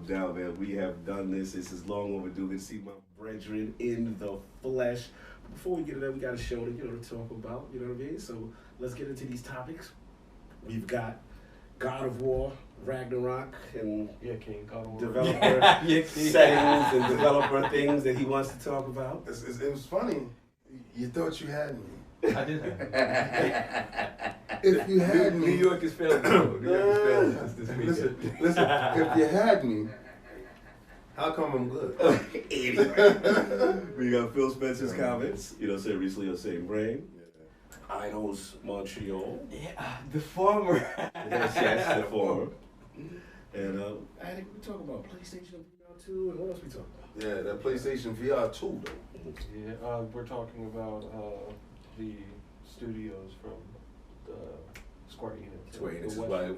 doubt, man. We have done this. This is long overdue. Good to see my brethren in the flesh. But before we get to that, we got a show to, to talk about. You know what I mean? So let's get into these topics. We've got God of War, Ragnarok, and King, God of War. developer settings and developer things that he wants to talk about. It was funny. You thought you had me. I did have If you had New me, York is failing. New York is failing this weekend. listen. If you had me, how come I'm good? Anyway, we got PhilSpencer's comments. Said recently on Same Brain. Eidos Montreal. Yeah, the former. Yes, the former. And I think we talk about PlayStation VR 2 and what else we talk about? Yeah, that PlayStation VR 2 though. Yeah, we're talking about the studios from the Square Enix. Square Enix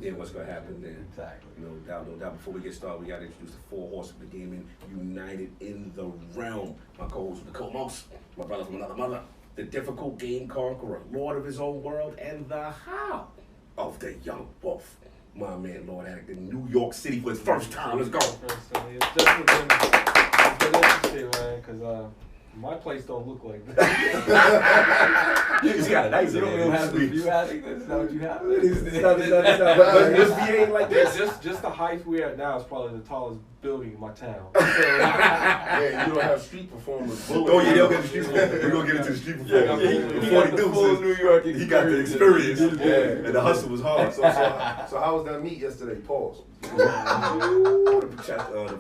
is what's going to happen there. Exactly. No doubt, no doubt. Before we get started, we got to introduce the four horses of the gaming united in the realm. My co-host with the co-most, my brother from another mother, the difficult game conqueror, lord of his own world, and the how of the young wolf. My man, Lord Addict in New York City for his first time. Let's go. It's been interesting, man, because my place don't look like that. You just got a nice. You don't have the view having this. Is that what you have? It's not this view ain't like this. Just the height we're at now is probably the tallest building in my town. Yeah, you don't have street performers. Oh yeah, they'll get the street performance. We're gonna get into the street performance. Before he do New York, he got the experience. Yeah. And the hustle was hard. So how was that meet yesterday? Pause. The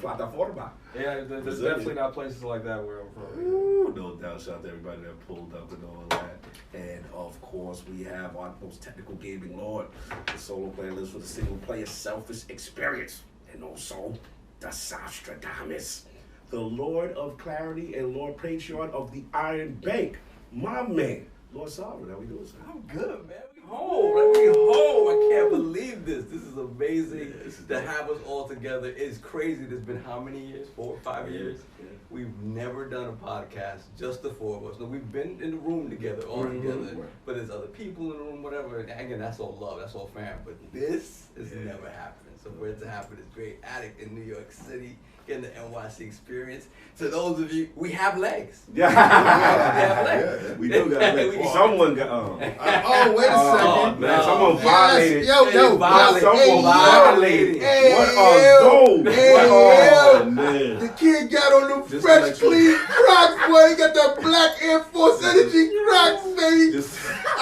plataforma. Yeah, there's definitely not places like that where I'm from. Ooh, no doubt. Shout out to everybody that pulled up and all that. And of course, we have our most technical gaming lord, the solo player lives with a single player selfish experience, and also the Sostradamus, the Lord of Clarity and Lord Patreon of the Iron Bank, my man, Lord Sovereign. How we doing, sir? I'm good, man. We home. We home. I can't believe this. This is amazing to have us all together. It's crazy. There's been how many years? 4 or 5 years? Yeah. We've never done a podcast, just the four of us. No, we've been in the room together, all together, but there's other people in the room, whatever. And again, that's all love, that's all fam. But this is never happening. So for it to happen is great. Addict in New York City, getting the NYC experience. To those of you, we have legs. Yeah. We have legs. Yeah. We do got legs. Someone got Oh, wait a second. Man, someone violated. Yo, someone violated. What are those? Hey, man. the kid got on them fresh, clean Crocs, boy. He got that black Air Force Energy Crocs, baby.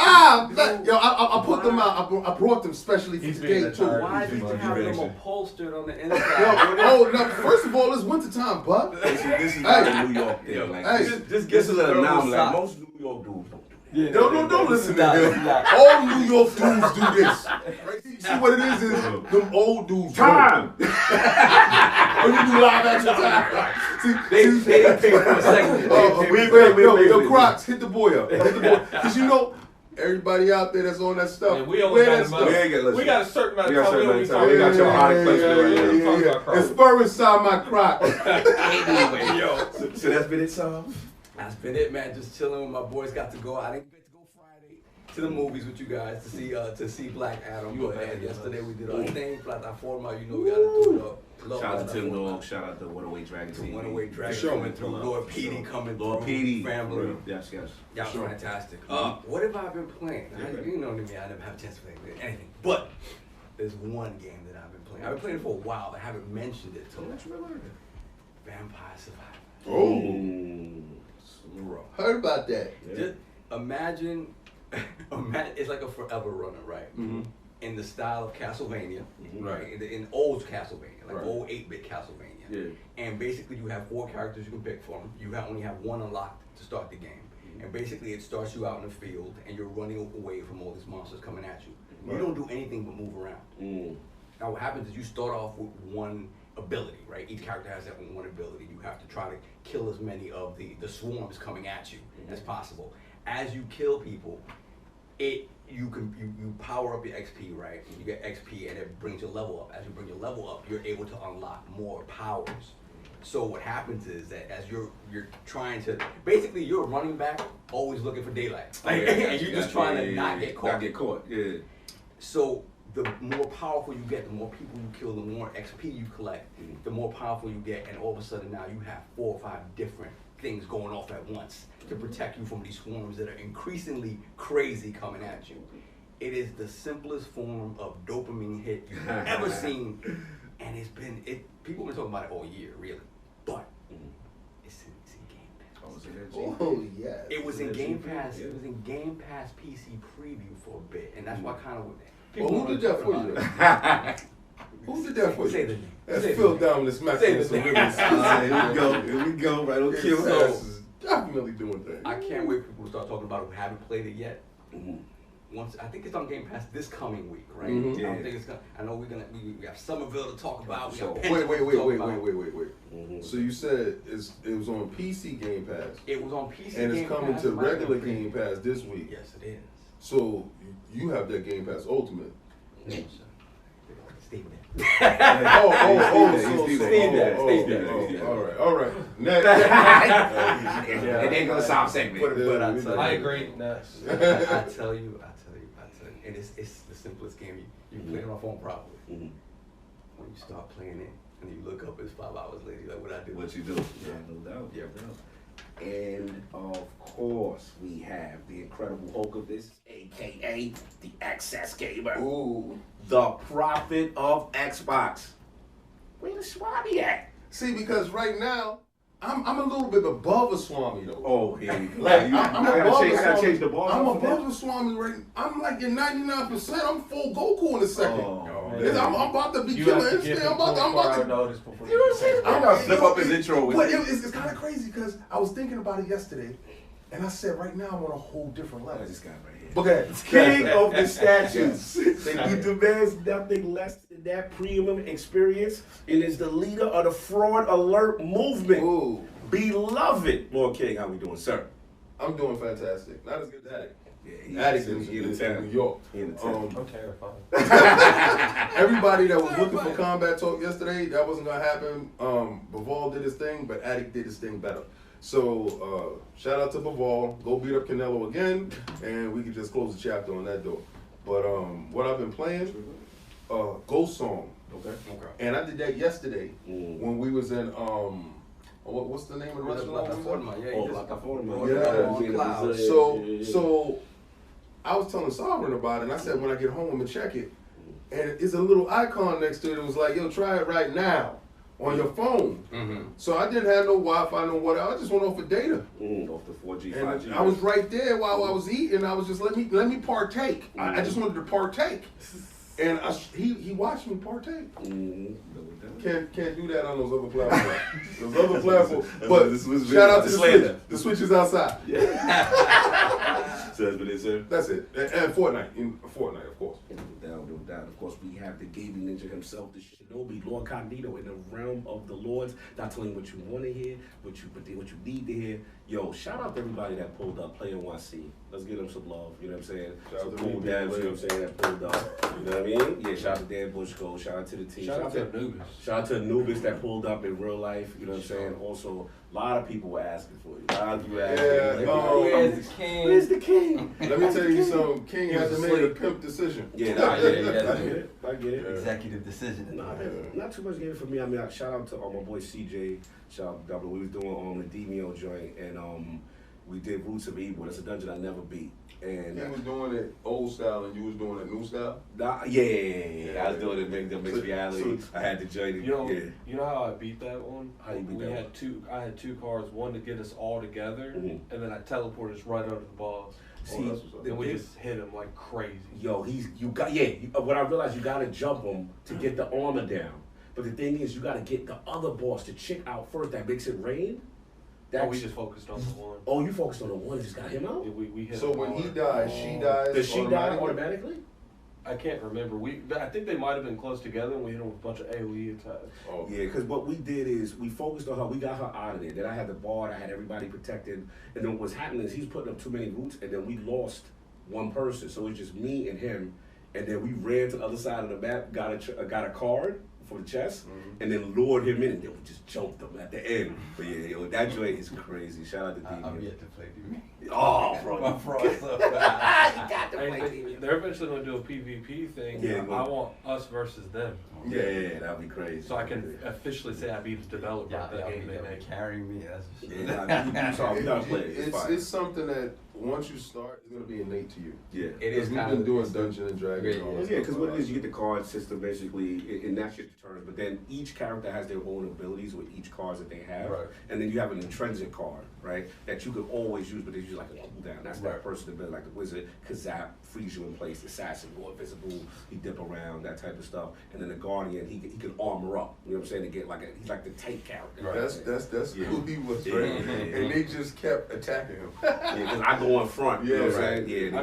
I put them out. I brought them specially for today, too. Why did you have them upholstered on the inside? No, first of all, it's wintertime, bud. This is not a New York thing. Like, this is an anomaly. Like, most New York dudes don't do that. Yeah, Don't listen to him. All New York dudes do this. Right? See what it is them old dudes. Time! When you do live action time. They didn't pay for a second. Yo, Crocs, hit the boy up. Because everybody out there that's on that stuff. Yeah, we only got We got a certain amount of time. We got your heart in place. It's fur inside my Crocs. Anyway, yo. So that's been it, Sam? That's been it, man. Just chilling with my boys. Got to go. I didn't get to go Friday to the movies with you guys to see Black Adam. But yesterday we did our thing. Plataforma, we gotta do it up. Shout out to Tim Dog. Shout out to One-Away Dragon Team. One-Away Dragon coming through. Lord PD coming through. Lord PD. Family. Yes. Y'all fantastic. What have I been playing? You know me, I never have a chance to play anything. But there's one game that I've been playing. I've been playing it for a while. I haven't mentioned it till Vampire Survivor. Oh. Heard about that. Just imagine, it's like a forever runner, right? Mm-hmm. In the style of Castlevania, right? In old Castlevania, like old 8-bit Castlevania. Yeah. And basically you have 4 characters you can pick from. You only have 1 unlocked to start the game. And basically it starts you out in the field and you're running away from all these monsters coming at you. You don't do anything but move around. Now what happens is you start off with 1 ability, right? Each character has that 1 ability. You have to try to kill as many of the swarms coming at you as possible. As you kill people, you power up your XP, right? You get XP and it brings your level up. As you bring your level up, you're able to unlock more powers. So what happens is that as you're trying to, basically you're a running back, always looking for daylight. And you're just trying to not get caught. Not get caught, yeah. So the more powerful you get, the more people you kill, the more XP you collect, the more powerful you get, and all of a sudden now you have 4 or 5 different things going off at once to protect you from these swarms that are increasingly crazy coming at you. It is the simplest form of dopamine hit you've ever seen, and people have been talking about it all year, really, but it's in Game Pass. Oh yeah. It was in Game Pass. It was in Game Pass PC preview for a bit, and that's why kind of. Who did that for you? Who did that for you? Say the name. That's Phil down this match. Say the name. Here we go, right on cue. Is definitely doing things. I can't wait for people to start talking about it who haven't played it yet. Once I think it's on Game Pass this coming week, right? Mm-hmm. I don't think it's gonna. I know we have Somerville to talk about. We got Wait. Penn to talk about. So you said it was on PC Game Pass. It was on PC And Game it's coming Pass, to might have regular been Game Pass this week. Yes, it is. So you have that Game Pass Ultimate. No, sir. Stay there. All right. Next. It ain't gonna stop segment. But I agree. Next. I tell you, and it's the simplest game. You play it on phone properly. When you start playing it and you look up, it's 5 hours later. You're like, what I do? What you do? Yeah, no doubt. Yeah, no doubt. And of course, we have the Incredible Hulk of this, aka the Access Gamer. Ooh. The prophet of Xbox. Where the Swami at? See, because right now, I'm a little bit above a Swami though. Oh, here you go. Like, I'm above a gotta Swami. change the bar. I'm above a Swami right. I'm like at 99%. I'm full Goku in a second. I'm about to be killing instant. I'm about to. notice before You know what I'm saying? I'm gonna flip up his intro with But you. it's kind of crazy because I was thinking about it yesterday, and I said right now I'm on a whole different level. This guy right here. Okay. King of the statues. He demands nothing less than that premium experience and is the leader of the fraud alert movement. Ooh. Beloved. Lord King, how we doing, sir? I'm doing fantastic. Not as good as Attic. Yeah, Attic is in New York. In the town. I'm terrified. Everybody that was looking for combat talk yesterday, that wasn't gonna happen. Baval did his thing, but Attic did his thing better. So shout out to Baval. Go beat up Canelo again, and we can just close the chapter on that door. But what I've been playing, Ghost Song. Okay. And I did that yesterday when we was in what's the name of the restaurant? Yeah. So I was telling Sovereign about it, and I said when I get home I'm gonna check it. And it's a little icon next to it. It was like, yo, try it right now on your phone. So I didn't have no Wi-Fi, no whatever. I just went off of data. Off the 4G, And 5G. I was right there while I was eating. I was just let me partake. I just wanted to partake. And he watched me partake. Can't do that on those other platforms. Those other platforms. But shout out to the Switch. The Switch is outside. So that's what it said. That's it. And Fortnite, of course. No doubt. Of course, we have the gaming ninja himself, the Shinobi, LordCognito, in the realm of the lords. Not telling you what you want to hear, what you need to hear. Yo, shout out to everybody that pulled up, playing YC. Let's give them some love. You know what I'm saying? Some cool devs. You know what I'm saying? That pulled up. You know what I mean? Yeah. Shout out to Dan Bushko. Shout out to the team. Shout out to Anubis. Shout out to Anubis that pulled up in real life. You know what I'm saying? Also, a lot of people were asking for you. A lot of you asking. Where's the king? Where's the king? Let me tell you something. King has to make a pimp decision. Yeah, I get it. I get it. Executive decision. Not too much game for me. I mean, shout out to my boy CJ. Shout out to Double. We was doing the Demio joint, and we did Roots of Evil. That's a dungeon I never beat. And He was doing it old style, and you was doing it new style. Yeah. I was doing it mixed reality. I had to join it. You know how I beat that one? How you beat that one? I had 2 cards, one to get us all together, and then I teleported us right under the boss. See, and we just hit him like crazy. Yo, what I realized, you gotta jump him to get the armor down. But the thing is, you gotta get the other boss to chick out first. That makes it rain. We just focused on the one. Oh, you focused on the one and just got him out? Yeah, we hit So him when hard. he dies, she dies. Does she die automatically? I can't remember. I think they might have been close together, and we hit him with a bunch of AoE attacks. Oh. Yeah, because what we did is we focused on her. We got her out of there. Then I had the bard. I had everybody protected. And then what's happening is he's putting up too many roots, and then we lost one person. So it's just me and him. And then we ran to the other side of the map, got a card for the chest, and then lured him in, and then we just jumped him at the end. But yeah, yo, that joint is crazy. Shout out to D. I'm yet to play D. Oh, bro. My fraud stuff. You got to play D. They're eventually going to do a PvP thing. Yeah, I want us versus them. Yeah, that'd be crazy. So I can officially say I beat the developer of that game they make. Carrying me, that's for sure. Yeah, so we gotta play it. It's something that once you start, it's gonna be innate to you. Yeah. It is We've kind been of doing Dungeons and Dragons. and all that Yeah, because stuff. what it is, you get the card system basically, and that's your turn. But then each character has their own abilities with each cards that they have, Right. and then you have an intrinsic card, right, that you can always use, but they use like a cooldown. That's that Right. person ability, like the wizard, Kazap, freeze you in place, assassin, go invisible, he dip around, that type of stuff. And then the guardian, he can armor up. You know what I'm saying? To get like he's like the tank character. Right. That's Yeah. who he was, Yeah. right? And they just kept attacking him. Yeah, because I go in front. You know what I'm Yeah, saying? Yeah,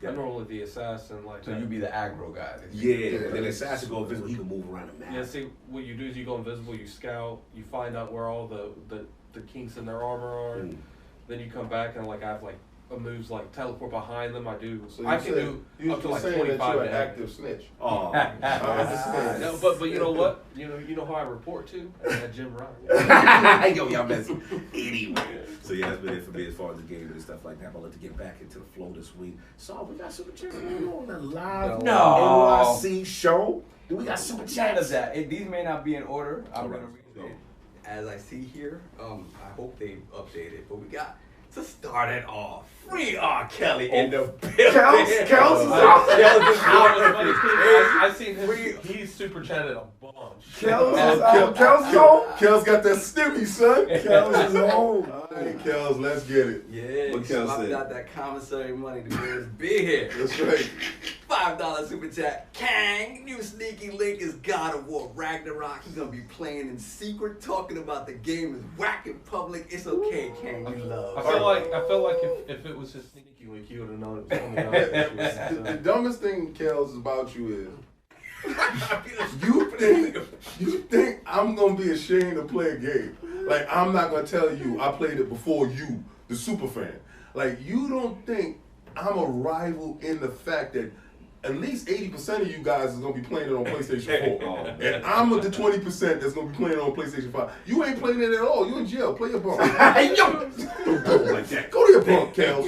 I'm normally the assassin. Like So that. you be the aggro guy. Yeah, and then the assassin go invisible, he can move around the map. Yeah, see, what you do is you go invisible, you scout, you find out where all the kinks in their armor are, Mm. then you come back and like I have like moves like teleport behind them. I So I you can said- do you up to were like saying 25 that you're an damage. active snitch. Oh, I understand. No, but you know what? You know how I report to at Jim Ryan. yo, y'all mess anyway. So yeah, that's been it for me as far as the game and stuff like that. But I'd like to get back into the flow this week. So we got super chats on the live No. NYC show. Do we got super Chat of chats? that. These may not be in order. I'm Alright, gonna read go. it as I see here. I hope they update it. But we got to start it off. Free R. Kelly in the building. Kels is out. I seen him. He's super chatted a bunch. Kels is out. Kels is home. Kels got that stimmy, son. Kels is home. All right, Kels, let's get it. Yeah, What Kel swapped said? out that commissary money to be here. That's right. $5 super chat. Kang, new sneaky link is God of War Ragnarok. He's gonna be playing in secret, talking about the game is whack in public. It's okay, Kang. You love. I feel like if it was his sneaky link, he would have known it was coming out. The dumbest thing, Kels, about you is you think I'm gonna be ashamed to play a game. Like, I'm not gonna tell you I played it before you, the super fan. Like, you don't think I'm a rival in the fact that at least 80% of you guys is gonna be playing it on PlayStation 4. And I'm the 20% that's gonna be playing it on PlayStation 5. You ain't playing it at all. You in jail. Play your bunk. Hey, yo. Don't go like that. Go to your bunk, Kels.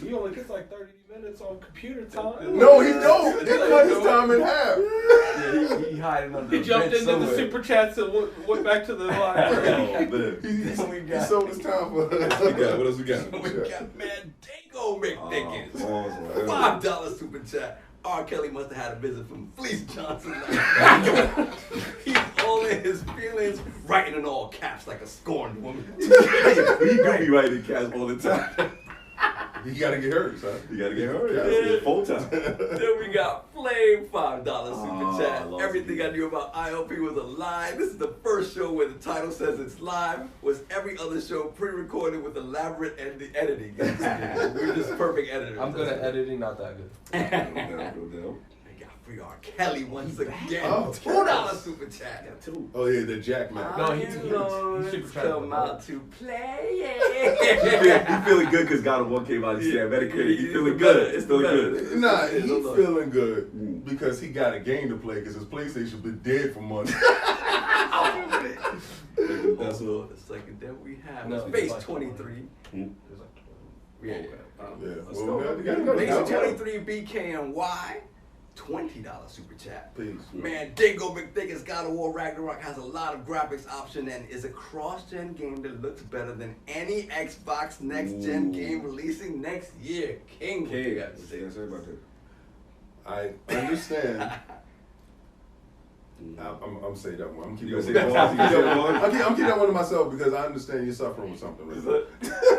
He only gets like 30 minutes on computer time. No, he don't. They cut his time in half. Yeah, he hiding under He jumped into the super chats and went back to the live. Oh, man. He sold his time for What else we got? We got man Dingo McDickens. Oh, $5 super chat. R. Kelly must have had a visit from Fleece Johnson. He's all in his feelings, writing in all caps like a scorned woman. He do be writing cats all the time. He gotta get hurt, son. You gotta get hurt. Yeah. Yeah. Full time. Then we got Flame, $5 Oh, super I chat. love Everything it. I knew about ILP was a lie. This is the first show where the title says it's live. Was every other show pre-recorded with elaborate editing? We're just perfect editors. I'm good at editing, not that good. No doubt. We got Free R. Kelly once again. Oh, $2 super chat. Got two. Oh yeah, the Jack man. No, he super chatted come before. out to play. You feeling good because God of War came out and said Metacritic. You feeling good. It's feeling good. Nah, he's feeling good because he got a game to play because his PlayStation been dead for months. That's Also, all. the second that we have No, Space it's like 23. It was like Yeah. Yeah, Let's well, go. we gotta go. Space 23 BKNY. $20 super chat. Peace. Man, Dingo McDickens God of War Ragnarok has a lot of graphics option and is a cross-gen game that looks better than any Xbox next-gen game releasing next year. King, what you got to say? Yeah, sorry about that. I understand. I'm saying that one. I'm keeping You that gonna say that one? You gonna say that one? I'm keeping that one to myself because I understand you're suffering with something right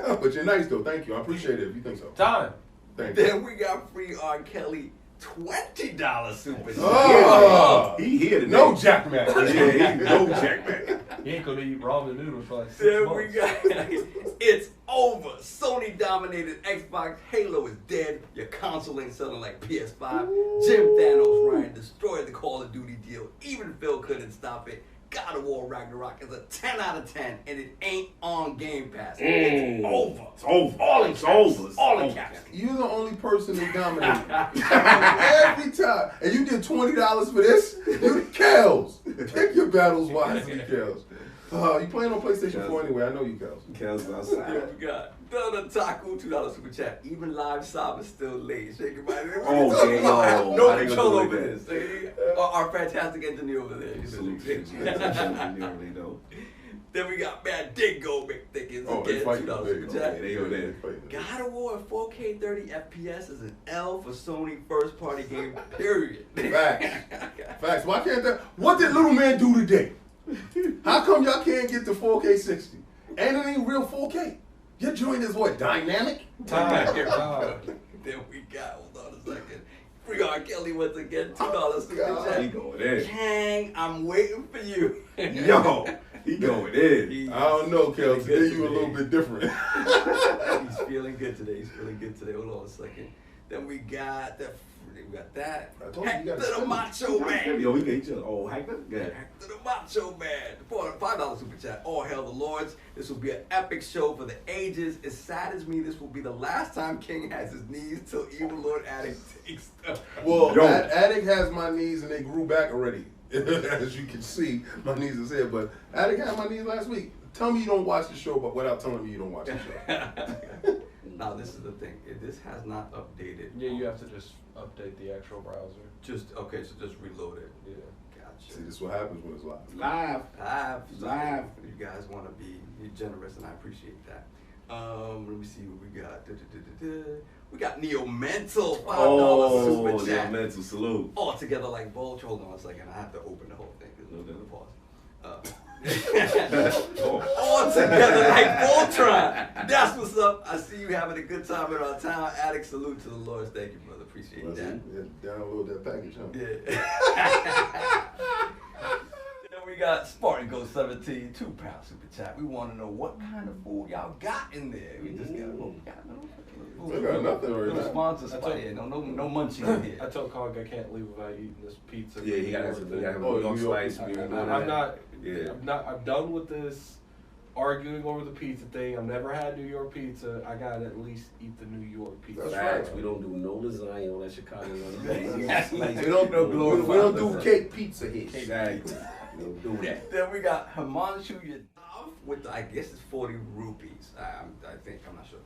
now. But you're nice though. Thank you. I appreciate it if you think so. time. Thank you. Then we got Free R. Kelly $20 super chat. Oh. He here today. No Jack man. Yeah, he no Jack man. He ain't gonna eat ramen noodles for like 6 Then months. we got it's over. Sony dominated Xbox. Halo is dead. Your console ain't selling like PS5. Jim Thanos Ryan destroyed the Call of Duty deal. Even Phil couldn't stop it. God of War Ragnarok is a 10 out of 10, and it ain't on Game Pass. It's over. It's over. All in It's caps. over. It's All in over. caps. You're the only person that dominated every time. And you did $20 for this? You Kels. Pick your battles wisely, Kels. You playing on PlayStation 4 anyway. I know you, Kels. Kels outside. Yeah, we got Donna Taku, $2 super chat. Even live Sob is still late. Shake your body. Oh, yeah, yo. No How they gonna control do over it this. Our fantastic engineer over there. Then we got Mad Dingo McThickens they again, fighting $2 big. super chat. They over there. God of War 4K 30 FPS is an L for Sony first party game, period. Facts. Facts. Why can't that? What did Little Man do today? How come y'all can't get to 4K 60? And it ain't real 4K. Your joint is what? Dynamic? Time. Then we got, hold on a second. Free R. Kelly once again, $2 super God. chat. He going in. Kang, I'm waiting for you. Yo, he going in. I don't know, Kels. Today you a little bit different. He's feeling good today. He's feeling good today. Hold on a second. Then we got that. I told you, you Hector gotta the send Macho Man. Yo, we get each other. Oh, Hector? Good. Hector the Macho Man. $5 super chat. All hail the Lords. This will be an epic show for the ages. It saddens me this will be the last time King has his knees till Evil Lord Addict takes them. Well, Yo. Addict has my knees and they grew back already. As you can see, my knees is here. But Addict had my knees last week. Tell me you don't watch the show, but without telling me you don't watch the show. Now, this is the thing. This has not updated. Yeah, you have to just update the actual browser. Okay, so just reload it. Yeah. Gotcha. See, this is what happens when it's live. Live. Live. You guys want to be generous, and I appreciate that. Let me see what we got. We got Neo Mental, $5 super yeah, chat. mental salute. All together like Vulture. Hold on a second. I have to open the whole thing. Pause. All together like Voltron. That's what's up. I see you having a good time in our town. Addict, salute to the Lords. Thank you, brother. Appreciate that. Yeah, download that package, huh? Yeah. Then we got Spartan Ghost 17, £2 super chat. We want to know what kind of food y'all got in there. We just got They got nothing right no now. sponsors, no munching in here. I told Cog I can't leave without eating this pizza. Yeah, he got to have a Oh, New York New York slice. pizza. We were doing I'm that. not. I'm done with this arguing over the pizza thing. I've never had New York pizza. I gotta at least eat the New York pizza. That's Facts. right. We don't do no lasagna, all that Chicago. We don't do cake pizza here. Exactly. We don't do that. Then we got Himanshu Yadav with, I guess it's 40 rupees. I think, I'm not sure.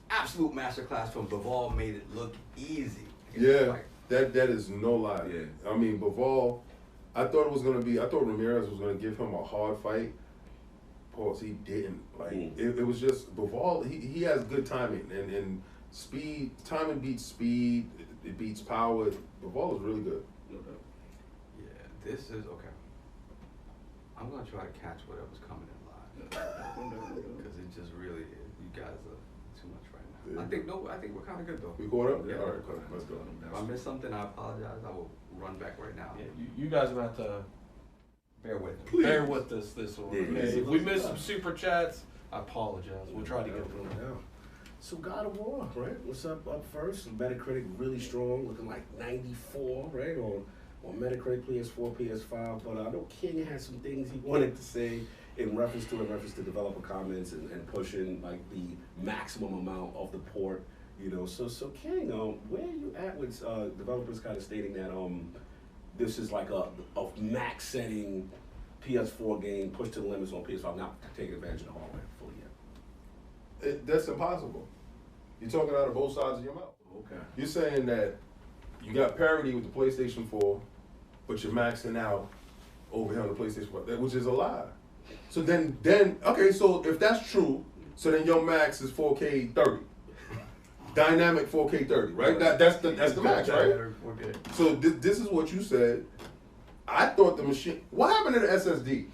Absolute masterclass from Baval made it look easy. Yeah, that is no lie. Yeah. I mean, Baval, I thought Ramirez was gonna give him a hard fight. Pause, he didn't. Like it was just Baval, he has good timing and speed, timing beats speed, it beats power. Baval is really good. Yeah, this is, okay. I'm gonna try to catch whatever's coming in live. Because it just really, you guys are too much right now. Yeah. I think we're kind of good though. We caught up? Yeah. All right, cool. Let's go. If I missed something, I apologize. I will run back right now. Yeah, you guys are gonna have to Bear with me. bear with us this one. Yeah, Okay? yeah. If we missed some super chats, I apologize. We'll try to get through them. Yeah. So God of War, right? What's up first? Metacritic really strong, looking like 94, right? On Metacritic, PS4, PS5. But I know King had some things he wanted to say in reference to developer comments and pushing like the maximum amount of the port. You know, so King, where are you at with developers kind of stating that this is like a max setting PS4 game, pushed to the limits on PS5, not taking advantage of the hardware fully yet? That's impossible. You're talking out of both sides of your mouth. Okay. You're saying that you got parity with the PlayStation 4, but you're maxing out over here on the PlayStation 4, which is a lie. So then, okay, so if that's true, so then your max is 4K 30. Dynamic 4K 30, right? That's the max, right? Okay. So this is what you said. I thought the machine. What happened to the SSD?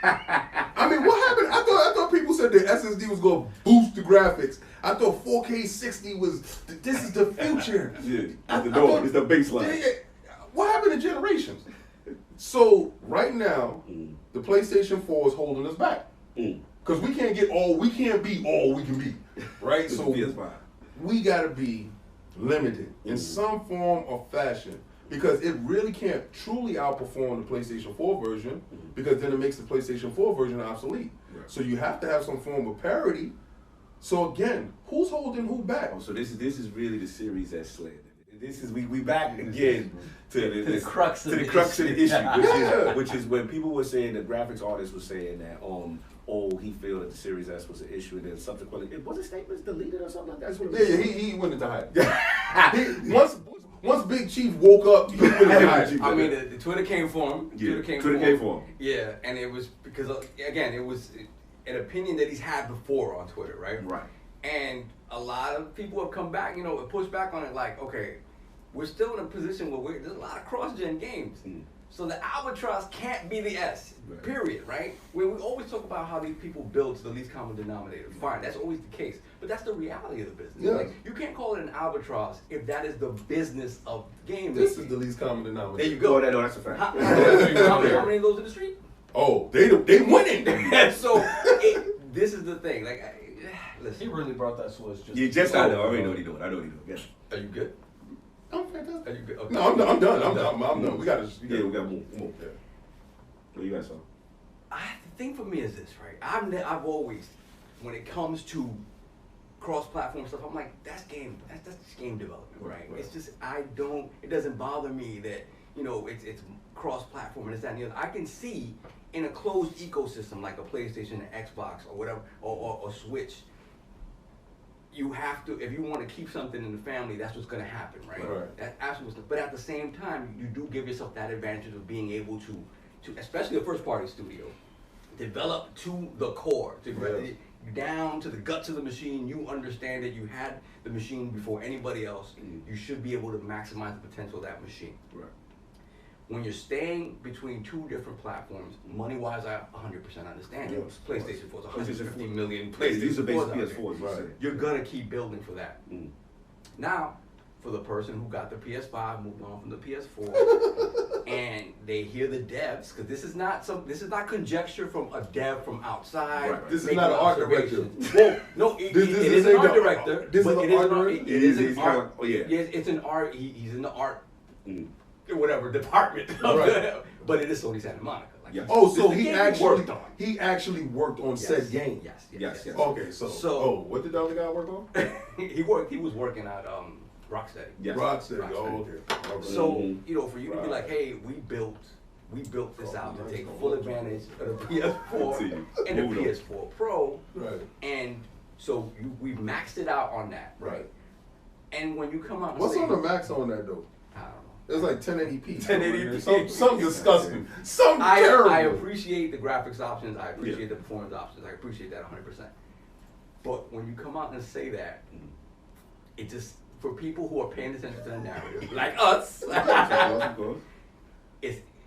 I mean, what happened? I thought people said the SSD was gonna boost the graphics. I thought 4K 60 was. This is the future. Yeah, it's the baseline. What happened to generations? So right now, the PlayStation 4 is holding us back because we can't be all we can be, right? So PS5. we gotta be limited in some form or fashion. because it really can't truly outperform the PlayStation 4 version, because then it makes the PlayStation 4 version obsolete. Right. So you have to have some form of parity. So again, who's holding who back? Oh, so this is really the Series S slander. This is we back again to the crux of the the crux of the issue. issue, which is when people were saying, the graphics artist was saying that he felt that the Series S was an issue, and then subsequently was the statements deleted or something like that? That's what it was. He went into hiding. Once Big Chief woke up, he went into hiding. I mean, the Twitter came for him. Yeah, Twitter came for him. Yeah, and it was because, again, it was an opinion that he's had before on Twitter, right? Right. And a lot of people have come back, pushed back on it, like, okay, we're still in a position where there's a lot of cross-gen games. So the albatross can't be the S, period, right? We always talk about how these people build to the least common denominator. Fine, that's always the case. But that's the reality of the business. Yeah. Like, you can't call it an albatross if that is the business of game This making. is the least common denominator. There you go. No, that's a fact. How many of those in the street? Oh, they winning. So this is the thing. Like, listen. He really brought that switch. I already know what he's doing. I know what he's doing. Yes. Are you good? I'm fantastic. Are you good? Okay. No, I'm done. I'm done. We got to. Yeah, we got more. Yeah. What you got, son? The thing for me is this, right? I've always, when it comes to cross-platform stuff, I'm like, that's just game development, right? It's just, it doesn't bother me that, it's cross-platform and it's that and the other. I can see in a closed ecosystem like a PlayStation, an Xbox, or whatever, or Switch, you have to, if you want to keep something in the family, that's what's going to happen, right? That's absolutely. But at the same time, you do give yourself that advantage of being able to especially a first-party studio, develop to the core, down to the guts of the machine. You understand that you had the machine before anybody else. You should be able to maximize the potential of that machine. Right. When you're staying between two different platforms, money-wise, I 100% understand it. PlayStation 4 is 150 million. These are basic PS4s. PS4s. You're gonna keep building for that. Now, for the person who got the PS5, moved on from the PS4, and they hear the devs, because this is not conjecture from a dev from outside. Right. This is not an art director. Well, no, it is an art director. This is an art director. It is an art. Oh yeah. Yes, it's an art. He's in the art, whatever department. But it is Sony Santa Monica. Like, yes. Oh, so he actually worked on said game. Yes. Okay, so what did the other guy work on? He was working at Rocksteady. Yes. Rocksteady. Oh, okay. So for you to be like, hey, we built this out to take full advantage of the PS4 and the PS4 Pro, right? And so we've maxed it out on that, right? And when you come out, and what's say, on the max on that though? I don't know. It's like 1080p. 1080p. Something disgusting. Something terrible. I appreciate the graphics options. I appreciate the performance options. I appreciate that 100%. But when you come out and say that, it just, for people who are paying attention to the narrative, like us,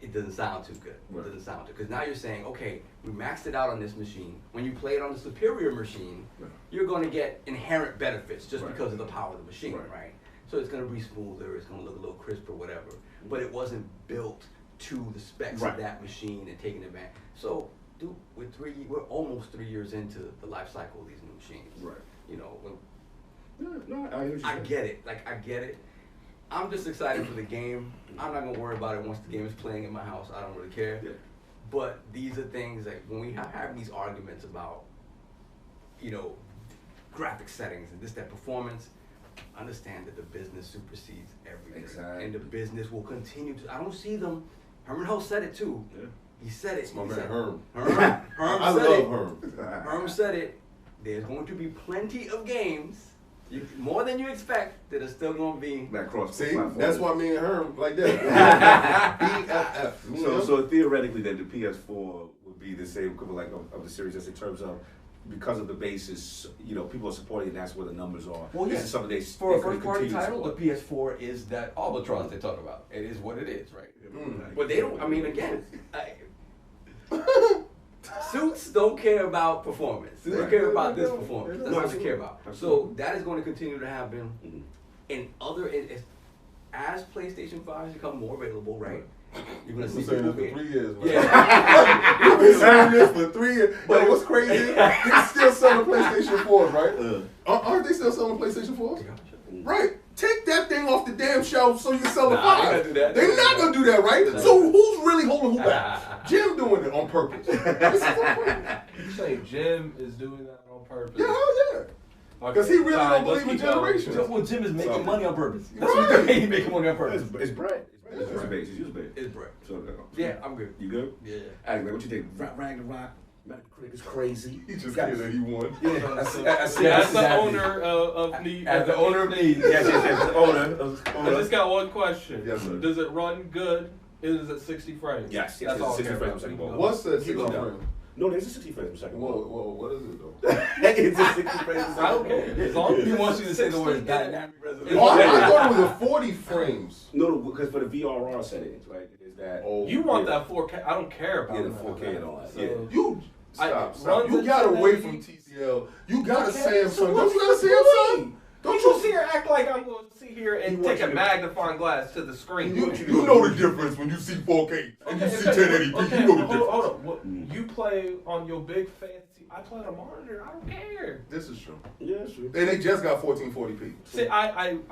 it doesn't sound too good. It doesn't sound too good. Because now you're saying, okay, we maxed it out on this machine. When you play it on the superior machine, you're going to get inherent benefits just because of the power of the machine, right? So it's going to be smoother, it's going to look a little crisper, whatever. But it wasn't built to the specs of that machine and taking advantage. So, dude, we're almost 3 years into the life cycle of these new machines. Right. I get it. I get it. I'm just excited for the game. I'm not going to worry about it once the game is playing in my house. I don't really care. Yeah. But these are things like when we have these arguments about, graphic settings and that performance, understand that the business supersedes everything. Exactly. And the business will continue to. I don't see them. Herman Ho said it too. Yeah. He said it. It's my man Herm. I love Herm. Herm said it. There's going to be plenty of games, more than you expect, that are still going to be that cross. See, that's why me and Herm like that. BFF. So theoretically, then the PS4 would be the same equivalent of the Series S in terms of, because of the basis, people are supporting it, that's where the numbers are. Well, this is something for a first-party title, the PS4 is that albatross they talk about. It is what it is, right? But they don't, again, suits don't care about performance. Suits care about this performance. That's what they care about. So that is going to continue to happen in as PlayStation 5 has become more available, right? You're gonna see saying this for 3 years, man. Yeah. You've been saying this for 3 years. But what's crazy? They're still selling PlayStation 4s, right? Aren't they still selling PlayStation 4s? Right. Take take that thing off the damn shelf so you can sell the Nah, they five. gonna do that. They're not gonna do that, right? Nah. So who's really holding who back? Jim doing it on purpose. This is on purpose. You saying Jim is doing that on purpose? Yeah, hell yeah. Because he really don't believe in generations. Well, Jim is making So- money on purpose. That's Right. what he's doing. He's making money on purpose. It's bread. It's Yeah. user base. It's user base. It's bread. So, Yeah, I'm good. You good? Yeah. Alex, man, what you think? Ragnarok, Metacritic is crazy. He just Got- said that he won. Yeah, I see. As the owner of Need. As the owner of Need. Yes, the owner. I just got one question. Yes, sir. Does it run good? Is it 60 frames? Yes, That's it's all I 60 care frames about. per second. What's that 60 You know. frame? No, there's a 60 frames per second. Whoa, what is it though? It's a 60 frames per second. I don't care. As long as He wants you to say the word dynamic Oh, resolution. I thought it was a 40 frames. No, because for the VRR settings, right, is that... Oh, you want yeah. that 4K. I don't care about Yeah, the that. 4K and all that, So, yeah. You runs stop. You in got away 1080. from TCL. You got a Okay, Samsung. so Don't what's you got a the Samsung? point? Don't You you sit here act like I'm going to sit here and You want take a you to- magnifying glass to the screen. You know the difference when you see 4K and you see 1080p. Okay, You know the hold difference. on. What, you play on your big fancy. I play on a monitor. I don't care. This is true. Yeah, sure. And they just got 1440p. See, I'm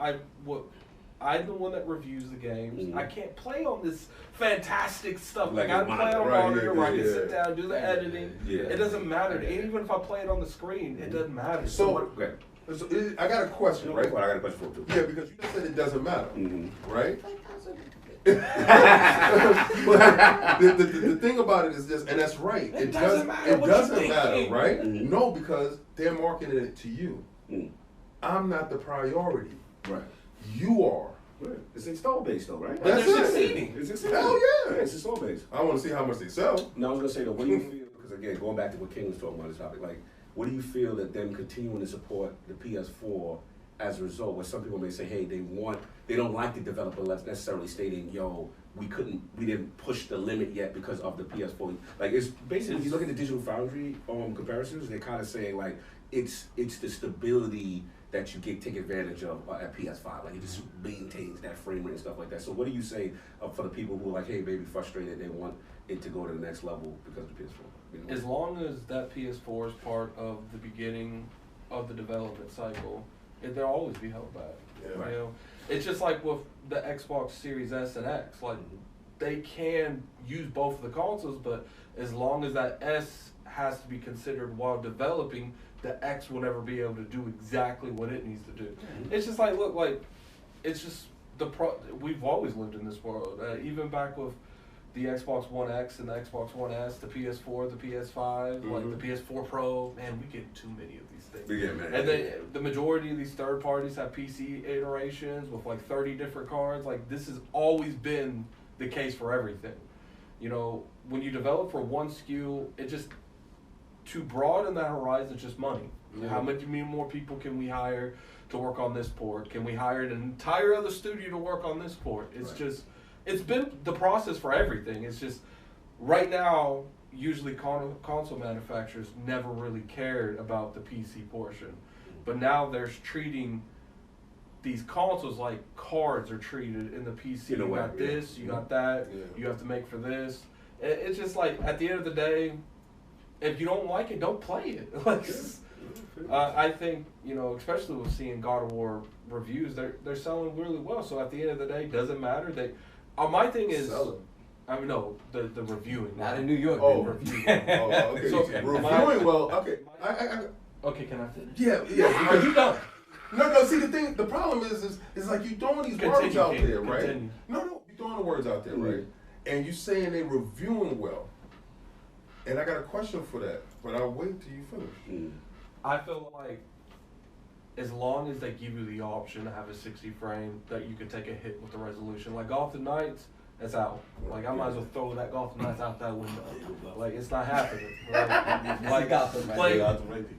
the one that reviews the games. Mhm. I can't play on this fantastic stuff. Like Like I a play monitor. on a Right, monitor yeah, where I can yeah. sit down, do the editing. Yeah. It doesn't matter. And even if I play it on the screen, it doesn't matter. So- Okay. So, I got a question, right? Well, I got a question for you, too. Yeah, because you just said it doesn't matter, Mhm. right? the thing about it is this, and that's right. It doesn't matter It what you doesn't think. matter, right? Mhm. No, because they're marketing it to you. Mm. I'm not the priority. Right. You are. Right. It's install based, though, right? That's they're it. succeeding. It's exciting. Hell yeah. It's install based. I want to see how much they sell. Now, I was gonna say though, what do you feel? Because again, going back to what King was talking about this topic, like, what do you feel that them continuing to support the PS4 as a result? Where some people may say, hey, they don't like the developer necessarily stating, yo, we didn't push the limit yet because of the PS4. Like, it's basically, if you look at the Digital Foundry comparisons, they're kind of saying like it's the stability that you take advantage of at PS5. Like, it just maintains that frame rate and stuff like that. So what do you say for the people who are like, hey, maybe frustrated, they want it to go to the next level because of the PS4? You know? As long as that PS4 is part of the beginning of the development cycle, they'll always be held back. Yeah. You know, it's just like with the Xbox Series S and X. Like, they can use both of the consoles, but as long as that S has to be considered while developing, the X will never be able to do exactly what it needs to do. It's just like, look, like, it's just we've always lived in this world. Even back with the Xbox One X and the Xbox One S, the PS4, the PS5, like the PS4 Pro. Man, we get too many of these things. Yeah, man. And then the majority of these third parties have PC iterations with like 30 different cards. Like, this has always been the case for everything. You know, when you develop for one SKU, it just, to broaden that horizon, it's just money. Yeah. How many more people can we hire to work on this port? Can we hire an entire other studio to work on this port? It's Right. just, it's been the process for everything. It's just, right now, usually console manufacturers never really cared about the PC portion. But now they're treating these consoles like cards are treated in the PC. In a You way, got yeah. this, you got that, Yeah. you have to make for this. It's just like, at the end of the day, if you don't like it, don't play it. Like, I think, you know, especially with seeing God of War reviews, they're selling really well. So at the end of the day, doesn't matter. My thing is, Selling. I mean, no, the reviewing. Not in New York. Oh, baby. Reviewing. okay. So, Reviewing well. Okay. Okay, can I finish? Yeah. Are you done? No. See, the problem is like you throwing these words Continue, out King, there, right? continue. No, you throwing the words out there, right? And you saying they reviewing well. And I got a question for that, but I'll wait till you finish. I feel like as long as they give you the option to have a 60 frame, that you can take a hit with the resolution. Like Gotham Knights, that's out. Like, I might as well throw that Gotham Knights out that window. Like, it's not happening. Like Gotham,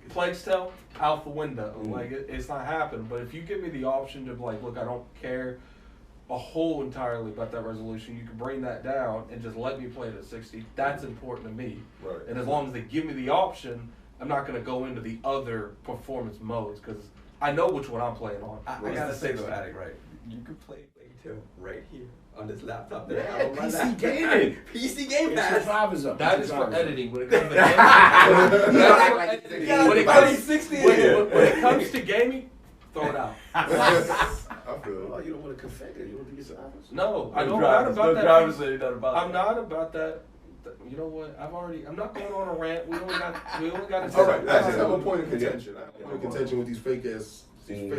Plague's Tale, out the window. Like, it's not happening. But if you give me the option to, like, look, I don't care a whole entirely about that resolution, you can bring that down and just let me play it at 60. That's important to me. Right. And as long as they give me the option, I'm not going to go into the other performance modes, because I know which one I'm playing on. I gotta say though, Attic, right? You could play Plague right here on this laptop there. Yeah, PC gaming. PC Game It's Pass. your drivers up. That It's is your for drivers up. editing. When it comes to gaming, You gotta when it put comes- 60 in when here. it comes to gaming, throw it out. I feel Oh, it. you don't want to configure. You don't think it's obvious? No, I No don't. drivers, Not no about drivers that. say nothing about I'm that. not about that. You know what? I'm not going on a rant. We only got to. All right, I That's just have a it. point of contention. I have a point of contention with these fake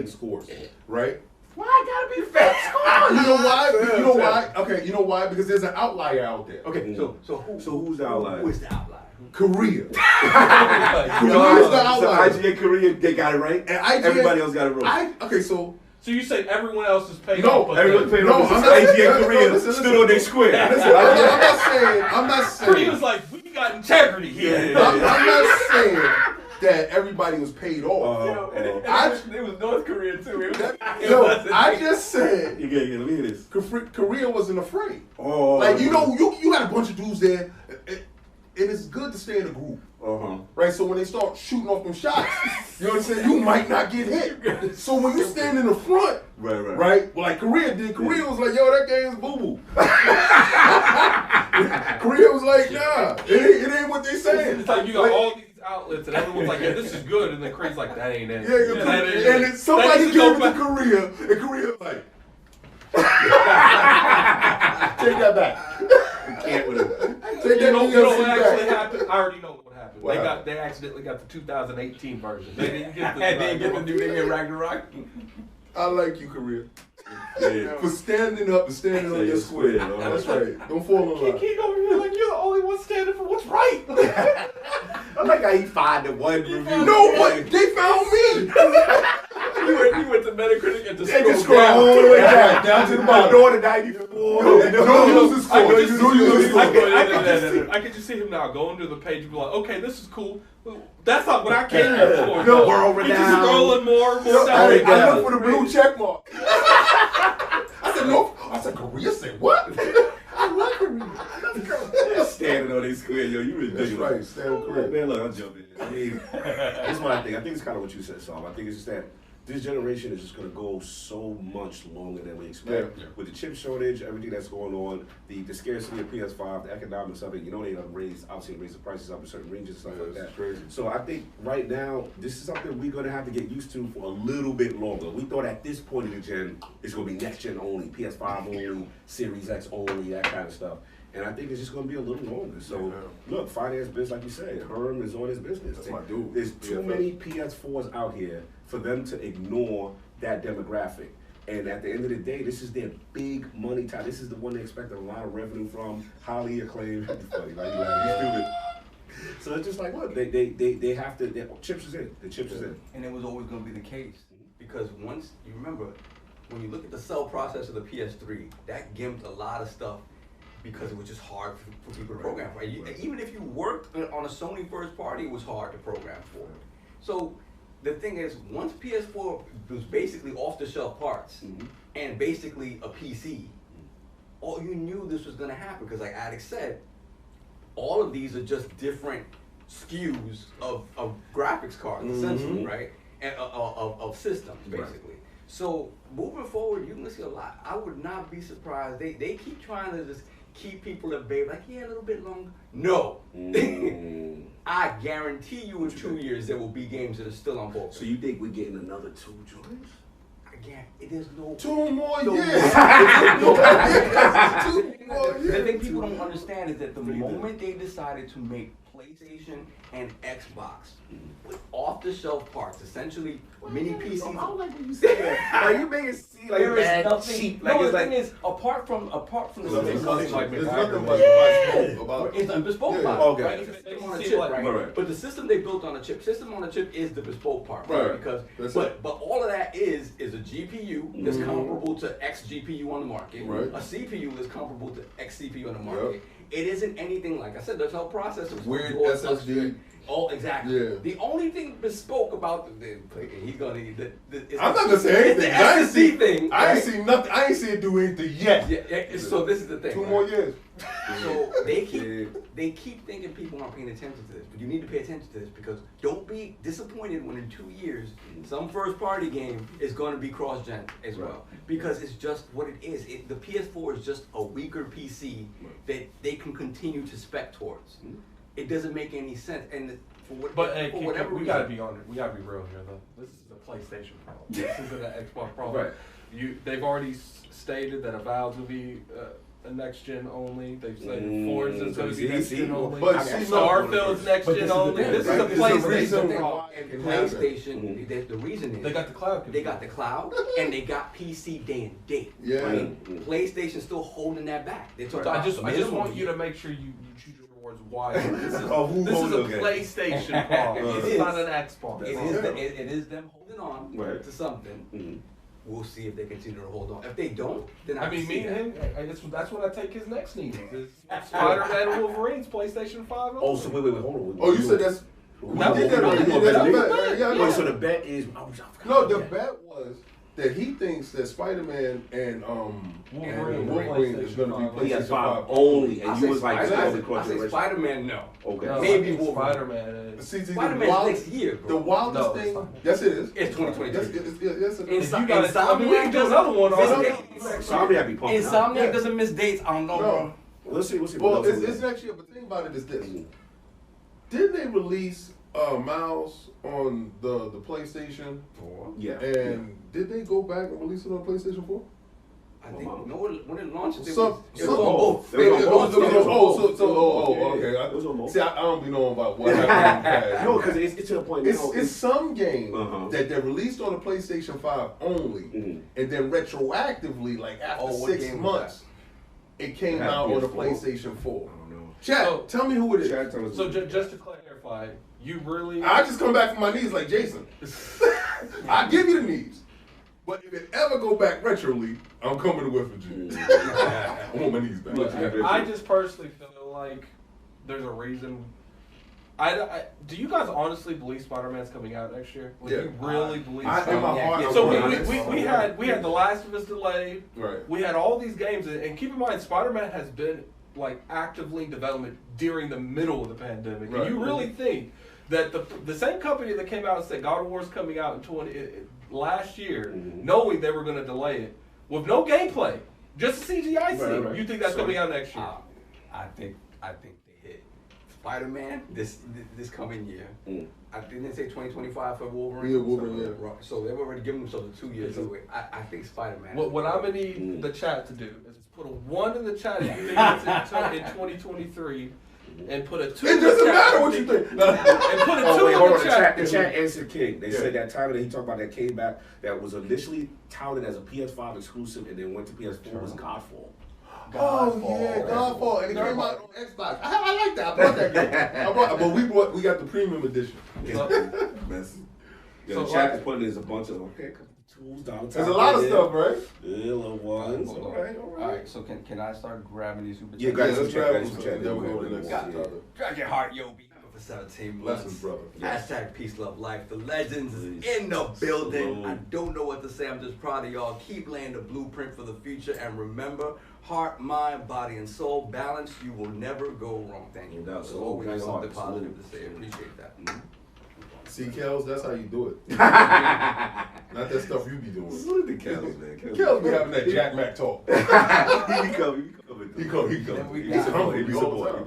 scores, right? Why I gotta be fake scores? You know why? You know why? Okay, you know why? Because there's an outlier out there. Okay, so who's the outlier? Who is the outlier? Korea. No, Korea's the so outlier. IGN Korea, they got it right. And IGN, Everybody else got it wrong. Okay, so So you say everyone else is paid No, off, but Everyone's paying No, off. I'm not- IGN no, Korea listen, stood listen. on their square. listen, I'm not saying. Korea's like, we got integrity here. I'm not saying that everybody was paid off. It was North Korea too. It was, Yo, I just said Yeah, let me hear this. Korea wasn't afraid. Oh, Like you know, you got a bunch of dudes there, and it's good to stay in a group. Right, so when they start shooting off them shots, you know what I'm saying? You might not get hit. So when you stand in the front, right? Well, like Korea did. Korea was like, "Yo, that game's boo boo." Korea was like, "Nah, it ain't what they saying." It's like you got all these outlets and everyone's like, yeah, this is good, and then Korea's like, that ain't it. Yeah, That ain't and it. then somebody That gave it needs to go Korea, and Korea was like, "Take that back." Can't with it. Take You know that what actually back. happened? I already know what happened. What happened? They accidentally got the 2018 version. They didn't get the. they didn't get the new thing in Ragnarok. I like you, Korea, Yeah. for standing up and standing on your square. That's right. Don't fall in line. King over here like you're the only one standing for what's right. I like how he find the one review. No, but they found me. You went to Metacritic and They just scroll scroll all down. the way down. Down to the My bottom. daughter 94. Don't use the score. I could just Don't use the score. I could just see him now going to the page and be like, okay, this is cool. That's not what I came here for. No, world He's just renowned. scrolling more and more Yo, down. I look for the blue check mark. I said no. I said Korea. Said what? I love Korea. Standing on his square, yo, you ridiculous. That's right. Stay on Korea. Man, look, I'm jumping. I mean, this is my thing. I think it's kind of what you said, Saul. I think it's just that this generation is just going to go so much longer than we expect. Yeah. With the chip shortage, everything that's going on, the scarcity of PS5, the economics of it, you know they done raise the prices up in certain ranges and stuff like that. Crazy. So I think right now, this is something we're going to have to get used to for a little bit longer. We thought at this point in the gen, it's going to be next gen only, PS5 only, Series X only, that kind of stuff. And I think it's just going to be a little longer. So, look, finance biz, like you said, Herm is on his business. That's my dude. There's too many PS4s out here for them to ignore that demographic. And at the end of the day, this is their big money time. This is the one they expect a lot of revenue from, highly acclaimed. Funny, right? You stupid. So it's just like, look, they have to, their chips is in. The chips is in. And it was always going to be the case. Because once, you remember, when you look at the cell process of the PS3, that gimped a lot of stuff because it was just hard for people to program for. Even if you worked on a Sony first party, it was hard to program for. So the thing is, once PS4 was basically off-the-shelf parts and basically a PC, all you knew this was going to happen because like Alex said, all of these are just different SKUs of graphics cards, essentially, right? And of systems, basically. So moving forward, you're gonna see a lot. I would not be surprised. They keep trying to just keep people at bay, like, yeah, a little bit longer. No. I guarantee you in 2 years there will be games that are still on board. So you think we're getting another 2 joints? Again, there's no 2 more no- years. 2 more The years. thing people don't understand is that the moment they decided to make PlayStation and Xbox with off-the-shelf parts, essentially mini PCs. I don't like when you say that. Like you make it seem like There is bad, nothing. cheap. No, Like the it's thing like is, apart from the There's nothing like there's MacGyver. nothing much about it's a bespoke Yeah. part, Okay. right? It's a system on a It chip, seems like- right? Right. But the system they built on a chip, is the bespoke part, right? Right. Because, That's but all of that is a GPU that's comparable to X GPU on the market, Right. a CPU that's comparable to X CPU on the market. It isn't anything like I said. There's no processors. Weird or SSD. Oh, exactly. Yeah. The only thing bespoke about he's gonna I'm not gonna say it's anything. the I ain't SSD thing. I ain't right? seen nothing. I ain't seen it do anything yet. Yeah, so this is the thing. 2 right? more years. So they keep thinking people aren't paying attention to this, but you need to pay attention to this because don't be disappointed when in 2 years some first party game is going to be cross-gen as well, because it's just what it is. The PS4 is just a weaker PC that they can continue to spec towards. It doesn't make any sense. And But hey, for whatever we reason, gotta be honest. We gotta be real here, though. This is a PlayStation problem. This isn't an Xbox problem. Right. They've already stated that Avowed will be a next gen only. They've said Forza's going to be next gen only. But Starfield's next gen only. This is a PlayStation problem. PlayStation. The reason is they got the cloud. They got the cloud, and they got PC day and date. Yeah. Right? PlayStation's still holding that back. They talk I just want you to make sure you choose your words wisely. This is a PlayStation problem. It It's is. not an Xbox. It is them holding on to something. Mm-hmm. We'll see if they continue to hold on. If they don't, then I mean, me and him, that's what I take his next news. Spider-Man and Wolverine's PlayStation 5. Oh, so wait, hold on. Oh, you said that's. We did that already. Wait, so the bet is. No, the bet was that he thinks that Spider-Man and Wolverine is going to be PlayStation 5 only, and you was like, I say Spider-Man, no. Okay. No, maybe Spider-Man. Spider-Man next year, bro. The wildest thing. Yes, it is. It's 2023. Yes, it is. Insomniac does another one. Insomniac doesn't miss dates. I don't know, bro. We'll see. Well, it's next year, but the thing about it is this. Didn't they release Miles on the PlayStation 4? Yeah. And did they go back and release it on PlayStation 4? I think when it launched, it was on both. Okay. It was on both. See, I don't be knowing about what happened. No, because it's to the point. It's some game that they released on the PlayStation 5 only, and then retroactively, like after 6 months, it came out on the PlayStation 4. Chat, tell me who it is. So just to clarify, you really... I just come back from my knees like Jason. I give you the knees. But if it ever go back retroly, I'm coming to West Virginia. I want my knees back. Look, I just personally feel like there's a reason... do you guys honestly believe Spider-Man's coming out next year? Like, you really believe Spider-Man? So we had The Last of Us delayed. Right. We had all these games, and keep in mind, Spider-Man has been like actively in development during the middle of the pandemic. Right. And you really think that the same company that came out and said God of War's coming out in last year, knowing they were going to delay it with no gameplay, just a CGI scene, right. You think that's coming out next year? I think they hit Spider-Man this coming year. I didn't say 2025 for Wolverine. Yeah, Wolverine. So they've already given themselves 2 years away. I think Spider-Man. What I'm gonna need the chat to do is put a 1 in the chat if you think it's in 2023, and put a 2. It doesn't matter what you think. And put a 2 in the chat. The chat answered King. They said that title that he talked about that came back that was initially touted as a PS5 exclusive and then went to PS4 was Godfall. Godfall, and it came out on Xbox. I like that. I bought that game. But we got the premium edition. The chat is putting is a bunch of tools down. There's a lot of stuff, right? Yeah, little ones. All right. So can I start grabbing these super chats? Yeah, guys, let's grab some chat. Then we'll go to the next topic. Drag your heart, yo. For 17 months. Blessings, brother. Hashtag peace, love, life. The legends is in the building. I don't know what to say. I'm just proud of y'all. Keep laying the blueprint for the future. And remember, heart, mind, body, and soul balance. You will never go wrong. Thank you. No, So always something positive to say. Appreciate that. See, Kels, that's how you do it. Not that stuff you be doing. Salute to Kels, man. Kels be having that Jack Mac talk. He come. He's humble. He be supporting.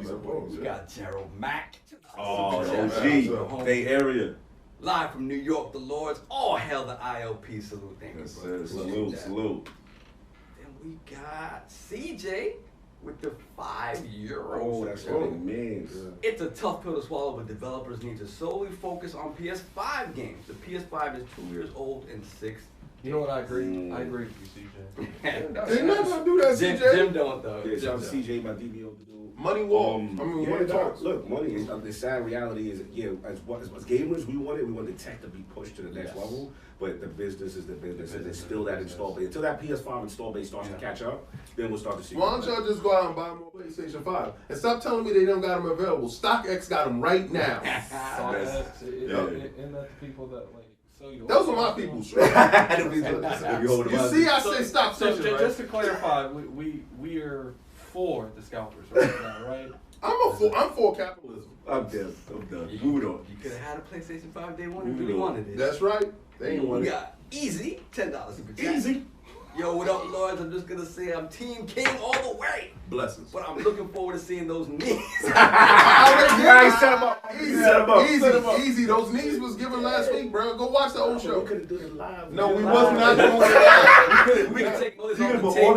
We got Gerald Mack. Oh, OG. Bay Area. Live from New York, the Lords. All hail the ILP. Salute. Thank you, brother. Salute. Then we got CJ with the €5. Oh, that's what man. It's a tough pill to swallow, but developers need to solely focus on PS5 games. The PS5 is 2 years old and 6. You know what? I agree. I agree with you, CJ. They not gonna do that, CJ. Jim don't though. Yeah, shout out to CJ, my DBO. Money walk. Money talks. Look, money is the sad reality is, as gamers, we want the tech to be pushed to the next level, but the business is the business, and it's still that install base. Until that PS5 install base starts to catch up, then we'll start to see. Why don't y'all just go out and buy more PlayStation 5 and stop telling me they don't got them available? StockX got them right now. Isn't that the people that like? Those are my people. You see, I say stop. So just to clarify, we are for the scalpers right now, right? I'm for capitalism. I'm done. Moving on. You could have had a PlayStation 5 day one if you wanted it. That's right. They ain't want We it. got Easy, $10 super chat. Easy. Yo, what up, Lords? I'm just gonna say I'm Team King all the way. Blessings. But I'm looking forward to seeing those knees. I set him up. He set him up. Easy. Those knees was given last week, bro. Go watch the old show. We could have done it live. No, we was not doing it. We can take those You on could the have all table.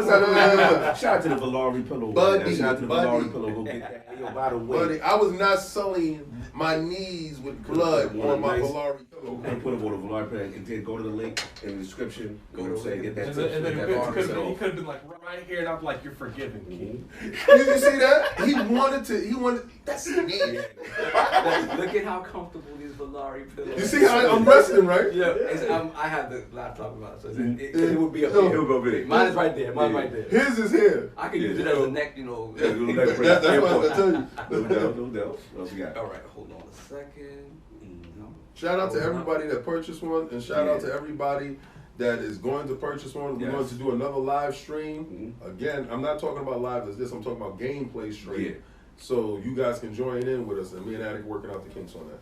this. Shout out to the Valari pillow. Buddy, Shout out to the buddy. Valari pillow. Go get that. Yo, by the way, Buddy, I was not sullying my knees with blood on my Valari pillow. we're gonna put him on the Valari pillow and then go to the link in the description. Go You know to what I'm saying? the Get that. And tip then so he that bar could himself. have been like right here, and I'm like, you're forgiven, King. Did you see that? He wanted, that's me. Look at how comfortable these Valari pillows. You see how I'm resting, right? Yeah, I have the laptop about it, so it would be up No. here. He'll go big. Mine is right there. Mine's right there. His is here. I can use it as a neck, you know. Yeah, little neck brace. That's what I tell you. No doubt, no doubt. What else we got? All right, hold on a second. No. Shout out to everybody that purchased one, and shout out to everybody that is going to purchase one. We're going to do another live stream. Again, I'm not talking about live as this. I'm talking about gameplay stream. Yeah. So you guys can join in with us, and me and Attic working out the kinks on that.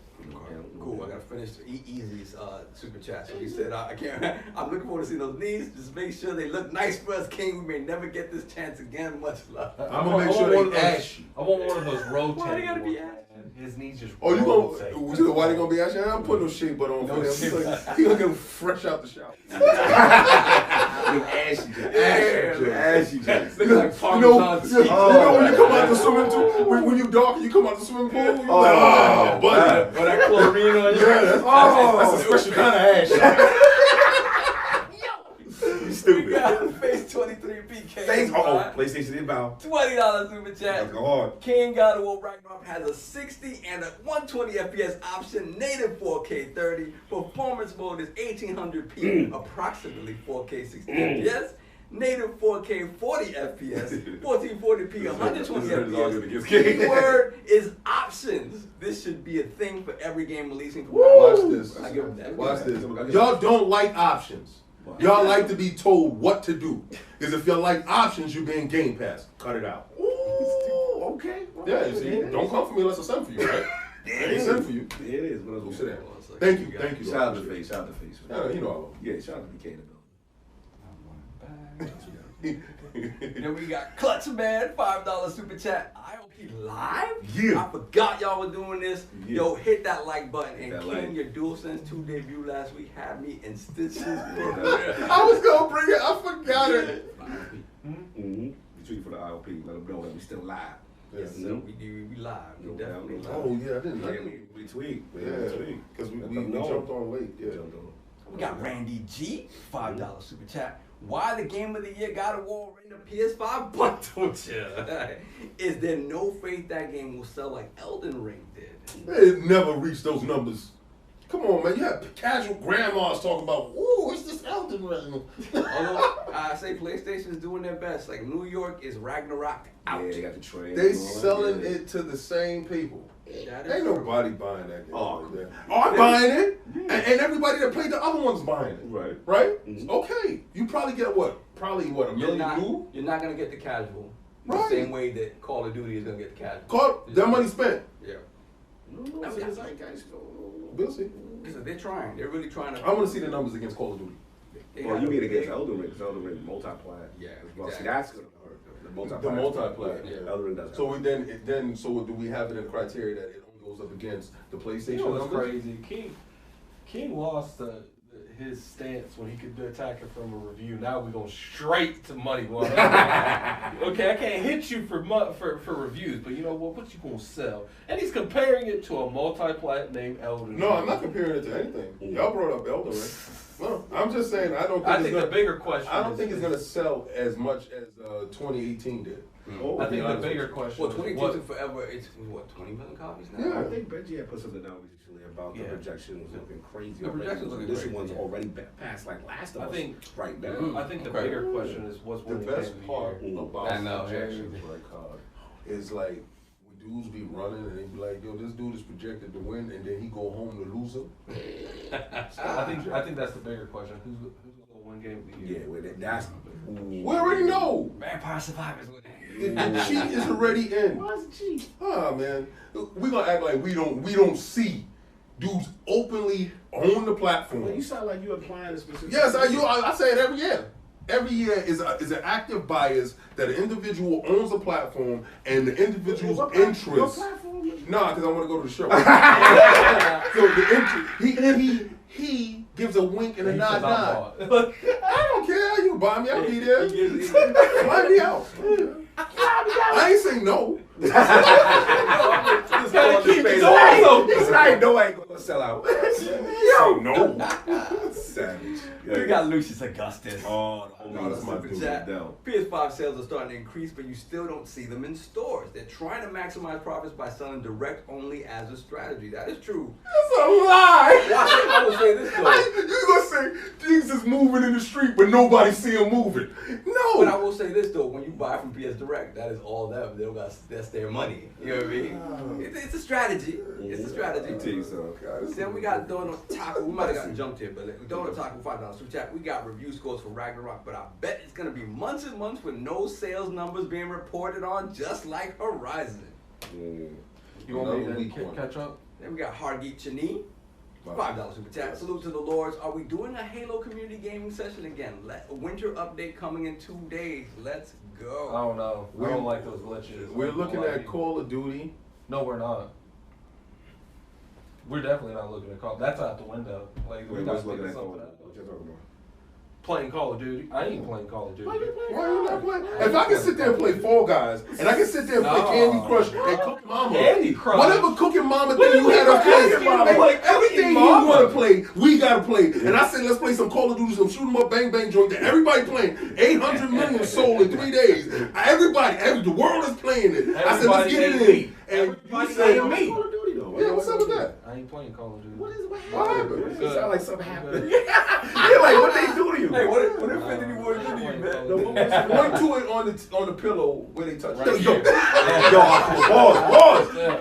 Cool. I gotta finish Easy's super chat. So he said, I can't. I'm looking forward to seeing those knees. Just make sure they look nice for us, King. We may never get this chance again. Much love. I'm gonna make sure they ashy. I want one of those rotating. Why they gotta be ones, ashy? man. His knees just. Oh, you rotate. gonna? Why they gonna be ashy? I'm putting no shea butter on for him. He gonna get him fresh out the shower. Ashy joints. Looks like You Parmesan know, cheese. you know when you come out the swimming pool, when you dark and you come out the swimming pool, you're like, oh, buddy. Or that chlorine on you. Yeah, that's a special kind of ash. You We stupid. got Face 23 PK. Thanks. PlayStation inbound. $20 super chat. Let's go hard. King GodOfWarRagnarok has a 60 and a 120 FPS option, native 4K 30. Performance mode is 1800p, approximately 4K 60 FPS. Native 4K 40 FPS, 1440p, 120 FPS. Keyword is options. This should be a thing for every game releasing. Watch this. I give him that. Watch this. Y'all don't like options. Y'all like to be told what to do. Because if you like options, you're being Game Pass. Cut it out. Ooh, okay. Yeah, you see, don't come for me unless I send for you, right? I ain't send for you. It is. What else we Sit say? down. Thank you, thank you. Shout out to Face. Shout out to Face. Yeah, you know I love Yeah, shout out to BK in the building. Then we got Clutch Man, $5 super chat. ILP live? Yeah. I forgot y'all were doing this. Yeah. Yo, hit that like button. Hit And that King, like. your DualSense 2 debut last week had me in stitches. I was gonna bring it, I forgot it. Mm-hmm. Retweet for the ILP. Let them know that we still live. Yes, sir. We live. We No definitely doubt, live. Oh yeah, I didn't. Retweet. Yeah, because we Let them know. jumped on late. Yeah. Jumped on. We got Randy G, $5 super chat. Why the game of the year God of War in the PS5 bundle? Is there no faith that game will sell like Elden Ring did? It never reached those numbers. Come on, man. You have casual grandmas talking about, ooh, it's this Elden Ring. Although I say PlayStation's doing their best. Like New York is Ragnarok out. Yeah, they got the train. They selling it to the same people. That is Ain't true. nobody buying that game. Oh, like that. I'm buying it, and everybody that played the other one's buying it. Right. Right? Mhm. Okay. You probably get what? Probably what? A You're million new? not gonna get the casual. The Right. same way that Call of Duty is gonna get the casual. Call their money spent. Yeah. No, it's a zeitgeist. We'll see. Listen, they're trying. They're really trying to. I want to see the numbers against Call of Duty. They Well, got you mean a against big- Elden Ring? Because Elden Ring multiplayer. Yeah, Well, see, exactly. that's gonna hurt. The multiplayer. The multiplayer. Yeah, Elden Ring does. So we then so do we have it in criteria that it only goes up against the PlayStation You know what's numbers? crazy? King lost his stance when he could attack it from a review. Now we're going straight to money. Well, okay, I can't hit you for reviews, but you know what? What you gonna sell? And he's comparing it to a multi-plat named Elden. No, I'm not comparing it to anything. Y'all brought up Elden Ring. No, I'm just saying I don't think I it's think gonna, the bigger question. I don't think it's gonna sell as much as 2018 did. Oh, I to be think the honest bigger with you. question. Well, is 2018 forever. It's what 20 million copies now. Yeah. I think Benji had put something out recently about the Yeah. projections looking crazy. The projections looking This crazy, one's yeah. already past like Last of I Us think- right now. Mhm. I think the Okay. bigger question is what's The winning best game of the part year. about I know, projections is like when dudes be running and they be like, yo, this dude is projected to win, and then he go home the loser. I think that's the bigger question. Who's gonna win game of the year? Yeah, well, that's. We already know. Vampire Survivors winning. The cheat is already in. Why is it cheap? Ah man, we gonna act like we don't see dudes openly on the platform. Well, you sound like you're applying a specific. Yes, I say it every year. Every year is an active bias that an individual owns a platform and the individual's Your interests. platform, Nah, because I want to go to the show. So the entry, he gives a wink and a nod. I don't care. You buy me, I'll be there. Buy me out. I ain't saying no. He said, I know I ain't gonna sell out. Yo, no. Savage. We got Lucius Augustus. Oh, that's my Super dude. chat. Dell. PS5 sales are starting to increase, but you still don't see them in stores. They're trying to maximize profits by selling direct only as a strategy. That is true. That's a lie. I will say this though. You gonna say things is moving in the street, but nobody see him moving? No. But I will say this though, when you buy from PS Direct, that is all them. They don't got, that's their money. You know what I mean? It's a strategy. It's a strategy. Then we got Donut Taco. We might have gotten jumped here, but Donut Taco $5 super chat. We got review scores for Ragnarok, but I bet it's gonna be months and months with no sales numbers being reported on, just like Horizon. You want me to catch up? Then we got Hargeet Chani. $5 super chat. Salute to the Lords. Are we doing a Halo community gaming session again? Winter update coming in 2 days. Let's go. I don't know. I don't like those glitches. We're looking at Call of Duty. No, we're not. We're definitely not looking at Call. That's out the window. Like we got looking at something. What you talking about? Playing Call of Duty. I ain't playing Call of Duty. Why you not playing? If I can sit there and play Fall Guys, and I can sit there and play Candy Crush and Cooking Mama, Candy Crush. whatever Cooking Mama thing you had to play, everything you want to play, we gotta play. And I said, let's play some Call of Duty, some shoot 'em up, bang bang joint that everybody playing. 800 million sold in 3 days. The world is playing it. I said, let's get it in. And you said, Call of Duty though. yeah, what's up with that? I ain't playing Call of Duty. What What happened? happened? It sound like something happened. You're like, what they do to you? Hey, what if Infinity War do to you, man? Point to it on the pillow where they touch. Right Yo, here. pause. Yeah.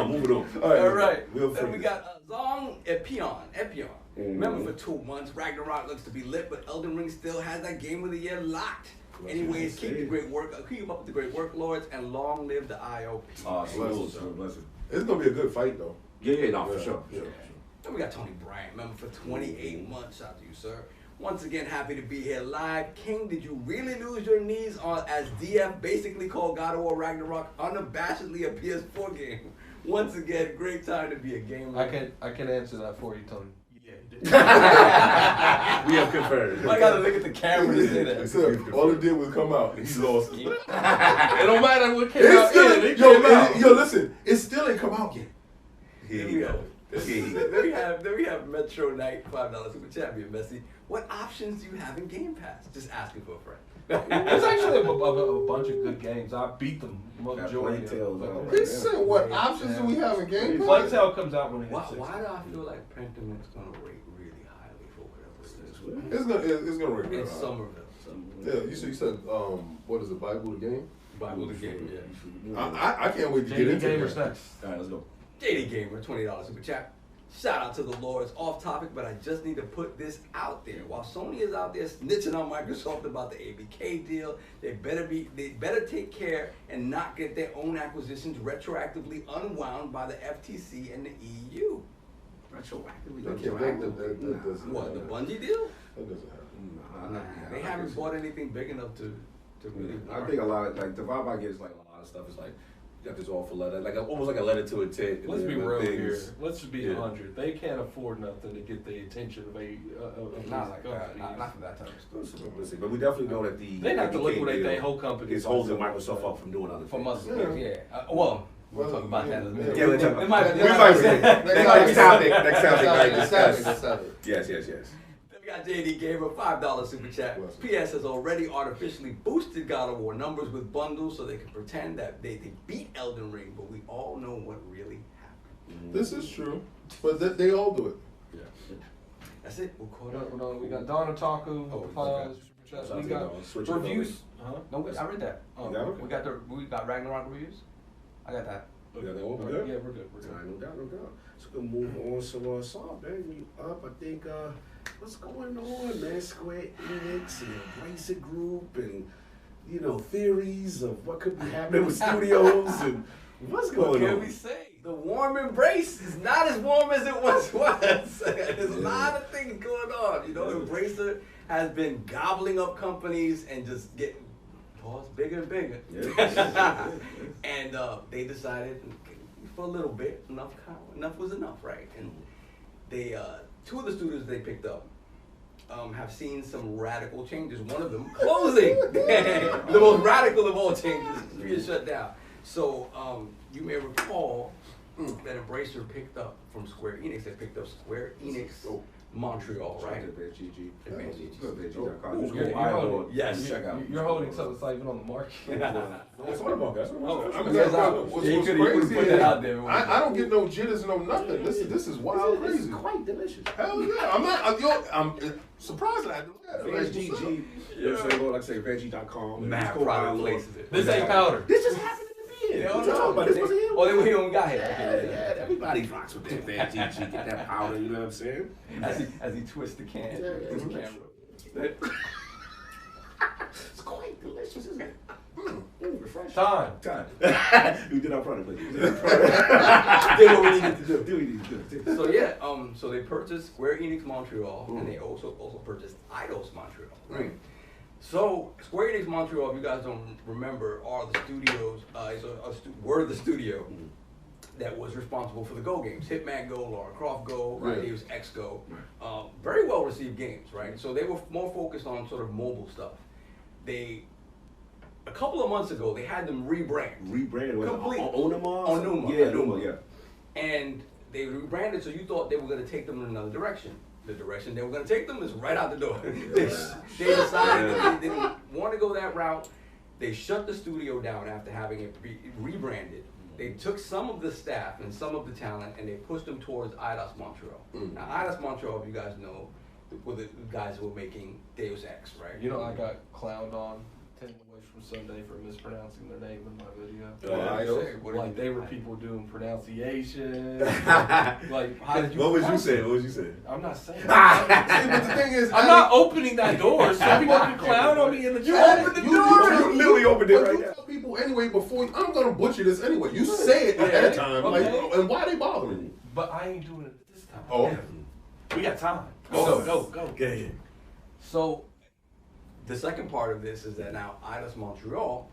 Moving on. All right. We'll Then we figure. got Zong Epion. Remember, for 2 months, Ragnarok looks to be lit, but Elden Ring still has that Game of the Year locked. Anyways, keep up with the great work, Lords, and long live the ILP. Blessing. It's gonna be a good fight though. Yeah, no, for sure. Then we got Tony Bryant, member for 28 months. Shout out to you, sir. Once again, happy to be here live. King, did you really lose your knees on as DF basically called God of War Ragnarok unabashedly a PS4 game? Once again, great time to be a gamer. I can answer that for you, Tony. We have confirmed. I gotta look at the camera to say that. So, all it did was come out. He lost it. It don't matter what came out. It came out. Yo, listen, it still ain't come out yet. Here you go. Then we have Metro Knight, $5 super champion, Messi. What options do you have in Game Pass? Just asking for a friend. There's actually a bunch of good games. I beat them majority of them. He said, what options do we have in Game Pass? Plague Tale comes out when it Why hits 60. do I feel like Pentament's gonna rate really highly for whatever it is? It's gonna rate In high. Somerville. Yeah, you said what is it, Bible the game? Bible the game, yeah. I can't wait to get JD into Gamer's that. next. All right, let's go. JD Gamer, $20 super chat. Shout out to the Lords. Off topic, but I just need to put this out there. While Sony is out there snitching on Microsoft about the ABK deal, they better take care and not get their own acquisitions retroactively unwound by the FTC and the EU. Retroactively. That doesn't What, the happen. Bungie deal? That doesn't happen. Nah, they haven't bought anything big enough to really. I think a lot of the vibe I get is like a lot of stuff is like got this awful letter, like almost like a letter to intent. Let's be real here. things. Let's just be 100. They can't afford nothing to get the attention of a Not like that. company. Not for that type of stuff. Listen, but we definitely know that the They'd have to ABK liquidate deal their whole company. is holding Microsoft up from doing other For things. Muslims, Yeah. yeah. We'll talk about that in a minute. Yeah, we'll talk It might be. We might be. Next topic. Next topic, right? Next Discuss. topic. Yes. Then we got JD Gamer, $5 super chat. PS has already artificially boosted God of War numbers with bundles so they can pretend that they beat Elden Ring, but we all know what really happened. This is true, but they all do it. That's it. We'll call it up. We got Donna Taku. Oh, We got Switch it reviews. No, I read that. You got it? We got Ragnarok reviews. I got that. We got that one. Yeah, Good? we're good. All right, no doubt. So we can move on. So, Saul, man, we up. I think, what's going on, man? Square Enix and EmbracerGroup and, theories of what could be happening with studios and what's What going can on. we say? The warm embrace is not as warm as it once was. There's a lot of things going on. Embracer has been gobbling up companies and just getting bigger and bigger. Yeah. And they decided, for a little bit. Enough was enough, right? And they, 2 of the studios they picked up have seen some radical changes. One of them closing, the most radical of all changes, being shut down. So you may recall that Embracer picked up from Square Enix. They picked up Square Enix Montreal, right? Yes. You're holding something that's not even on the market. What's on the market? That's what I'm What's crazy put that out there. I don't get no jitters, no nothing. This is wild This crazy. is quite delicious. Hell yeah. I'm surprised that I do. VegGG, you know what I'm saying? Like I say, veggie.com. Mad product places. This ain't powder. This just happened to be here. What you talking about? This wasn't here. Oh, they were here when we got here. Yeah, everybody rocks with that VegGG. Get that powder, you know what I'm saying? As he twists the can. Yeah, His yeah. camera. It's quite delicious, isn't it? Refreshing. Time. We did our product, but Did what we needed to do. So yeah, so they purchased Square Enix Montreal, and they also purchased Eidos Montreal, right? So Square Enix Montreal, if you guys don't remember, are the studios, were the studio that was responsible for the Go games, Hitman Go, Lara Croft Go, Right. Deus Ex Go, very well received games, right? So they were more focused on sort of mobile stuff. A couple of months ago, they had them rebrand. Rebranded. Complete. Onuma. Onuma. Yeah. And they rebranded, so you thought they were going to take them in another direction. The direction they were going to take them is right out the door. They decided that they didn't want to go that route. They shut the studio down after having it rebranded. They took some of the staff and some of the talent and they pushed them towards Eidos Montreal. Now, Eidos Montreal, if you guys know, were the guys who were making Deus Ex, right? You know, I got clowned on 10 away from Sunday for mispronouncing their name in my video. Like they were people doing pronunciation. Like how did you? What was you saying? What was you saying? I'm not saying. See, but the thing is, I'm not opening that door. So people can clown on me in the chat. opened the You literally opened it But right you now. tell people anyway before I'm gonna butcher this anyway. You say it ahead of time, like, Okay. and why they bothering you? But I ain't doing it this time. Oh, We got time. Go. Go. Okay. So the second part of this is that now Eidos Montreal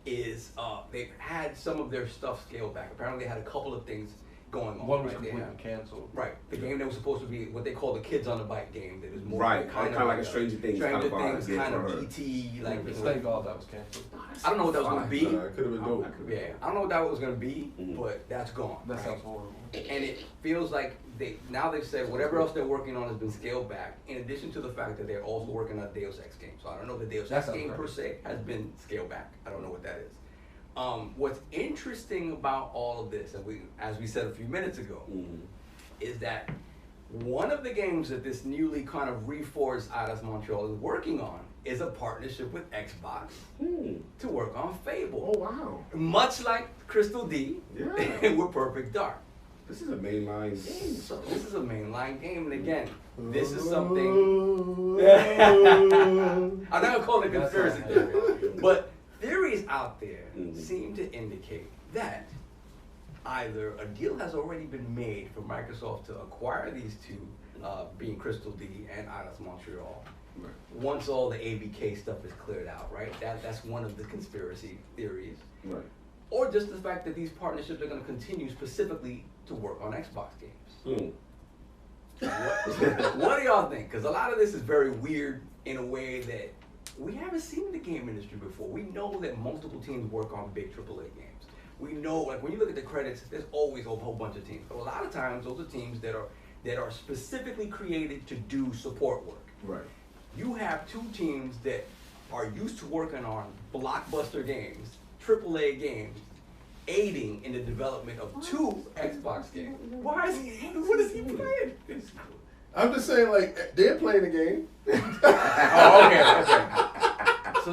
is they've had some of their stuff scaled back. Apparently they had a couple of things going on. One was right? completely canceled. Right. The game that was supposed to be what they call the Kids on the Bike game that is more Right, kind of like a Stranger Things Stranger kind of vibe, Things, yeah, kind for of her. PT, like Thank God that was canceled. I don't know what that was gonna be. it could have been dope. Yeah, I don't know what that was gonna be, but that's gone. That right? sounds horrible. And it feels like they've said whatever else they're working on has been scaled back. In addition to the fact that they're also working on a Deus Ex game. So I don't know if the Deus Ex That sounds game per right. se has been scaled back. I don't know what that is. What's interesting about all of this, and as we said a few minutes ago, is that one of the games that this newly kind of reforged Eidos Montreal is working on is a partnership with Xbox to work on Fable. Oh wow. Much like Crystal D Yeah. with Perfect Dark. This is a mainline game. So This is a mainline game, and again, this is something. I'm not gonna call it a conspiracy theory, but theories out there seem to indicate that either a deal has already been made for Microsoft to acquire these two, being Crystal D and Eidos Montreal. Right. Once all the ABK stuff is cleared out, right? That's one of the conspiracy theories. Right. Or just the fact that these partnerships are going to continue specifically to work on Xbox games. What do y'all think? Because a lot of this is very weird in a way that we haven't seen in the game industry before. We know that multiple teams work on big AAA games. We know, like when you look at the credits, there's always a whole bunch of teams. But a lot of times, those are teams that are specifically created to do support work. Right. You have two teams that are used to working on blockbuster games, AAA games, aiding in the development of two Xbox games. Why is he? What is he playing? I'm just saying, like, they're playing the game. Oh, okay. So,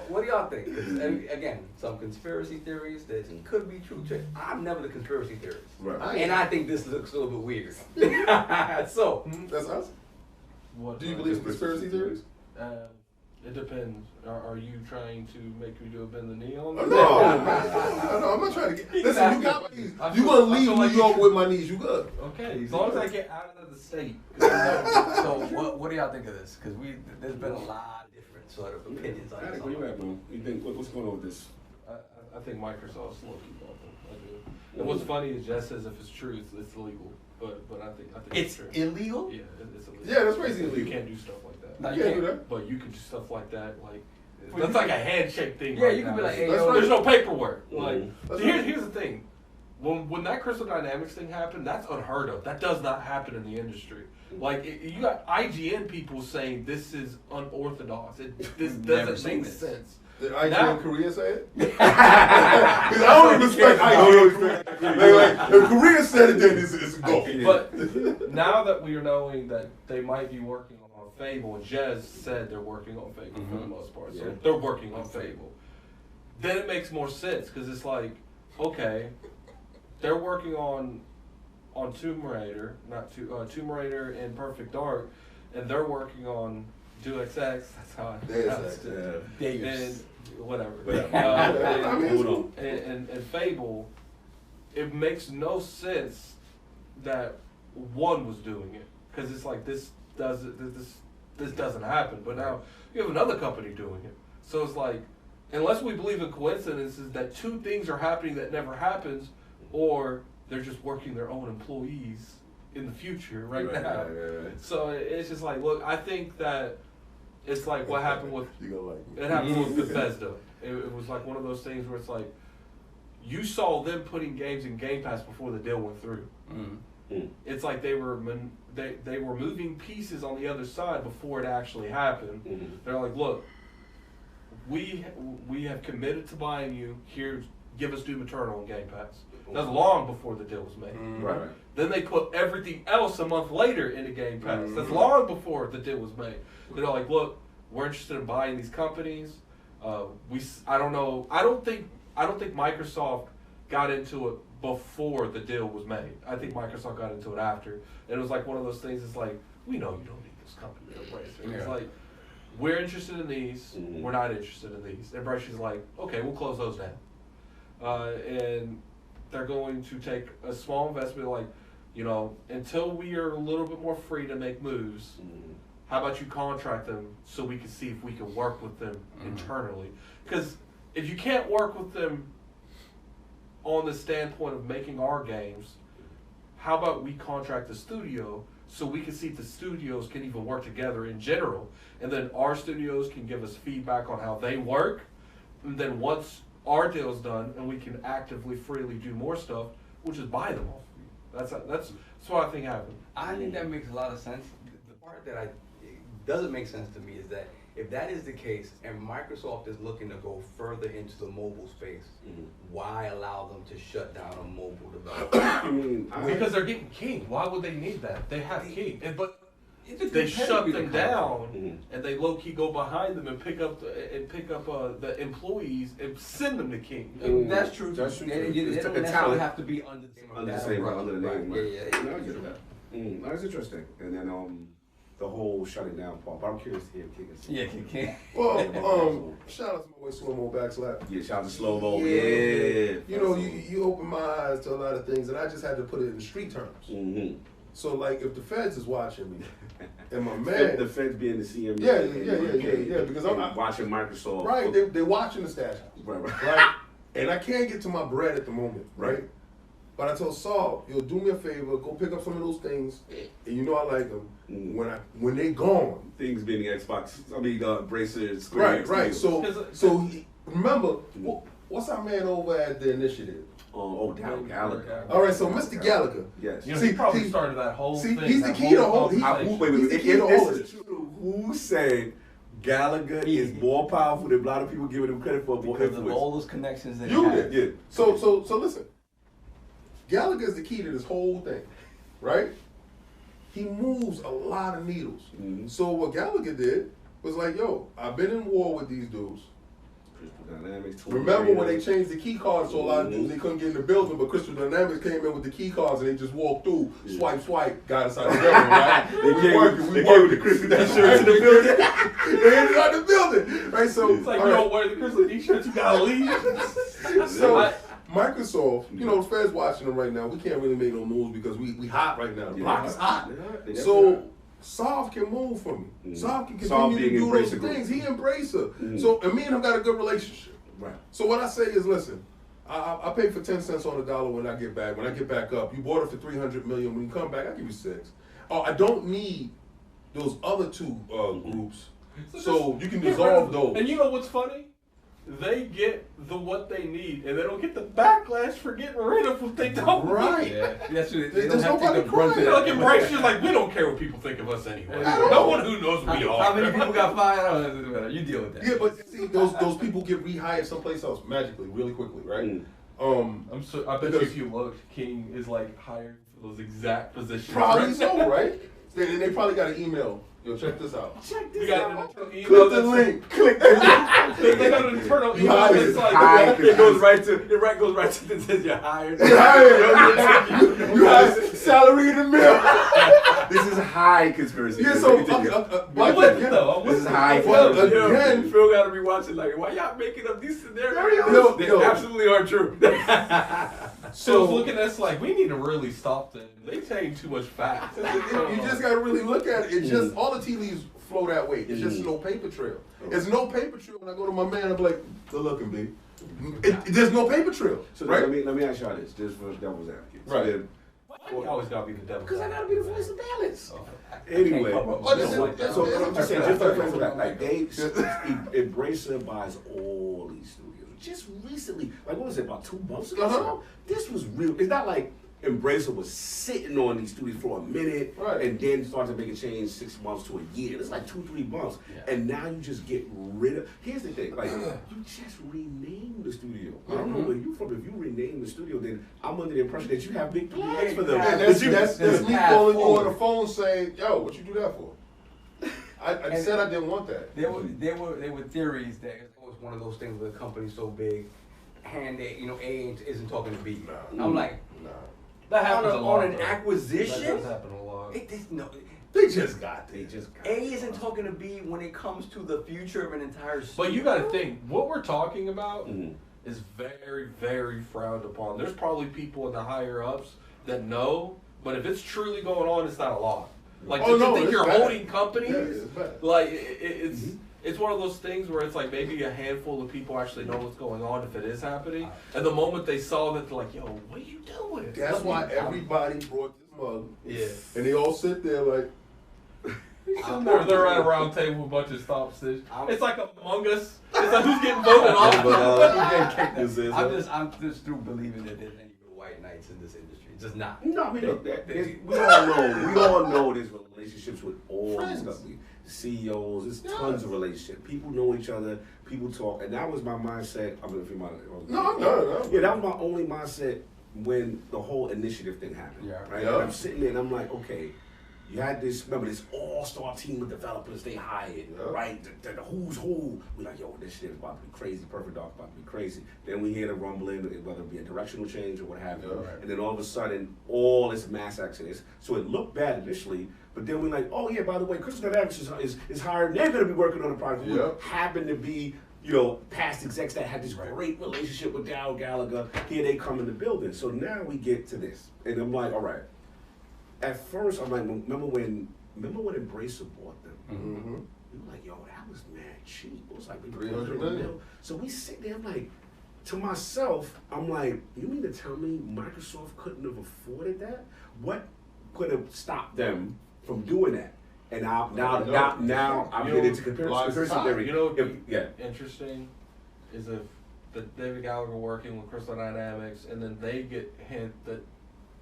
what do y'all think? 'Cause, again, some conspiracy theories that could be true. I'm never the conspiracy theorist, Right. and I think this looks a little bit weird. So, That's us. What? Do you believe in conspiracy theories? It depends. Are you trying to make me do a bend the knee on No, this? no, I'm not trying to get. Listen, you got my knees. You gonna leave New York with my knees? You good? Okay, as long as I get out of the state. so what do y'all think of this? Because there's been a lot of different sort of opinions on Attic, this. where you at, man? You think what's going on with this? I think Microsoft's low-key bumping. I do. And what's funny is Jess says if it's true, it's illegal. But I think It's illegal? Yeah, it's illegal. Yeah, that's crazy You illegal. can't do stuff like that. No, You can't do that. But you can do stuff like that, like Well, that's you like a handshake thing. Yeah, right you can now. be like, hey, That's yo, right. There's no paperwork. Like That's here's the thing. When that Crystal Dynamics thing happened, that's unheard of. That does not happen in the industry. Like you got IGN people saying this is unorthodox. This Never doesn't seen make this. sense. Did IGN Now- Korea say it? Because I don't respect IGN. Like, if Korea said it, then it's a go. But now that we are knowing that they might be working on Fable, and Jez said they're working on Fable for the most part, so Yeah. they're working on Fable. Then it makes more sense because it's like, okay, they're working on Tomb Raider, Tomb Raider and Perfect Dark, and they're working on Deus Ex. That's how I Deus pronounce Ex, it. Deus. And whatever. I mean, it's cool. And Fable, it makes no sense that one was doing it because it's like this doesn't happen. But now you have another company doing it, so it's like unless we believe in coincidences that two things are happening that never happens, or they're just working their own employees in the future right now. Right. So it's just like, look, I think that it's like what happened with You gonna like it. it happened with Bethesda. It was like one of those things where it's like you saw them putting games in Game Pass before the deal went through. It's like they were moving pieces on the other side before it actually happened. They're like, look, we have committed to buying you. Here, give us Doom Eternal on Game Pass. That's long before the deal was made. Right. Then they put everything else a month later into Game Pass. That's long before the deal was made. They're like, look, we're interested in buying these companies. I don't know. I don't think Microsoft got into it before the deal was made. I think Microsoft got into it after. And it was like one of those things. It's like, we know you don't need this company to Embracer. It's like, we're interested in these. We're not interested in these. Embracer's like, okay, we'll close those down. And they're going to take a small investment, like, you know, until we are a little bit more free to make moves. How about you contract them so we can see if we can work with them internally? Because if you can't work with them on the standpoint of making our games, how about we contract the studio so we can see if the studios can even work together in general, and then our studios can give us feedback on how they work, and then once our deal's done and we can actively, freely do more stuff, we'll just buy them off of you. That's what I think happened. I think that makes a lot of sense. The part that doesn't make sense to me is that if that is the case and Microsoft is looking to go further into the mobile space, why allow them to shut down a mobile developer? I mean, Because they're getting King. Why would they need that? They have King. But It's a they good shut pedigree them to come down, from. and they low key go behind them and pick up the employees and send them to King. That's true. That's true. They don't It's necessarily talent. have to be under the same Under the umbrella. same under the name. Right. Right. Yeah. No, I get that. That's interesting. And then the whole shutting down part. But I'm curious to hear King. Yeah, King. Well, shout out to my boy Slow Mo Backslap. Yeah, shout out to Slow Mo. Yeah. Yeah. You know, you open my eyes to a lot of things, and I just had to put it in street terms. So, like, if the feds is watching me, and my man, The Feds being the CMU. Yeah, because I'm watching Microsoft. right, they watching the stash house, right? And I can't get to my bread at the moment, right? But I told Saul, yo, do me a favor, go pick up some of those things, and you know I like them. When they gone, Things being Xbox, Embracer, Square. right. So remember, what's our man over at the initiative? Down Gallagher. All right, so Mr. Gallagher. Yes. You know, he probably started that whole thing. He's the that key to whole whole. conversation. Wait. He's the If key to all this of is this. true, who said Gallagher is more powerful than a lot of people giving him credit for? More Because of influence? all those connections that You he has. did. So listen. Gallagher is the key to this whole thing, right? He moves a lot of needles. So what Gallagher did was like, yo, I've been in war with these dudes. Dynamics, Remember when they changed the key cards, so a lot of dudes they couldn't get in the building, but Crystal Dynamics came in with the key cards and they just walked through, swipe, got inside the building, right? They came with the Crystal t-shirts in the building. They inside the building, right? So It's like, all you right. don't wear the Crystal t-shirts, you gotta leave. So Microsoft, you know, the Fed's watching them right now. We can't really make no moves because we hot right now. The block is hot. So Solve can move for me. Solve can Solve continue to being do those EmbracerGroup. things. He Embracer. So and me and him got a good relationship. Right. So what I say is, listen, I pay for 10 cents on the dollar when I get back. When I get back up, you bought it for 300 million. When you come back, I give you 6. Oh, I don't need those other 2 groups, so you can dissolve those. And you know what's funny? They get what they need, and they don't get the backlash for getting rid of what they don't Right. need. Yeah, that's what they There's don't have to nobody take the brunt of crying. You that. know, like Embracer's like, we don't care what people think of us anyway. At all. No one who knows we are. How many people got fired? I don't know. You deal with that. Yeah, but see, those people get rehired someplace else magically, really quickly, right? I bet Because- if you looked, King is like hired for those exact positions. Probably right so, now. right? They probably got an email. Yo, check this out. Check You this got an out. internal email Click the that's- link. Click the link. They got an internal You email hired. that's like, Hired. It goes right to it says you're hired. You hired. You hired. Salary in the mill. This is high conspiracy. Yeah, so I'm with it though. I'm This with is it. high Well, conspiracy. again, Phil gotta be watching like, why y'all making up these scenarios? Yo, They yo. absolutely aren't true. So I was looking at this like, we need to really stop them. They saying too much facts. you just gotta really look at it. It's just all the tea leaves flow that way. It's just no paper trail. There's no paper trail. When I go to my man, I'm like, good looking, B. There's no paper trail, So right? let me ask y'all this, just for devil's advocate. So Right. then, You always gotta be the devil. because I gotta be the voice of balance. Oh. Anyway, Oh, this is- so this is- I'm just saying, just for that, like Embracer buys all these studios. Just recently, like what was it, about 2 months ago? or so? This was real. It's not like Embracer was sitting on these studios for a minute Right. and then started to make a change 6 months to a year. It's like 2-3 months, and now you just get rid of. Here's the thing, like you just renamed the studio. I don't know where you from. If you rename the studio, then I'm under the impression that you have big plans for them. Yeah, that's me calling you on the phone saying, yo, what you do that for? I said I didn't want that. There were theories that it was one of those things with a company so big, A isn't talking to B. Nah. I'm like, Nah. That happens a lot. on an though. acquisition. That does happen a lot. They just got there. A isn't talking to B when it comes to the future of an entire. But you gotta think, what we're talking about Mhm. is very, very frowned upon. There's probably people in the higher ups that know, but if it's truly going on, it's not a lot. Like, Oh, to no, think it's you're bad. holding companies, Yeah, it's bad. like, it's one of those things where it's like maybe a handful of people actually know what's going on if it is happening. And the moment they saw that, they're like, yo, what are you doing? That's why everybody brought this mug. Yeah. And they all sit there like, They're at a round table with a bunch of stop stitch. It's like Among Us. It's like who's getting voted off. I'm just through believing that there's any real white knights in this industry. Just not. No, I mean, look, we all know there's relationships with all these companies. CEOs, there's tons of relationships. People know each other, people talk, and that was my mindset. I mean, if you mind, no, I'm done. yeah, that was my only mindset when the whole initiative thing happened. Yeah. Right. Yeah. And I'm sitting there and I'm like, okay, you had this. Remember this all-star team of developers they hired, Yeah. right? The who's who. We're like, yo, this shit is about to be crazy. Perfect Dark about to be crazy. Then we hear the rumbling, whether it be a directional change or what have you. Yeah, right. And then all of a sudden, all this mass exodus. So it looked bad initially, but then we're like, oh yeah, by the way, Crystal Dynamics is hired. They're going to be working on the project. We Yeah. happen to be, past execs that had this great relationship with Dow Gallagher. Here they come in the building. So now we get to this, and I'm like, all right. At first, I'm like, remember when Embracer bought them? Mm-hmm. We were like, yo, that was mad cheap. It was like maybe 300 $300 million. So we sit there, I'm like, to myself, I'm like, you mean to tell me Microsoft couldn't have afforded that? What could have stopped them from doing that? And now I'm getting into conspiracy theory. You know, what would be Yeah. interesting is if the David Gallagher working with Crystal Dynamics, and then they get hint that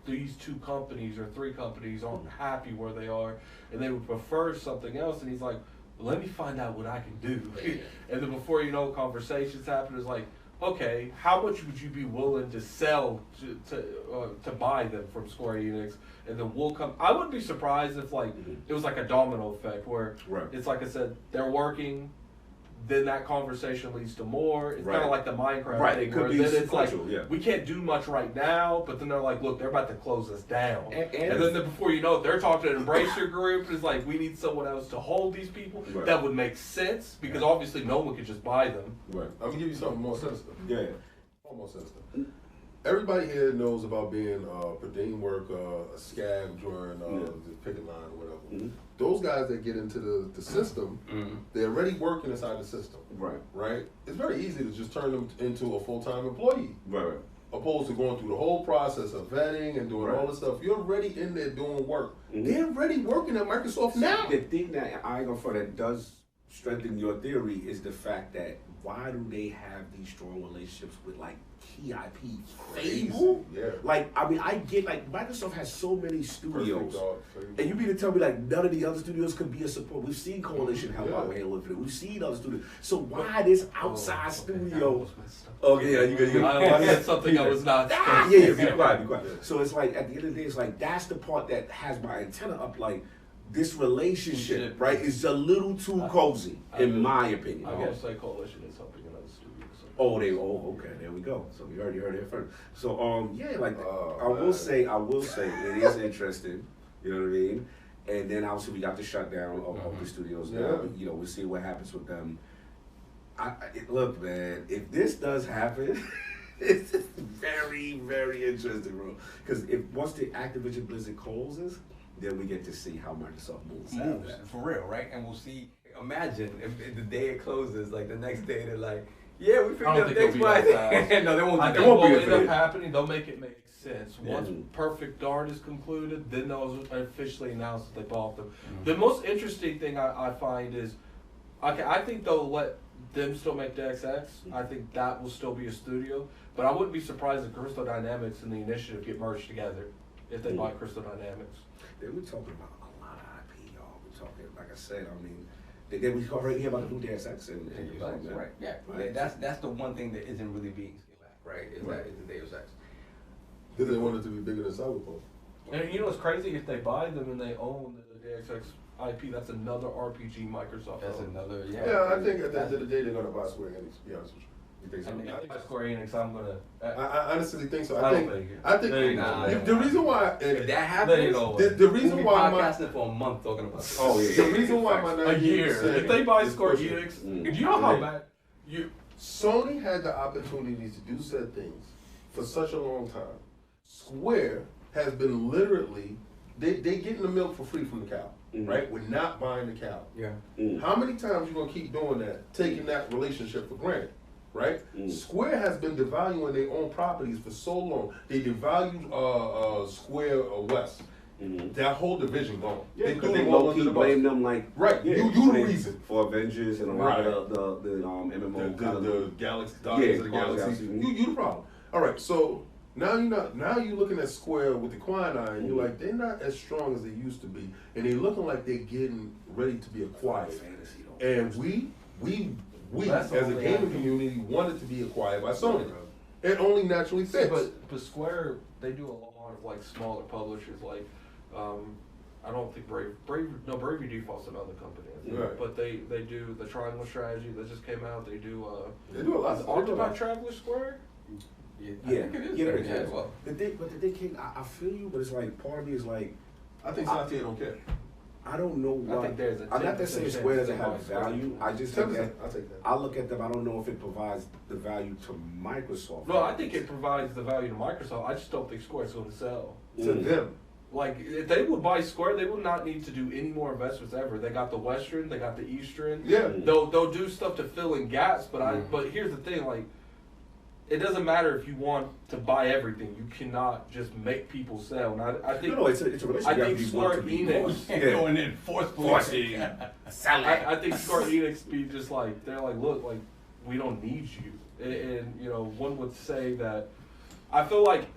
these 2 companies or 3 companies aren't happy where they are, and they would prefer something else. And he's like, let me find out what I can do. And then before you know, conversations happen. It's like, okay, how much would you be willing to sell to buy them from Square Enix? And then we'll come. I wouldn't be surprised if it was like a domino effect where it's like I said, they're working. Then that conversation leads to more. It's kind of like the Minecraft thing, It could where be then it's like, sequential, we can't do much right now, but then they're like, look, they're about to close us down. And then before you know it, they're talking to EmbracerGroup. It's like, we need someone else to hold these people. Right. That would make sense, because obviously no one could just buy them. Right. I'm going to give you something more sinister. Yeah. More sinister. Everybody here knows about being per diem work, a scab during the picket line or whatever. Mm-hmm. those guys that get into the system, they're already working inside the system. Right. Right? It's very easy to just turn them into a full-time employee. Right. Opposed to going through the whole process of vetting and doing all this stuff. You're already in there doing work. They're already working at Microsoft now. The thing that I ain't gonna front that does strengthen your theory is the fact that why do they have these strong relationships with like key IP? Fable? Yeah. Like, I mean, I get like Microsoft has so many studios. Fable. And you mean to tell me like none of the other studios could be a support? We've seen Coalition help out with Halo Infinite. We've seen other studios. So why this outside studio? Okay, yeah, you I said something I was not. yeah, be quiet. So it's like at the end of the day, it's like that's the part that has my antenna up. Like this relationship, right, is a little too cozy, in my opinion. I will say Coalition is helping another studio. So. Okay, there we go. So you heard it first. So yeah, like I will say it is interesting. You know what I mean? And then obviously we got the shutdown of the studios now. But, you know, we'll see what happens with them. Look, man, if this does happen, it's very, very interesting, bro. Because if once the Activision Blizzard closes, then we get to see how Microsoft moves. For real, right? And we'll see. Imagine if the day it closes, like the next day they're like, yeah, we figured out X, Y, Z. No, they won't. I think what will end up happening, they'll make it make sense. Once Perfect Dark is concluded, then they'll officially announce that they bought them. The most interesting thing I find is, okay, I think they'll let them still make the XX. I think that will still be a studio, but I wouldn't be surprised if Crystal Dynamics and the Initiative get merged together if they buy Crystal Dynamics. Then we're talking about a lot of IP, y'all. We're talking, like I said, I mean, then we already hear about the new Deus Ex and right. Yeah, right. That's the one thing that isn't really being scaled back, right? Is the Deus Ex. Because they want it to be bigger than Cyberpunk. And you know what's crazy? If they buy them and they own the Deus Ex IP, that's another RPG Microsoft. That's another, Yeah, I think at the end of the day they're gonna buy Square Enix. To be honest with you. You think so? I think Square Enix. I'm gonna. I honestly think so. I think the reason why if that happens, the reason why we'll be podcasting for a month talking about this. The reason why my a year. If they buy Square Enix, do you know how bad Sony had the opportunity to do said things for such a long time. Square has been literally they getting the milk for free from the cow. Right? We're not buying the cow. Yeah. How many times you gonna keep doing that, taking that relationship for granted? Right? Square has been devaluing their own properties for so long. They devalued Square West. That whole division gone. Yeah, because they low-key blame them like you the reason for Avengers and a lot of the MMO the Galaxy Guardians of the Galaxy. You the problem. All right, so now you're looking at Square with the Quine Eye, and you're like, they're not as strong as they used to be, and they're looking like they're getting ready to be acquired. And we as a gaming community wanted to be acquired by Sony. It only naturally fits. But Square, they do a lot of like smaller publishers. Like, I don't think Bravely Default's another company. Right. But they do the Triangle Strategy that just came out. They do a lot. Octopath Traveler Square. Yeah, I think it is as well. But the thing, I feel you, but it's like part of me is like, I think Satya don't care. I don't know why. I think there's I'm not that saying Square doesn't have value. I just think that I'll take that. I look at them. I don't know if it provides the value to Microsoft. No, I think it provides the value to Microsoft. I just don't think Square's going to sell to them. Like, if they would buy Square, they would not need to do any more investments ever. They got the Western, they got the Eastern. Yeah. They'll do stuff to fill in gaps, but here's the thing, like, it doesn't matter if you want to buy everything. You cannot just make people sell. And I think it's a relationship. I think Square Enix going in forcefully. I think Square Enix be just like, they're like, look, like, we don't need you. And you know, one would say that I feel like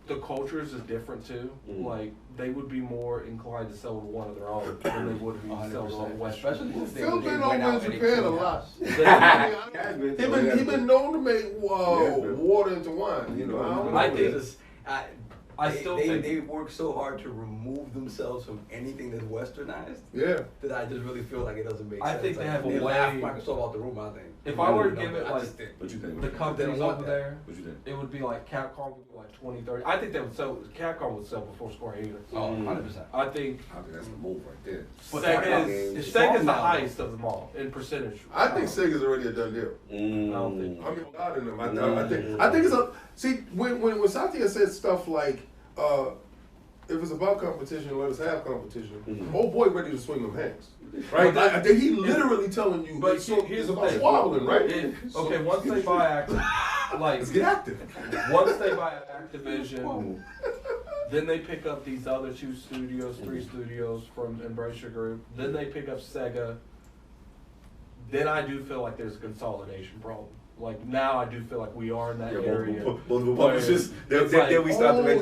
the cultures is different too. Like, they would be more inclined to sell to one of their own than they would be sell to on Western. Especially if Phil been over in Japan a lot. He been known to make water into wine. You know, I think they work so hard to remove themselves from anything that's westernized. Yeah. That I just really feel like it doesn't make sense. I think they have a way. Laugh Microsoft out the room. I think. If I were to give it like what you think? the companies over there, what you think? it would be like Capcom would be like 20, 30. I think they would sell. Capcom would sell before Square Enix. Oh, 100%. I think that's the move right there. Sega's the highest of them all in percentage. I think Sega's already a done deal. I don't think. I mean, God in them. I think it's a. See, when Satya said stuff like, if it's about competition, let us have competition. Mhm. Old boy ready to swing them hands, right? I think he literally telling you. But it's here's the about thing. squabbling, right? Okay, once they buy Let's get active. once they buy Activision, then they pick up these other 2 studios, 3 studios from EmbracerGroup. Then they pick up Sega. Then I do feel like there's a consolidation problem. Like now, I do feel like we are in that area. Both of the publishers. It's Then we start to make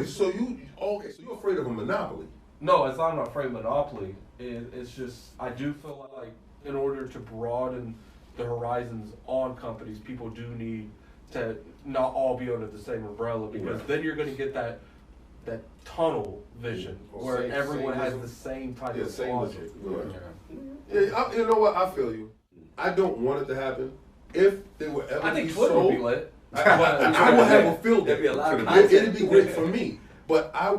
Oh, so you're afraid of a monopoly? No, it's not. I'm not afraid of monopoly. It's just I do feel like in order to broaden the horizons on companies, people do need to not all be under the same umbrella because then you're going to get that tunnel vision where Same- everyone same has vision. the same type Yeah, of same logic. vision. Yeah, you know what? I feel you. I don't want it to happen. If they were ever I think be Twitter sold, would be lit. I would have a field day. There'd be a lot of It'd be great for me, but I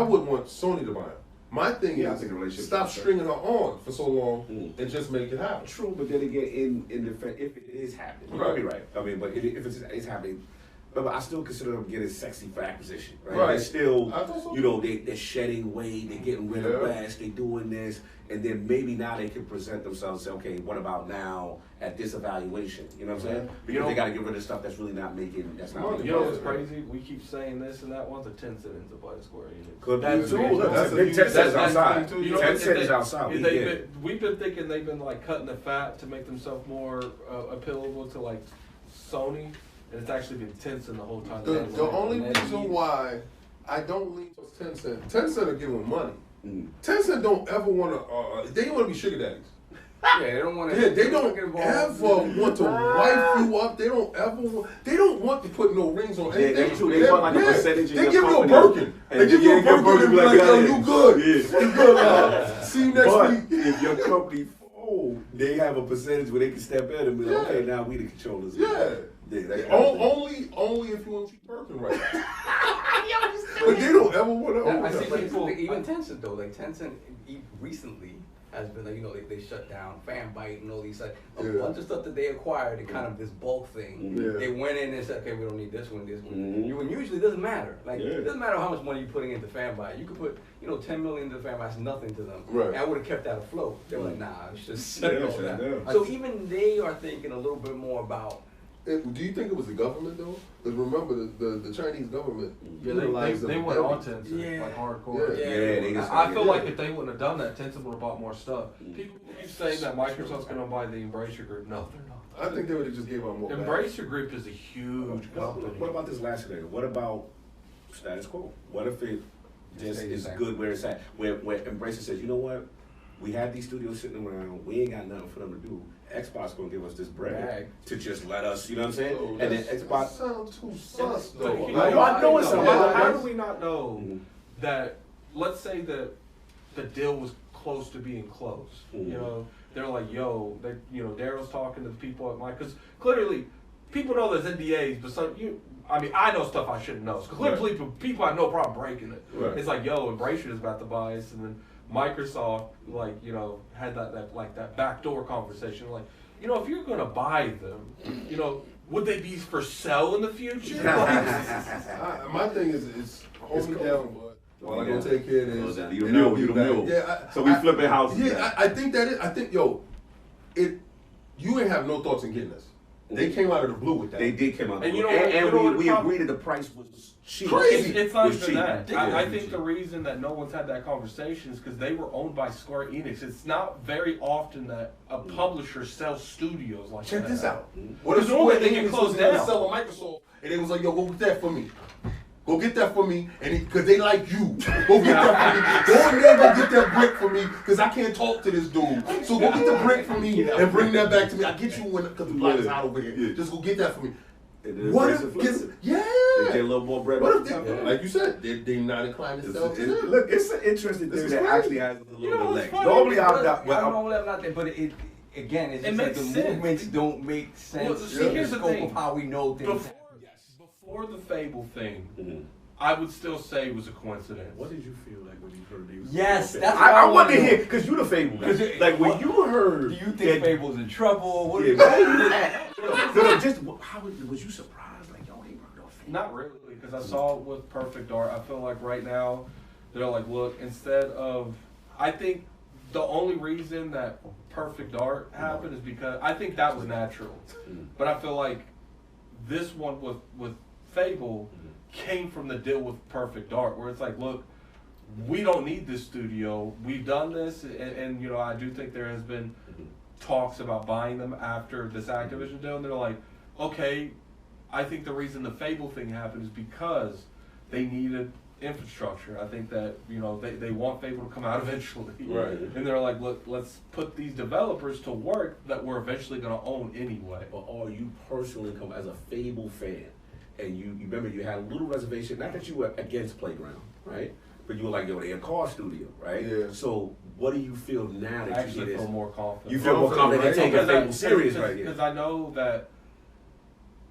would want Sony to buy it. My thing Yeah, I think the is relationship stop is better. stringing her on for so long Mm. and just make it happen. True, but then again, in defense, if it is happening, Right. you're right. I mean, but if it's happening, but I still consider them getting sexy for acquisition, right? Right. They're still, I thought so. you know, they're shedding weight, they're getting rid of Yeah. bash, they're doing this, and then maybe now they can present themselves and say, okay, what about now at this evaluation? You know what I'm saying? Because You know- they got to get rid of stuff that's really not making, that's not Money. making You know what's sense. crazy? We keep saying this and that. One's a Tencent ends up buying Square Enix. Could be That's too. the reason. That's a Big huge- Tencent is that's outside. too. You know, Tencent if is they- outside. if We they've get. we've been thinking they've been like cutting the fat to make themselves more appealable to like Sony, and it's actually been Tencent the whole time. The only And then reason you- why I don't lean towards Tencent are giving money. Mm. Tencent don't ever want to. They don't want to be sugar daddies. Yeah, they don't want to. Yeah, they don't ever want to wife you up. They don't ever. They don't want to put no rings on Yeah, anything. that's true. They want like a percentage in They your give you a company. Birkin. And They give you a yeah, give Birkin and be like, yo, yeah. you good. Yeah. You good now. See you next But week. if your company fold, they have a percentage where they can step in and be like, Yeah. okay, now we the controllers. Yeah. Yeah, that kind of thing. Only if you want to treat Birkin right. But they don't ever want to. I see But people- even Tencent though, like Tencent recently has been like, you know, they shut down Fanbyte and all these like a Yeah. bunch of stuff that they acquired in kind of this bulk thing. Yeah. They went in and said, okay, we don't need this one, this one. Mhm. And usually it doesn't matter. Like Yeah. it doesn't matter how much money you're putting into Fanbyte. You could put, you know, 10 million into Fanbyte, it's nothing to them. Right. And I would have kept that afloat. They were like, nah, it's just shut Yeah, it all shut it down. down. So even they are thinking a little bit more about. Do you think it was the government though? Because remember, the Chinese government Yeah, utilized they them went on heavy. Tencent Yeah. like hardcore. Yeah. Yeah, they just- I feel yeah. like if they wouldn't have done that, Tencent would have bought more stuff. People keep saying that Microsoft's going to buy the EmbracerGroup. No, they're not. I think they would have just gave out more. back. EmbracerGroup is a huge company. What about this last scenario? What about status quo? What if it just Stay the is same. good where it's at? Where Embracer says, you know what? We had these studios sitting around. We ain't got nothing for them to do. Xbox gonna give us this bread Bag. to just let us, you know what I'm saying? So and then that Xbox. sounds too sus But though. you I know it's how, a- how do we not know Mhm. that, let's say that the deal was close to being closed. Mhm. You know, they're like, yo, they, you know, Daryl's talking to the people at Mike, because clearly people know there's NDAs, but I mean, I know stuff I shouldn't know. So clearly people have no problem breaking it. Right. It's like, yo, Embracer is about to buy us, and then Microsoft, like, you know, had that backdoor conversation, like, you know, if you're gonna buy them, you know, would they be for sale in the future? Like, My thing is hold me cool. down, but while I go Yeah. take care of Oh, this, that- you the and I'll mule, be you the back. mule. Yeah, So we flipping houses now. Yeah, I think that is. I think you ain't have no thoughts in getting us. They came out of the blue with that. They did come out. And you know what- you know what the we problem- agreed that the price was cheap. Crazy. It's not Was even cheap. that. I Ridiculous. think the reason that no one's had that conversation is because they were owned by Square Enix. It's not very often that a publisher sells studios like Check that. this out. Mhm. What if Because normally Square they get Enix closed was gonna down. sell a Microsoft and they was like, yo, go get that for me. Go get that for me, and because they like you. Go get that for me. Go in there and go get that brick for me, because I can't talk to this dude. So go get the brick for me and bring that back to me. I'll get you when, because the block is hot over here. Yeah. Just go get that for me. And then What Embracer if, flips gets, it. yeah. They get a little more bread What off if the top. they, like you said, they not inclined to sell to them. Look, it's an interesting This thing is that crazy. actually has a little You know bit of what's legs. funny? Normally, I'm But not. I Well, don't know, I'm not there, but it again, it's It just like makes the sense. movements don't make sense. Well, see, in here's the the scope thing. of how we know things. Before the Fable thing, Mhm. I would still say it was a coincidence. What did you feel like when you heard these? Yes, that's I what wanted to know. hear because you the Fable guy. 'Cause it- Like when what- you heard. Do you think that- Fable's in trouble? What Yeah, do where you you at? No, just how was you surprised? Like yo, they worked on Fable. Not really, because I saw it with Perfect Art. I feel like right now, They're like, look, instead of, I think the only reason that Perfect Dark happened is because I think that was natural, but I feel like this one with Fable came from the deal with Perfect Dark, where it's like, look, we don't need this studio. We've done this, and you know, I do think there has been talks about buying them after this Activision deal, and they're like, okay, I think the reason the Fable thing happened is because they needed infrastructure. I think that, you know, they want Fable to come out eventually. Right. And they're like, look, let's put these developers to work that we're eventually going to own anyway. But are you personally come as a Fable fan, and you remember you had a little reservation, not that you were against Playground, right? But you were like, yo, they're a car studio, right? Yeah. So what do you feel now that I actually you feel more confident. You feel more confident right? in taking Fable serious right here? Because I know that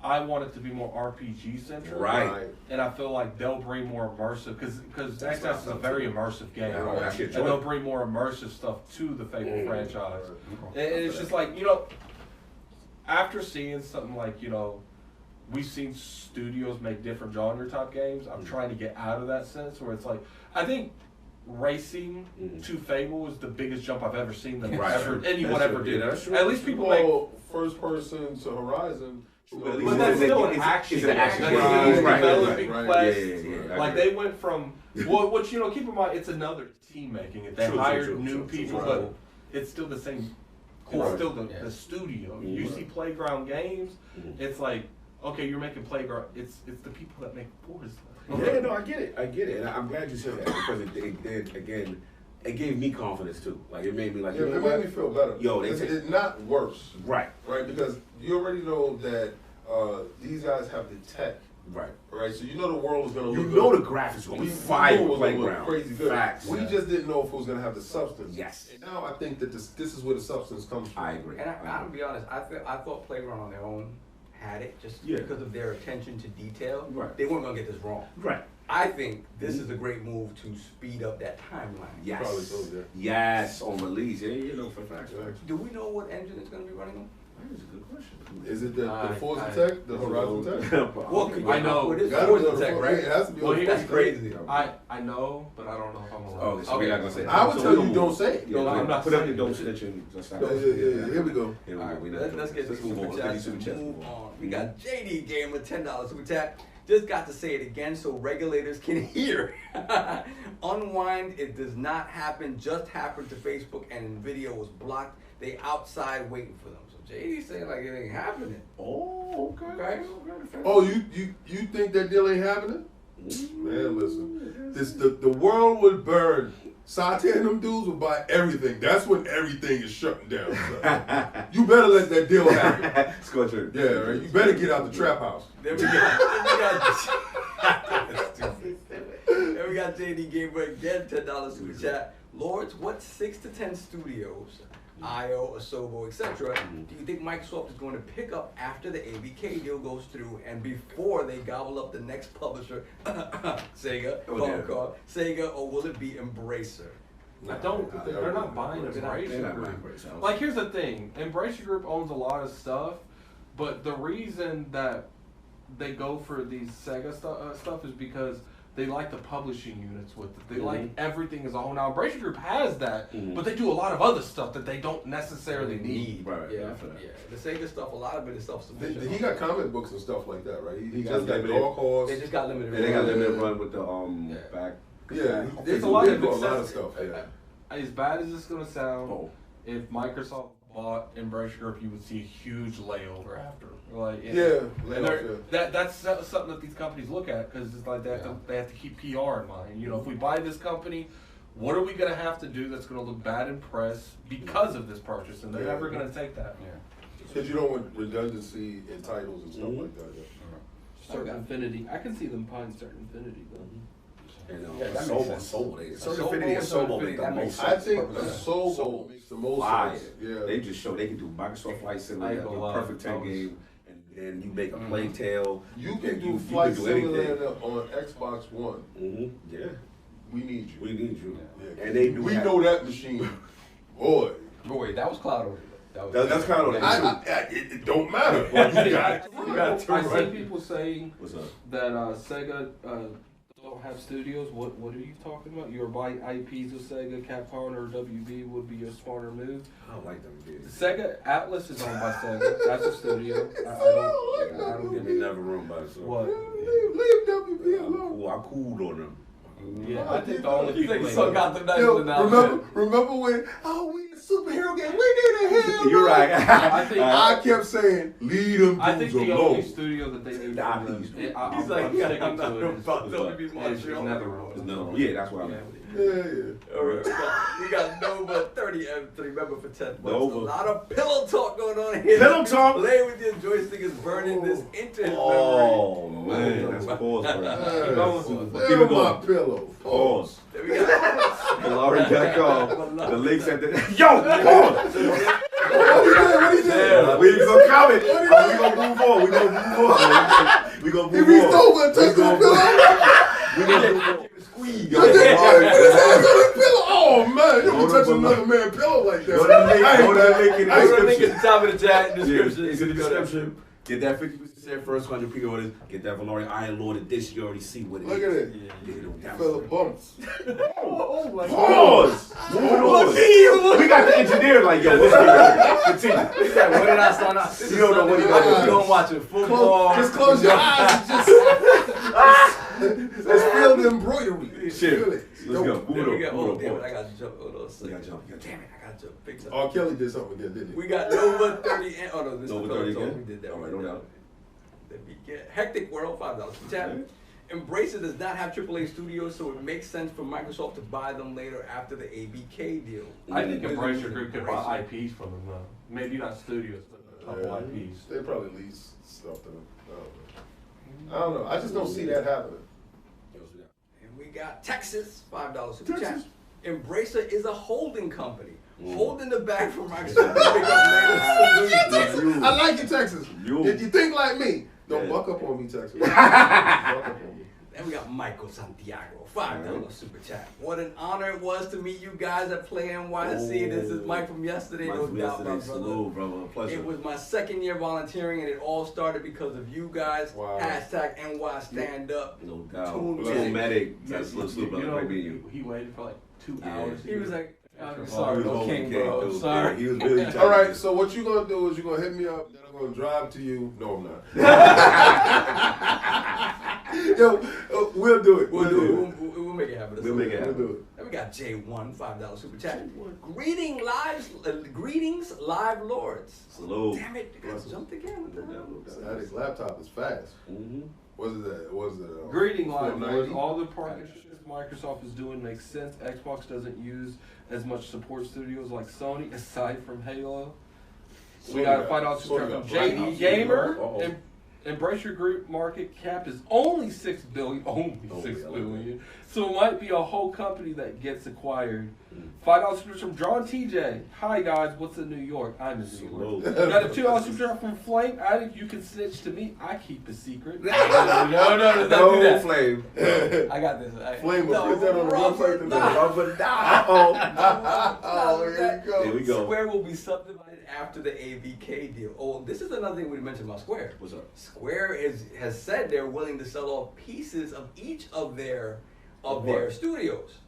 I want it to be more RPG centric. Right. And I feel like they'll bring more immersive, because That's XS is a not very something- immersive game. Yeah, I actually and enjoy they'll it. bring more immersive stuff to the Fable franchise. Right. And it's just like, you know, after seeing something like, you know, we've seen studios make different genre type games, I'm trying to get out of that sense where it's like, I think racing to Fable is the biggest jump I've ever seen them Right. anyone That's ever true. did. Yeah, that's true. At least people make. Well, first person to Horizon. You know, But at But least that's it's- still an it's- action. it's an action That's game. still Right, developing right, quests. yeah, Like agree. they went from which, you know, keep in mind it's another team making it. They True, hired true, new true, people, true. but it's still the same. Core. It's still the studio. You see Playground Games, it's like, okay, you're making Playground. It's the people that make Forza. Yeah, no, I get it, and I'm glad you said that because it did again. It gave me confidence too. Like it made me like, Yeah, you know it what? made me feel better. Yo, they it's not worse, Right, right? Because you already know that these guys have the tech, right. right? So you know the world is going to You look know good. the graphics gonna We be knew fire. it was gonna look Playground, crazy good. Facts. We just didn't know if it was going to have the substance. Yes, And now I think that this is where the substance comes from. I agree. And I'll be honest, I thought Playground on their own had it just Yeah. because of their attention to detail. Right. They weren't gonna get this wrong. Right. I think this is a great move to speed up that timeline. Yes. Probably so, yeah. Yes, on release. Yeah, you know for facts. Yeah. Do we know what engine it's gonna be running on? That's a good question. Is it the I- Forza I- tech, the Horizon tech? Well, I know. It is Gotta be Forza on the tech, Forza- right? It has to be Well, on the here's That's Forza. crazy. I know, but I don't know if I'm allowed. Oh, so we're not gonna say that. I would So tell we you gonna don't move- say it. Yeah, I'm not put up saying the don't it. snitch and just stop. Yeah. Here we go. Here we All go. right, We let's get let's these move super on. chats Let's and do super move chats. on. We got JD Gamer, $10 super chat. Just got to say it again so regulators can hear. Unwind, it does not happen, just happened to Facebook and Nvidia was blocked. They outside waiting for them. So JD saying like it ain't happening. Oh, okay. Okay. Oh, you think that deal ain't happening? Man, listen. The world would burn. Satya and them dudes would buy everything. That's when everything is shutting down. So. You better let that deal happen. Scorcher. Yeah, right. You better get out the trap house. Then we got JD Gamer again, $10 super chat. Lords, what 6 to 10 studios, IO, Asobo, etc., do you think Microsoft is going to pick up after the ABK deal goes through and before they gobble up the next publisher, Sega, Sega, or will it be Embracer? I don't. They're not buying They're not buying EmbracerGroup. Embracer. Like, here's the thing: EmbracerGroup owns a lot of stuff, but the reason that they go for these Sega stuff is because they like the publishing units with it. They like everything as a whole. Now, EmbracerGroup has that, but they do a lot of other stuff that they don't necessarily need. Right. Yeah, for that. yeah. The Sega stuff, a lot of it is self-sufficient. He got comic books and stuff like that, right? He He just got got limited. Dark Horse. They just got limited. And they got Yeah. limited run with the Yeah. back. Yeah, There's they a lot did of do a lot of access- stuff. Yeah. As bad as it's gonna sound, Oh. if Microsoft bought EmbracerGroup, you would see a huge layover after. Like, Yeah, and layoff, yeah. that's something that these companies look at because it's like they have to keep PR in mind. You know, if we buy this company, what are we gonna have to do that's gonna look bad in press because of this purchase? And they're Yeah. never gonna take that. Because you don't want redundancy in titles and stuff like that. Yeah. Certain Infinity, I can see them buying Certain Infinity though. And Yeah, that makes Asobo, sense. Certain Asobo Infinity, is Asobo Certain make the Infinity. most I sense. think Purpose. Asobo makes the most Fire. sense. Yeah. They just show they can do Microsoft Flight I Simulator, ain't gonna a lie. perfect 10 game, and then you make a Plague Tale. You can and do Flight can do anything. Simulator on Xbox One. Yeah, We need you. we need you. Yeah. And they do. We have- know that machine. Boy. Boy, that was cloud over. That's kind of It don't matter. You got it. I see people saying What's up? that Sega don't have studios, what are you talking about? You were buying IPs of Sega, Capcom, or WB would be a smarter move. I don't like them games. Sega Atlas is owned by Sega. That's a studio. I don't Give get me it. never room by so. What? Leave WB alone. I cooled on them. Yeah, I think the only You people think they so know- got them nice Yo, announcement? remember when, we a superhero game, we need a hell. You're right. I think I kept saying, leave them I think dudes the alone. only studio that they need Nah, to he's- He's I'm like, sticking I'm not to it. about WB Is Montreal. Netherrealm. No, yeah, that's why I'm. Yeah. All right, we got Nova 30 M3. Remember for 10 bucks. Nova. A lot of pillow talk going on here. Pillow talk? Play with your joystick is burning this into his Oh memory. man, that's pause, bro. Hey, Keep it my going. pillow. Pause. Then we got Laurie.com. The links at the. Yo, pause. What he said? We gonna comment. We gonna move on. We gonna move on. We gonna He move reached on. over and touched his pillow. We gonna move on. squeeze. Yo, Put his hands Laurie. on his pillow. Oh man, you Go can to touch the- another man's pillow like that. Go to the link. Go to the link in the I was gonna link at description. the top of the chat Yeah, description. it's in the Go there. description. Get that 50% first 100 pre-orders. Get that Valori Iron Lord edition. You already see what it is. Look at it. Fella bumps. Oh my Pause. Moving on. Look at you. We got the engineer like, yo, let's continue. He said, what did I sign up? This You is don't know what he Sunday gonna night. do. You don't watch it football. Just close your eyes and just feel the embroidery. Shit. Feel it. Let's go. Move There it we on. go. Move Oh, it damn on. it. I got to jump. Hold on a You second. gotta jump. Damn it. I got to jump big time. R. Kelly did something again, didn't he? We got Nova 30 and, oh no, this Nova is 30 the again? We did that. All right, right no there. doubt. Then we get Hectic World, $5 for chat. Embracer does not have AAA studios, so it makes sense for Microsoft to buy them later after the ABK deal. I think Mm-hmm. EmbracerGroup could buy IPs from them though. Maybe not studios, but a couple IPs. They probably lease stuff to them. I don't know. I just don't see that happening. And we got Texas, $5 super chat. Texas. Embracer is a holding company, Mm. holding the bag for Microsoft to pick up later solutions. I like you, Texas. You. If you think like me, don't Yeah. buck up on me, Texas. Buck up on me. Then we got Michael Santiago, $5 super chat. What an honor it was to meet you guys at Play NYC. This is Mike from yesterday, Mike no from doubt, my yesterday. brother. Salute, brother. Pleasure. It was my second year volunteering, and it all started because of you guys. Wow. Hashtag NY Stand Up. No doubt. Tune Tune in. medic. Yeah, That's let's you brother. know, Great meeting you. he waited for like 2 Yeah. hours. He was like, I'm He sorry, was no holding king, the cake, bro. dude. Sorry. Yeah, he was really trying All right, to- so what you gonna do is you gonna hit me up, then I'm gonna drive to you. No, I'm not. Yo, we'll do it. We'll do it. We'll make it happen. We'll make it We'll happen. do it. Then we got J1, $5 super chat. Greetings, live lords. Salute. Damn it, you guys jumped again. What the hell? Static's laptop is fast. Mm-hmm. What is that? What is it? Greeting live, 490? Lord. All the partnerships Microsoft is doing makes sense. Xbox doesn't use as much support studios like Sony, aside from Halo. We got a $5 super chat from JD Gamer. Uh-oh. EmbracerGroup market cap is only $6 billion. Only Oh, $6 yeah, billion. So it might be a whole company that gets acquired. $5 super chat from John TJ. Hi guys, what's in New York? I'm in New York. Salute. Got a $2 super chat from Flame. I think you can snitch to me. I keep a secret. No, don't do No that. flame. I got this. Flame will put that on the Robert, website. Oh, Here you go. Here we go. Square will be subdivided after the ABK deal. Oh, this is another thing we mentioned about Square. What's up? Square has said they're willing to sell off pieces of each of their studios.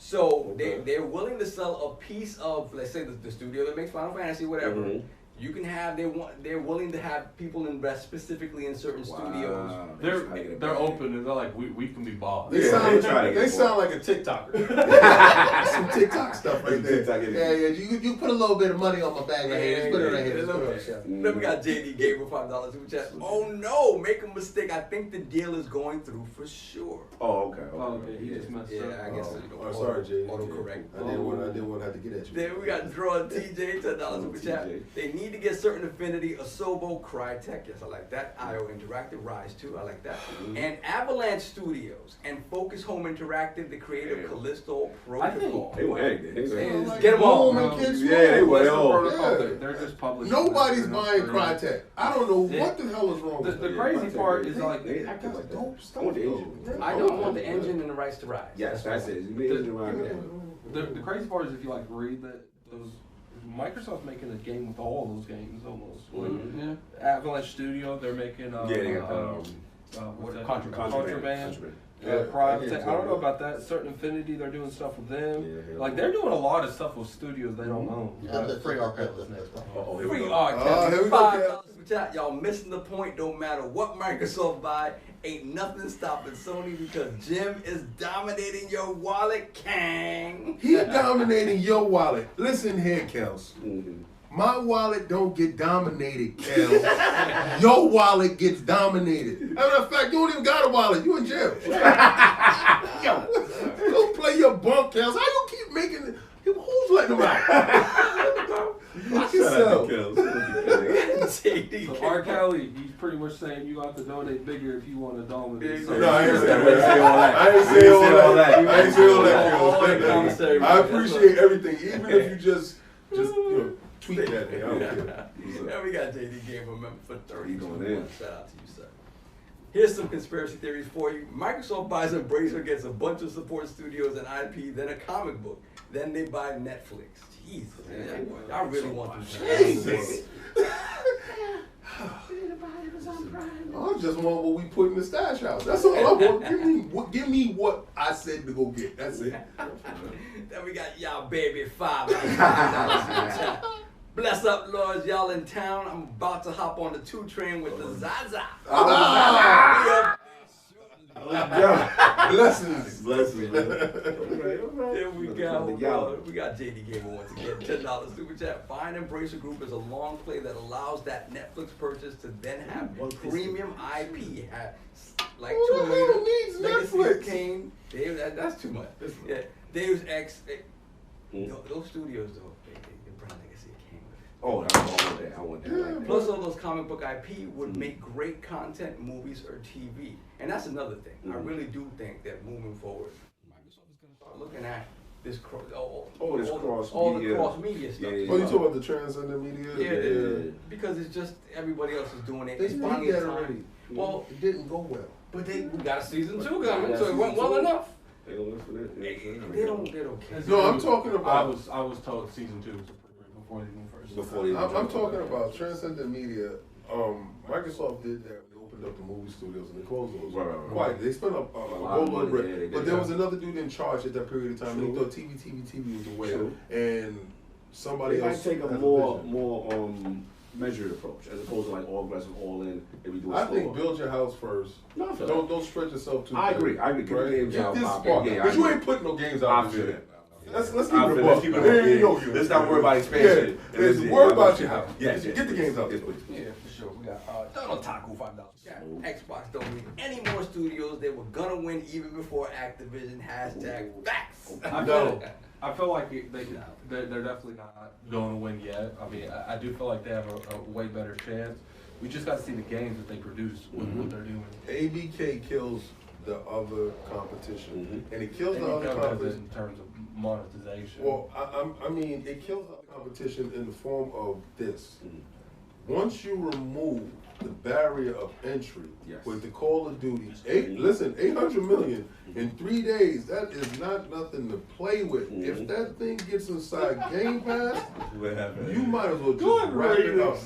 So Okay. they're willing to sell a piece of, let's say, the studio that makes Final Fantasy, whatever. Mhm. You can have they're willing to have people invest specifically in certain studios. Wow. They're open and they're like, we can be boss. They Yeah, sound, they try to get they more. sound like a TikToker. Some TikTok stuff right there. TikTok, Yeah, yeah. You put a little bit of money on my bag right here. Just put it right here. Just put it right here. Then we got JD Gamer $5 super chat. Oh no, make a mistake. I think the deal is going through for sure. Oh, okay. Oh, okay, he just messed Yeah, up. I guess so. Oh, sorry, Jay. Autocorrect. I didn't want to have to get at you. Then we got Draw TJ $10 super chat. TJ. They need to get certain affinity. Asobo, Crytek, yes, I like that. IO Interactive, Rise 2, I like that. And Avalanche Studios and Focus Home Interactive, the creative Yeah. Callisto I think Protocol. They were angry. They were Like Get 'em all. Home and Kids Yeah, they Room. were. What's the Oh. protocol? Yeah. They're just publishing. Nobody's They're not buying free. Crytek. I don't know Yeah. what the hell is wrong with The them. crazy part is like, they acted like that. Dope stuff. I want the though. engine. I don't want the engine and the rights to rise. Yes, that's it. You made it around there. the crazy part is if you like read those, Microsoft's making a game with all those games almost. Mhm. Avalanche Studio, they're making Yeah, they got what's that? Contraband. Contraband. Prime. yeah, I don't know about that. Certain Infinity, they're doing stuff with them. Yeah, Like they're doing a lot of stuff with studios they don't own. Free R. Kelly's next. Free here R. we Kelly. go, $5 super chat. Y'all missing the point. Don't matter what Microsoft buy. Ain't nothing stopping Sony because Jim is dominating your wallet, Kang. He dominating your wallet. Listen here, Kels. Mm-hmm. My wallet don't get dominated, Kels. Your wallet gets dominated. As a matter of fact, you don't even got a wallet. You in jail. Yo, don't play your bunk, Kels. How you keep making it? Who's letting him out? Lock yourself. So R. Kelly, he's pretty much saying you have to donate bigger if you want to dominate. No, I ain't say all that. I ain't say all that. I ain't say all that, Kels. I appreciate everything, even if you just tweet that. I don't care. Yeah, we got JD Gamer member for 30 going in. Shout out to you, sir. Here's some conspiracy theories for you. Microsoft buys Embracer, gets a bunch of support studios and IP, then a comic book. Then they buy Netflix. Jesus, man. I really want them to. Jesus. I just want what we put in the stash house. That's all I want. Give me what I said to go get. That's it. Then we got y'all baby $5. Bless up, Lords. Y'all in town. I'm about to hop on the 2 train with the Zaza. Blessings. Here we got JD Gamer once again. $10 super chat. Find EmbracerGroup is a long play that allows that Netflix purchase to then have premium IP. Like Who needs Netflix? Kane. That's too much. Yeah, Deus Ex. Those studios though. Oh, I want that. Plus all those comic book IP would make great content, movies, or TV. And that's another thing. I really do think that moving forward, Microsoft is going to start looking at this all the cross media stuff. Oh, you talk about the transcendent media? Yeah. Because it's just everybody else is doing it. They It's did finally that time. already. Well, it didn't go well. but we got a season 2 coming, so it went well enough. They don't look for that. They don't care. No, I'm talking about. I was told season 2 was before they moved first. I'm talking about transcendent media. Microsoft did that. They opened up the movie studios and they closed those. Right. Quite. They spent a boatload of bread. But there was another dude in charge at that period of time. And he thought TV was the way. And somebody They else might take a had more measured approach as opposed to like all aggressive, all in. And we do I think build your house first. No, Don't stretch yourself too. I agree. Get the games Get out. this Pop. spark. Yeah, But you I ain't putting no games out this year. Let's keep it a buck. Let's not worry about expansion. Worry about your house. Yes, Get the games out. Yes, please. Yeah, for sure. We got Donald Taco $5. Xbox don't need any more studios. They were gonna win even before Activision. #facts. I feel like they're definitely not going to win yet. I mean, I do feel like they have a way better chance. We just got to see the games that they produce with what they're doing. ABK kills the other competition, and it kills the other competition in terms of monetization. Well, I mean, it kills the other competition in the form of this. Once you remove the barrier of entry with the Call of Duty, 800 million in 3 days, that is not nothing to play with. If that thing gets inside Game Pass, you might as well just wrap it up.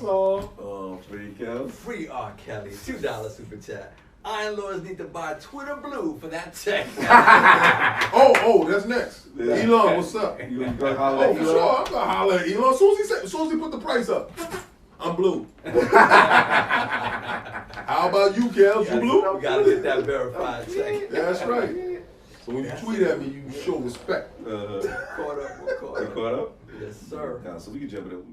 Free R. Kelly, $2 super chat. Iron Lords need to buy Twitter Blue for that tech. oh, that's next. Elon, what's up? You gonna holler at For sure, I'm gonna holler at Elon. As soon as he put the price up, I'm blue. How about you, Kels? You blue? We gotta get that verified check. That's right. So when you tweet at me, you show respect. Caught up. Yes, sir. So we can jump into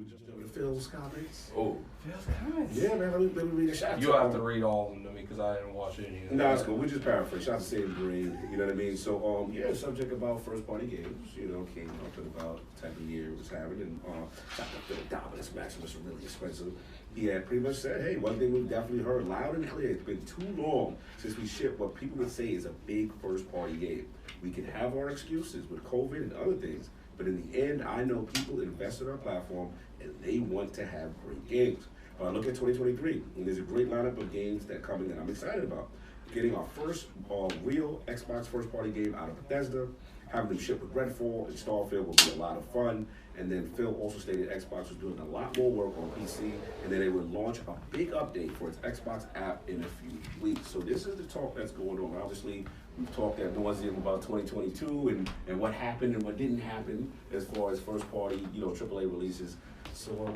Phil's comments. Oh. Phil's comments? Yeah, man. Let me read a shout. You have to read all of them to me because I didn't watch any of them. No, it's cool. We just paraphrase. Shout out to Save Green. You know what I mean? So, subject about first party games. You know, King talking about the type of year it was having. And shout out to Phil Dominus Maximus from Really Expensive. He had pretty much said, hey, one thing we've definitely heard loud and clear, it's been too long since we shipped what people would say is a big first party game. We can have our excuses with COVID and other things, but in the end, I know people invest in our platform and they want to have great games. Look at 2023, and there's a great lineup of games that are coming that I'm excited about. Getting our first real Xbox first-party game out of Bethesda, having them ship with Redfall and Starfield will be a lot of fun. And then Phil also stated Xbox was doing a lot more work on PC, and then they would launch a big update for its Xbox app in a few weeks. So this is the talk that's going on. Obviously, we've talked at nauseam about 2022 and what happened and what didn't happen as far as first party, AAA releases. So what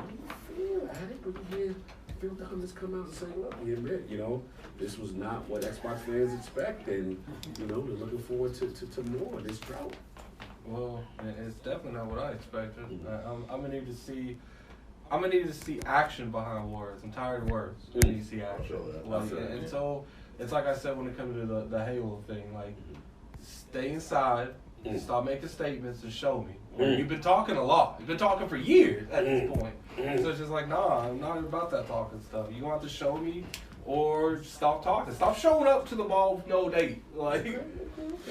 do you feel, Addict, when you hear Phil Douglas come out and say, look, we admit, this was not what Xbox fans expect, and, we're looking forward to more of this drought. Well, it's definitely not what I expected. I'm gonna need to see action behind words. I'm tired of words. I need to see action. And so it's like I said when it comes to the Halo thing. Like, stay inside, stop making statements, and show me. You've been talking a lot. You've been talking for years at this point. So it's just like, nah, I'm not about that talking stuff. You want to show me, or stop talking. Stop showing up to the ball with no date. Like,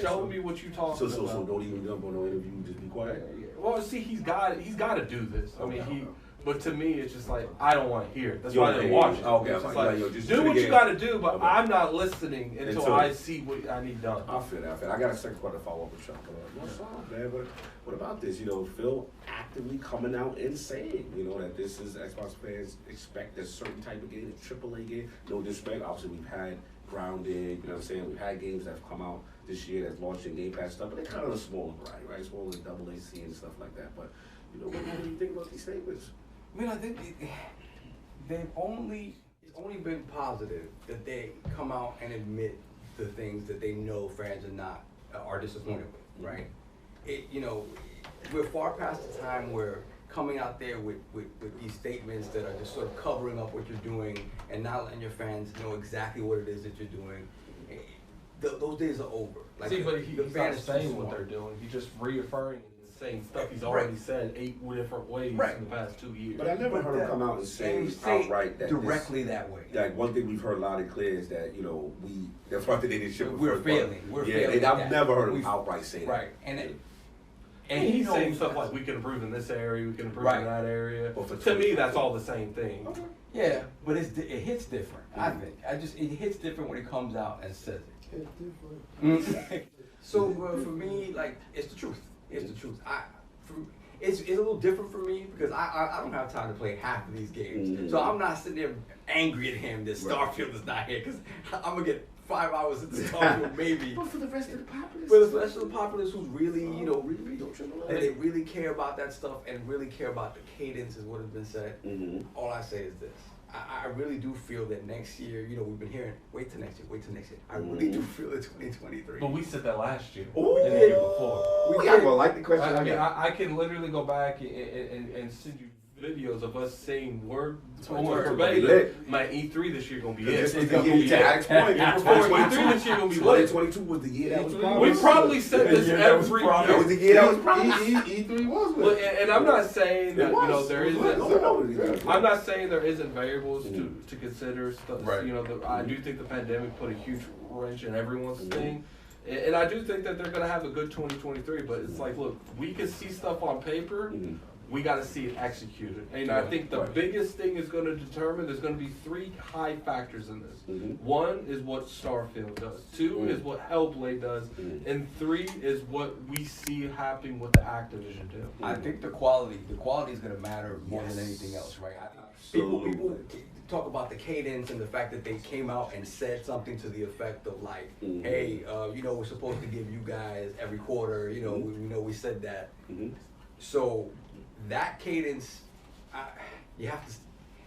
show me what you talking about. So don't even jump on no interview. Just be quiet. Well, see, he's got to do this. I mean, but to me, it's just like, I don't want to hear it. That's why I didn't watch it. Okay, it's just like, do what you got to do, but I'm not listening until I see what I need done. I feel that. I got a second part to follow up with Shaun. What's up, man? But what about this? Phil actively coming out and saying, that this is Xbox fans expect a certain type of game, a AAA game. No disrespect. Obviously, we've had Grounded, we've had games that have come out this year that's launched in Game Pass stuff, but they're kind of a smaller variety, right? Smaller than AA and stuff like that. But, what do you think about these statements? I mean, I think it's only been positive that they come out and admit the things that they know fans are disappointed with, right? We're far past the time where coming out there with these statements that are just sort of covering up what you're doing and not letting your fans know exactly what it is that you're doing. Those days are over. Like, see, but he's not saying what they're doing. He's just reaffirming the same stuff he's already said 8 different ways in the past 2 years. But I never heard him come out and say outright that directly that way. Like, one thing we've heard loud and clear is that that's why they didn't ship. We're failing. And I've never heard him outright say that. Right. And he's saying stuff like, we can improve in this area, we can improve in that area. To me, that's all the same thing. Okay. Yeah, but it hits different, I think. It hits different when he comes out and says it. It's different. So for me, like, it's the truth. It's the truth. It's a little different for me because I don't have time to play half of these games. So I'm not sitting there angry at him that Starfield is not here because I'm going to get 5 hours into Starfield maybe. But for the rest of the populace. For the rest of the populace who's really, they really care about that stuff and really care about the cadence is what has been said. All I say is this. I really do feel that next year, we've been hearing, wait till next year. I really do feel that 2023. But we said that last year. Oh, and the year before. We got to like the question. I can literally go back and send you videos of us saying word verbatim. My E3 this year gonna be it. It's gonna be Addict's point. E3 this year gonna be lit. 2022 was the year that was promised. We probably said this every year. That was the year that was promised. E3 was lit. And I'm not saying that there isn't. I'm not saying there isn't variables to consider stuff. Right. I do think the pandemic put a huge wrench in everyone's thing. And I do think that they're going to have a good 2023, but it's like, look, we can see stuff on paper. We got to see it executed. And I think the biggest thing is going to determine, there's going to be 3 high factors in this. 1 is what Starfield does. 2 is what Hellblade does. And 3 is what we see happening with the Activision deal. I think the quality is going to matter more than anything else, right? I think people talk about the cadence and the fact that they came out and said something to the effect of like, hey, we're supposed to give you guys every quarter, we said that. So that cadence, you have to,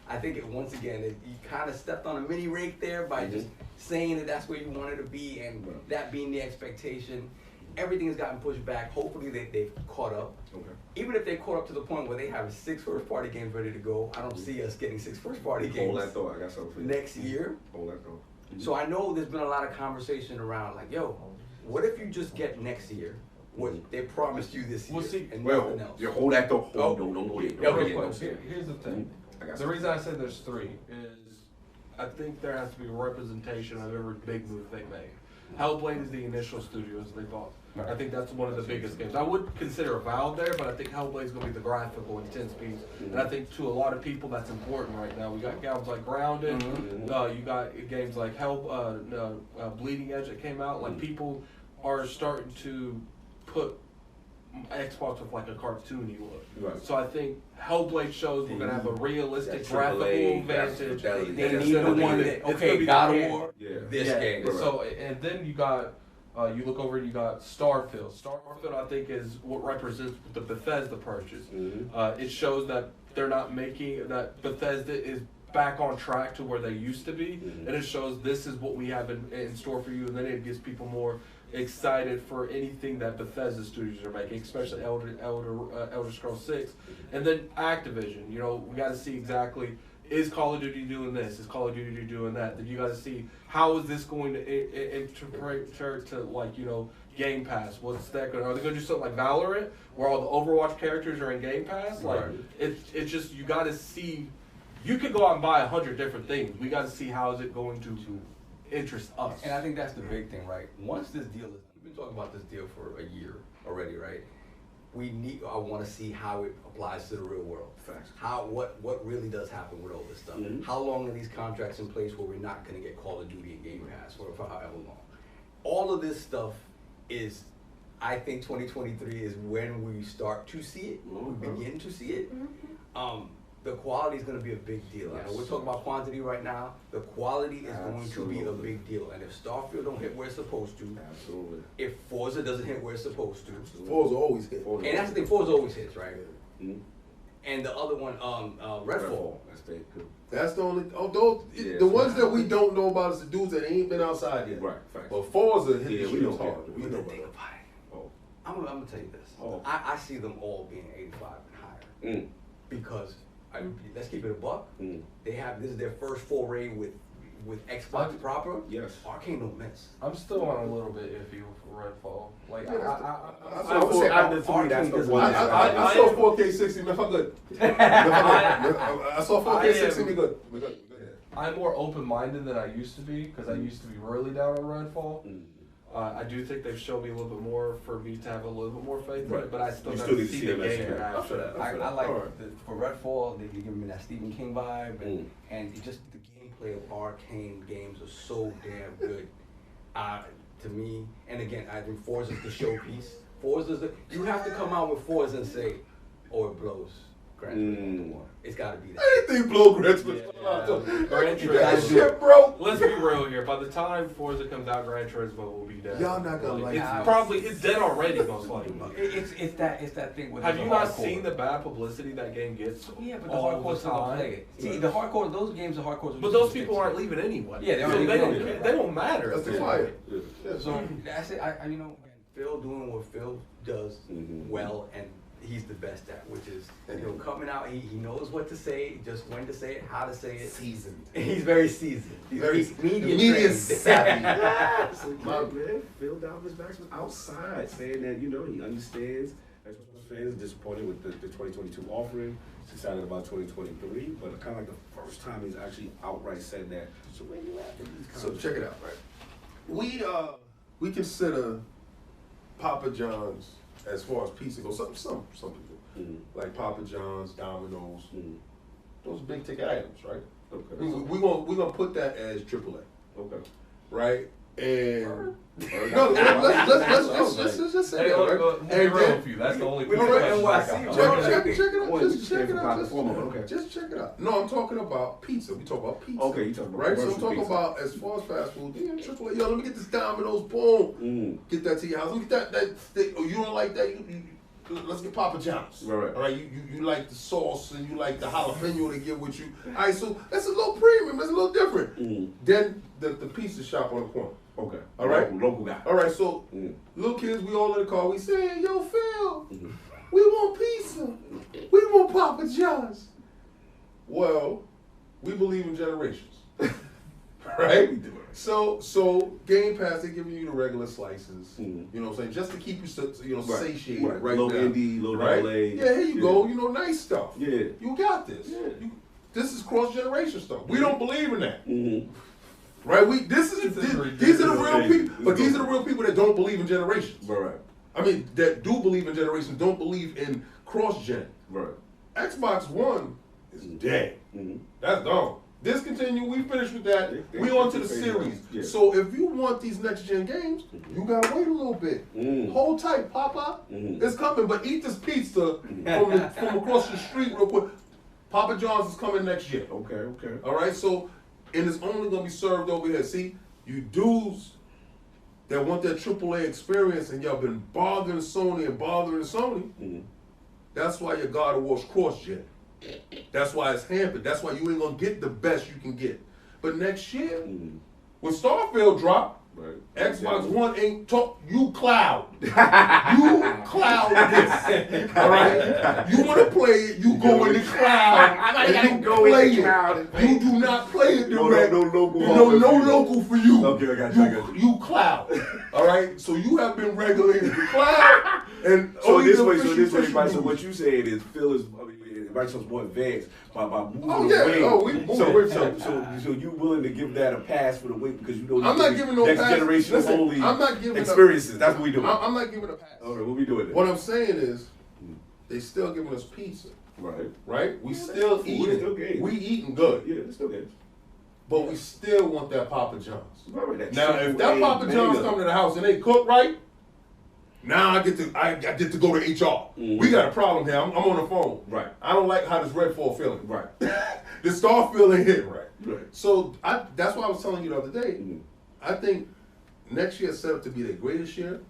I think once again, you kind of stepped on a mini rake there by just saying that that's where you wanted to be and that being the expectation. Everything has gotten pushed back. Hopefully they've caught up. Okay. Even if they caught up to the point where they have 6 first-party games ready to go, I don't see us getting 6 first-party games. Hold that thought. I got something for you. Next year. Hold that thought. So I know there's been a lot of conversation around like, yo, what if you just get next year what they promised you this year and nothing else? You hold that thought. Don't go there. Here's the thing. The reason I said there's 3 is I think there has to be a representation of every big move they make. Hellblade is the initial studios they bought. I think that's one of the biggest games. I would consider Valve there, but I think Hellblade is going to be the graphical, intense piece. And I think to a lot of people that's important right now. We got games like Grounded. You got games like Bleeding Edge that came out. Like people are starting to put Xbox with like a cartoony look. Right. So I think Hellblade shows we're gonna have a realistic graphical advantage. They need the one that God of War. This game. So and then you got You look over and you got Starfield. Starfield, I think, is what represents the Bethesda purchase. It shows that they're not making, that Bethesda is back on track to where they used to be, and it shows this is what we have in store for you, and then it gets people more excited for anything that Bethesda studios are making, especially Elder Scrolls 6, and then Activision. You know, we got to see exactly, is Call of Duty doing this? Is Call of Duty doing that? Then you got to see how is this going to integrate to, like, you know, Game Pass. What's that going? Are they going to do something like Valorant, where all the Overwatch characters are in Game Pass? Like, it's just, you got to see. You could go out and buy 100 different things. We got to see how is it going to interest us. And I think that's the big thing, right? Once this deal is, we've been talking about this deal for a year already, right? I want to see how it applies to the real world. Facts. What really does happen with all this stuff? How long are these contracts in place where we're not going to get Call of Duty and Game Pass for however long? All of this stuff is, I think 2023 is when we start to see it, we begin to see it. The quality is going to be a big deal. I know we're talking about quantity right now. The quality is going to be a big deal. And if Starfield don't hit where it's supposed to, if Forza doesn't hit where it's supposed to, Forza always hit. And that's the thing, Forza always hits, right? And the other one, Redfall. That's the only. The ones that we don't know about is the dudes that ain't been outside yet. Right. Facts. But Forza hit the we streets know hard. We know about Think it. about it. I'm gonna tell you this. I see them all being 85 and higher because. Let's keep it a buck. They have, this is their first foray with Xbox proper. Yes. Arcane don't miss. I'm still on a little bit iffy for Redfall. Like, I saw 4K 60. Man, I'm good. I saw 4K 60. We good. We good. I'm more open-minded than I used to be, because I used to be really down on Redfall. I do think they've shown me a little bit more for me to have a little bit more faith in it, but I still got to see the game after that. I like for Redfall, they're giving me that Stephen King vibe, and it just the gameplay of Arcane games are so damn good to me. And again, I think Forza's the showpiece. You have to come out with Forza and say, oh, it blows. Gran Turismo. It's got to be that. Anything blow Gran Turismo. Gran Turismo. That shit, bro. Let's be real here. By the time Forza comes out, Gran Turismo will be dead. Y'all not gonna like it. It's dead already, most likely. It's that thing with. Have you not seen the bad publicity that game gets? Yeah, but the hardcore still don't play it. See, the hardcore, those games are hardcore. But those people aren't leaving anyway. Yeah, they don't matter. That's the fire. So that's it. I Phil doing what Phil does well, and he's the best at, which is coming out. He knows what to say, just when to say it, how to say it. Seasoned. He's very seasoned. He's very media savvy. My man, Phil Dallas Max was outside saying that he understands. Xbox fans disappointed with the 2022 offering. He's excited about 2023, but kind of like the first time he's actually outright said that. So where you at? So check it out, right? We consider Papa John's, as far as pizza goes, some people like Papa John's, Domino's, those big ticket items, right? Okay. We're gonna put that as AAA. Okay. Right? And let's just say that, right? And with you. That's the only check it out. No, I'm talking about pizza. We talk about pizza. Okay, you talking about right? So I'm talking about as far as fast food. AAA. Yo, let me get this Domino's. Boom. Get that to your house. Let me get that steak. Oh, you don't like that? Let's get Papa John's. Right. All right. You like the sauce and you like the jalapeno they give with you. All right. So that's a little premium. That's a little different. Then the pizza shop on the corner. Okay. All right. Local guy. All right. So little kids, we all in the car. We say, yo, Phil, we want pizza. We want Papa John's. Well, we believe in generations. Right? So Game Pass, they're giving you the regular slices. You know what I'm saying? Just to keep you satiated right low now. indie, low right? AA. Yeah, here you go. Nice stuff. Yeah. You got this. Yeah. This is cross-generation stuff. We don't believe in that. Right? These are the real people. But these are the real people that don't believe in generations. Right. I mean, that do believe in generations, don't believe in cross-gen. Right. Xbox One is dead. That's gone. Discontinue, we finished with that. We on to the series. Yeah. So if you want these next-gen games, you gotta wait a little bit. Hold tight, Papa. It's coming, but eat this pizza from across the street real quick. Papa John's is coming next year. Okay. All right, so, and it's only gonna be served over here. See, you dudes that want that AAA experience, and y'all been bothering Sony and bothering Sony. That's why your God of War's cross-gen. That's why it's hampered. That's why you ain't gonna get the best you can get. But next year, when Starfield drop, Xbox One ain't talk. You cloud. You cloud this. All right. You want to play it? You go in the cloud. And you go play it. You do not play it direct. No local. No local for you. Okay, I got you. You cloud. All right. So you have been regulated to cloud. And so this way, so what you saying is Phil is. Microsoft's more advanced by moving away. We moving away from so you willing to give that a pass for the weight because you know I'm not giving no next pass. generation Listen, only I'm not giving experiences. That's what we doing. I'm not giving a pass. All right, what we doing? What I'm saying is, they still giving us pizza. Right. We still eating. We eating good. Yeah, it's still good. But we still want that Papa John's. Right, now, if that Papa John's come to the house and they cook right, now I get to go to HR. We got a problem here. I'm on the phone. Right. I don't like how this Redfall feeling. Right. The Star feeling hit. Right. So that's why I was telling you the other day. I think next year is set up to be the greatest year,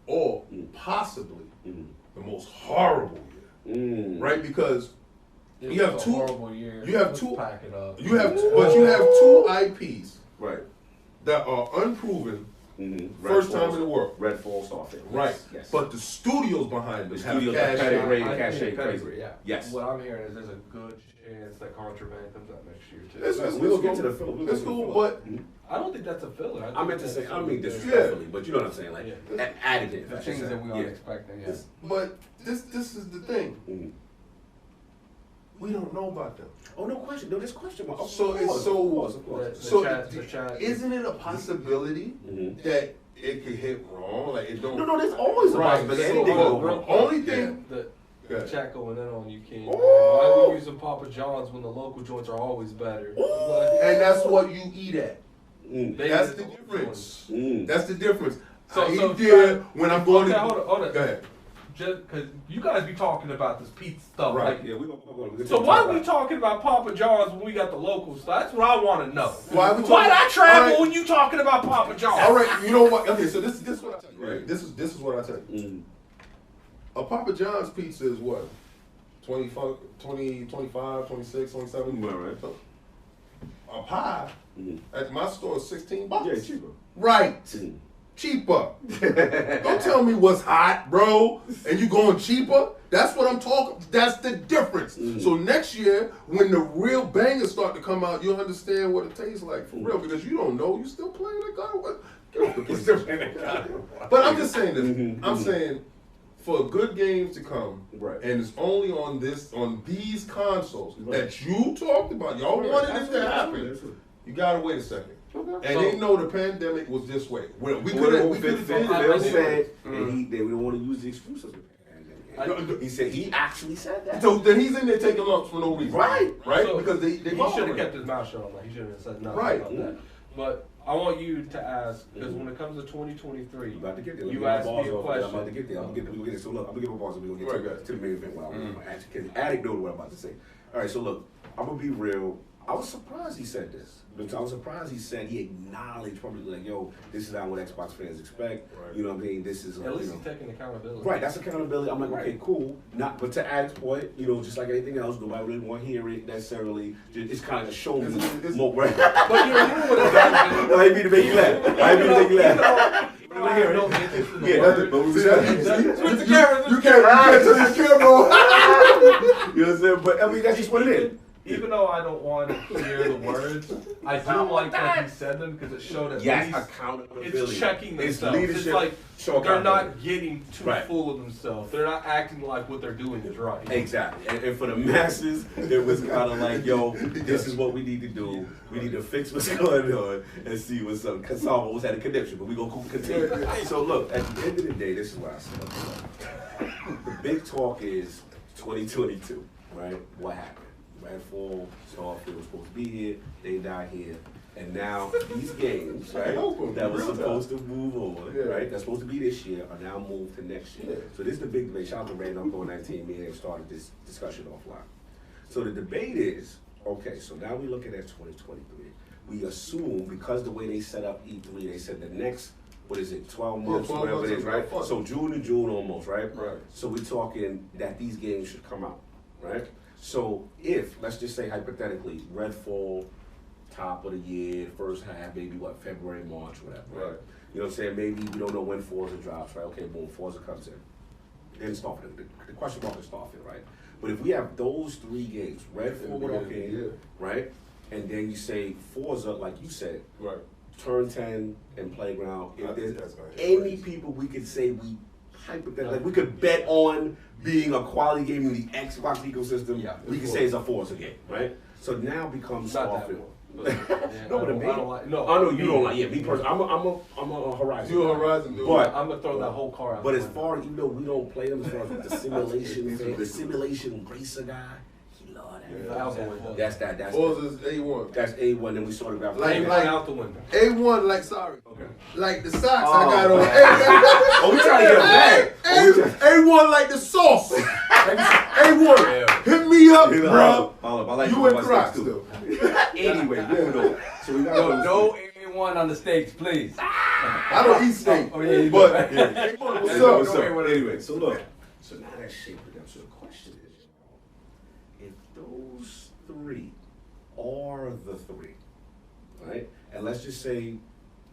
or possibly the most horrible year. Right? Because you have two horrible year. You have Let's two. Pack it up. But you have two IPs. Right. That are unproven. First time in the world. Redfall, Starfield. Right. Yes. But the studios behind it have cachet. Yeah. Yes. What I'm hearing is there's a good chance that Contraband comes out next year too. We'll get to the filler. It's cool, but I don't think that's a filler. I meant to say, I don't mean disrespectfully, but you know what I'm saying, like additive. The things that we aren't expecting. Yeah. But this is the thing. We don't know about them. Oh, no question. No, this question. Of course. Isn't it a possibility that it could hit wrong? Like it don't. No, there's always a possibility. Only thing. The chat going in on you, King. Why are we using Papa John's when the local joints are always better? And that's what you eat at. That's the difference. That's the difference. So I eat there when I'm going to. Hold on. Go ahead. Just because you guys be talking about this pizza stuff, right? Like, yeah, so why are we talking about Papa John's when we got the local stuff? That's what I want to know. Why I travel when you talking about Papa John's? All right, you know what? Okay, so this is what I tell you. Right? This is what I tell you. A Papa John's pizza is what? 25, 26, 27. Right. So, a pie at my store is $16. Yeah, cheaper. Right. Cheaper. Don't tell me what's hot, bro, and you going cheaper. That's what I'm talking. That's the difference. So next year, when the real bangers start to come out, you'll understand what it tastes like for real. Because you don't know, you still playing that God. Get off the PlayStation. But I'm just saying this. I'm saying for good games to come, and it's only on these consoles that you talked about. Y'all wanted it to happen. You gotta wait a second. And they know the pandemic was this way. We could have did Phil said they don't want to use the exclusives with the pandemic. He said he actually said that. So then he's in there taking lumps for no reason. Right? So because they he should have kept his mouth shut on that. He should have said nothing about that. But I want you to ask, because when it comes to 2023, about to get there. You asked me a question. I'm about to get there. I'm going to get there. So look, I'm going to give a pause and we're going to get to the main event. Because Addict knows what I'm about to say. All right, so look, I'm going to be real. I was surprised he said this. I was surprised he said he acknowledged probably like, yo, this is not what Xbox fans expect. Right. You know what I mean? This is at least he's taking accountability. Right, that's accountability. I'm like, okay, cool. But to Adam's point, you know, just like anything else, nobody really want to hear it necessarily. It's kind of just showing more. Right? But you know what it does? I didn't mean to make you laugh. I didn't mean to make you laugh. Switch the camera. You can't touch the camera. You know what I'm saying? But I mean, that's just what it is. Even though I don't want to hear the words, I do like that he said them because it showed at least accountability. It's checking themselves. It's like they're not getting too full of themselves. They're not acting like what they're doing is right. Exactly. And for the masses, it was kind of like, yo, this is what we need to do. We need to fix what's going on and see what's up. Because some almost had a connection, but we're going to continue. So look, at the end of the day, this is what I said. The big talk is 2022, right? What happened? Redfall, Starfield was supposed to be here, they died here, and now these games, right, that were supposed to move on, right, that's supposed to be this year, are now moved to next year. So this is the big debate. Shout out to Ragnarok 19, me and him started this discussion offline. So the debate is, okay, so now we're looking at 2023. We assume, because the way they set up E3, they said the next what is it, 12 months, 12 whatever months it is, of right? fun. So June to June almost, right? Right. So we're talking that these games should come out, right? So if, let's just say hypothetically, Redfall, top of the year, first half, maybe what, February, March, whatever, right? You know what I'm saying? Maybe we don't know when Forza drops, right? Okay, boom, Forza comes in. Then Starfield, the question mark is Starfield, right? But if we have those 3 games, Redfall, right? And then you say Forza, like you said, Right. Turn 10 and Playground. I If think there's that's gonna hit any crazy. people we could say we hypothetically, like we could bet on being a quality game in the Xbox ecosystem, Yeah, we could say it's a Forza game, right? So now becomes Not that Starfield. one. No, but I don't like. No, I know you don't like. Yeah, me personally, I'm a Horizon. You a guy. Horizon dude. But I'm gonna throw that whole car out. But the as window. far as, even though we don't play them, as far as the simulation racer guy, he love that. Yeah. Out the window. That's Forza's A1. that's A1. Then we sort of got Like- Out the window. A1, like, sorry. okay. Like the socks I got on. Oh, we trying to get a bag. A1 like the sauce. A1, hit me up, bro. I like You in Crocs still. Anyway, moving on. So we got No A1 on the steaks, please. I don't eat steak. Oh, yeah, you But, do. A1, what's So, up? so anyway, so look. So now that shaped it up. So the question is, if those 3 are the 3, right? And let's just say,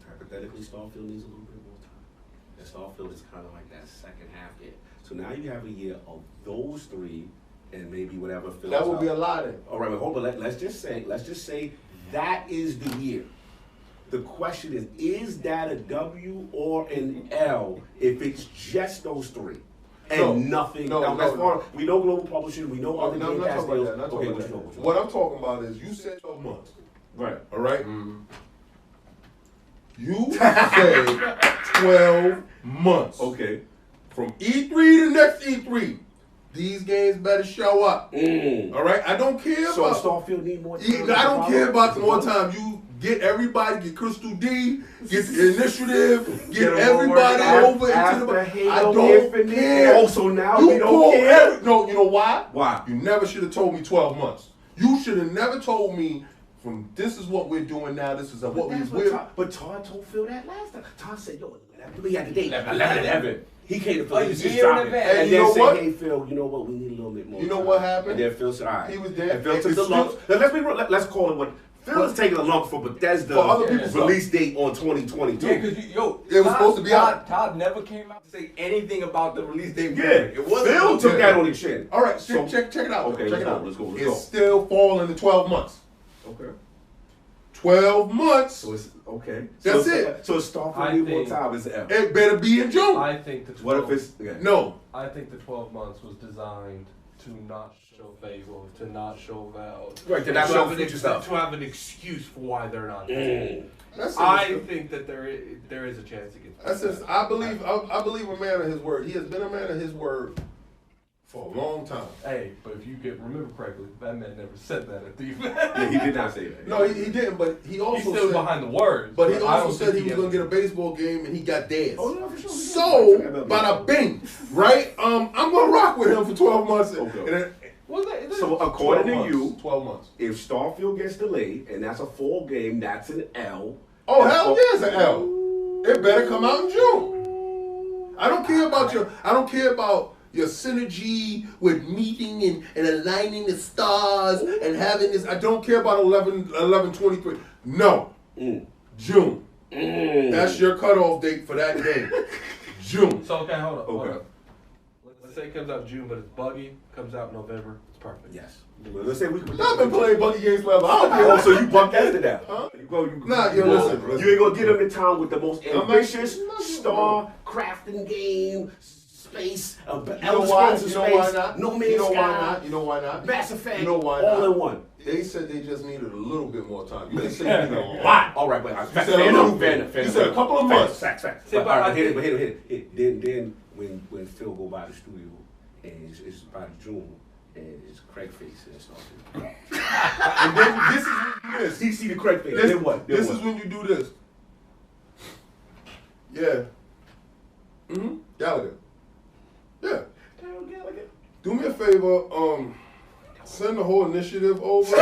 hypothetically, Starfield needs a little bit more time. And Starfield is kind of like that second half year. So now you have a year of those 3, and maybe whatever fills That would be a out. lot. All right, but hold on. Let's just say that is the year. The question is that a W or an L if it's just those 3 and No, nothing no, else? no, As far we know global publishing, we know other No, game not cast talking deals. about that. Not Okay, talking what about you know? that. What I'm talking about is you said 12 months. Right. All right? You said 12 months. Okay. From E3 to next E3, these games better show up. All right? I don't care So about. Starfield need more time. I don't care about the more time. You get everybody, get Crystal D, get the initiative, get everybody over into the. I don't care. Also now You we don't pull care. No, you know why? Why? You never should have told me 12 months. You should have never told me from this is what we're doing now, this is what we're. But Todd told Phil that last time. Todd said, yo, we had the date. 11. He came to Phil. Oh, He you just year dropped in it. advance. And And you then know said, what? hey, Phil, you know what? We need a little bit more You know time. what happened? And then Phil said, all right. He was there. And Phil took the It's lump. Now, let's be real. Let's call it what. Phil is taking a lump for Bethesda's For other people's release date on 2022. Yeah, because It was supposed to be out. Todd never came out to say anything about the release date. Yeah, It wasn't. Phil took that on his chin. All right, So- check it out. Okay, check it out. let's go. It's still falling to 12 months. Okay. 12 months. So it's okay. That's so, it. So it's Starfield I need more think- time. It's an L. It better be in June. I think the 12, What if it's okay. No. I think the 12 months was designed to not show Fable, to not show Valve, Right, to not to show have an future stuff. to have an excuse for why they're not. That's I think that there is a chance it gets. That's just, I believe a man of his word. He has been a man of his word for a long time. Hey, but if you remember correctly, that man never said that at the event. Yeah, he did not say that. No, he didn't, but he also He's still said, behind the words. but he I also don't said he think was going to ever- get a baseball game and he got theirs. Oh, no, for sure. So, bada bing, right? I'm going to rock with him for 12 months. Okay. And then, Well, that- So 12 according to months, you, 12 months. if Starfield gets delayed and that's a fall game, that's an L. Oh, hell yeah, it's an L. It better come out in June. I don't care about your synergy with meeting and aligning the stars and having this. I don't care about 11/23. No. June. That's your cutoff date for that game. June. So okay, hold on. Hold Okay. on. Let's say it comes out June, but it's buggy. Comes out in November. It's perfect. Yes. Well, let's say we. I've been playing buggy games forever. I don't care. Oh, so you bumped after that? Huh? You Nah, yo, listen. You ain't gonna get him the time with the most ambitious not- star crafting game, space, You know Elder why? Scrolls of You know space, why not? No Man's You know why Sky, not? You know why not? Mass Effect, You know why all not? in one. They said they just needed a little bit more time. You didn't say you needed a lot. All right, but You said a little bit. You said a couple of months. Facts. See, But, but all right, I hit think- it. Then when Phil go by the studio and it's by June and it's Craig face and stuff. And then this is when you do this. He see the Craig face. This, Then what? Then this what? is when you do this. Yeah. Gallagher. Yeah. Do me a favor, send the whole initiative over.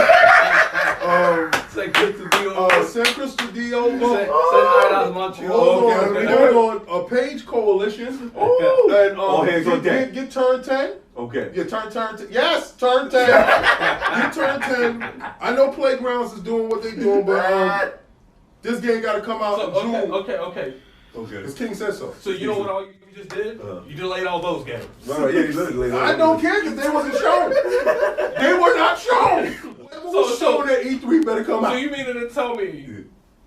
Send Chris to D over. Send Chris to D over. Send Eidos Montreal. Hold on. A page coalition. And All hands on deck. Get turn 10. Okay. Yeah, turn 10. Yes, turn 10. Get turn 10. I know Playgrounds is doing what they doing, but this game got to come out in June. Okay. Because King said so. So you know what all you just did? You delayed all those games. Right, yeah, you literally. I don't care because they wasn't shown. They were not shown. Whatever was shown at E3 better come out. So you mean to tell me?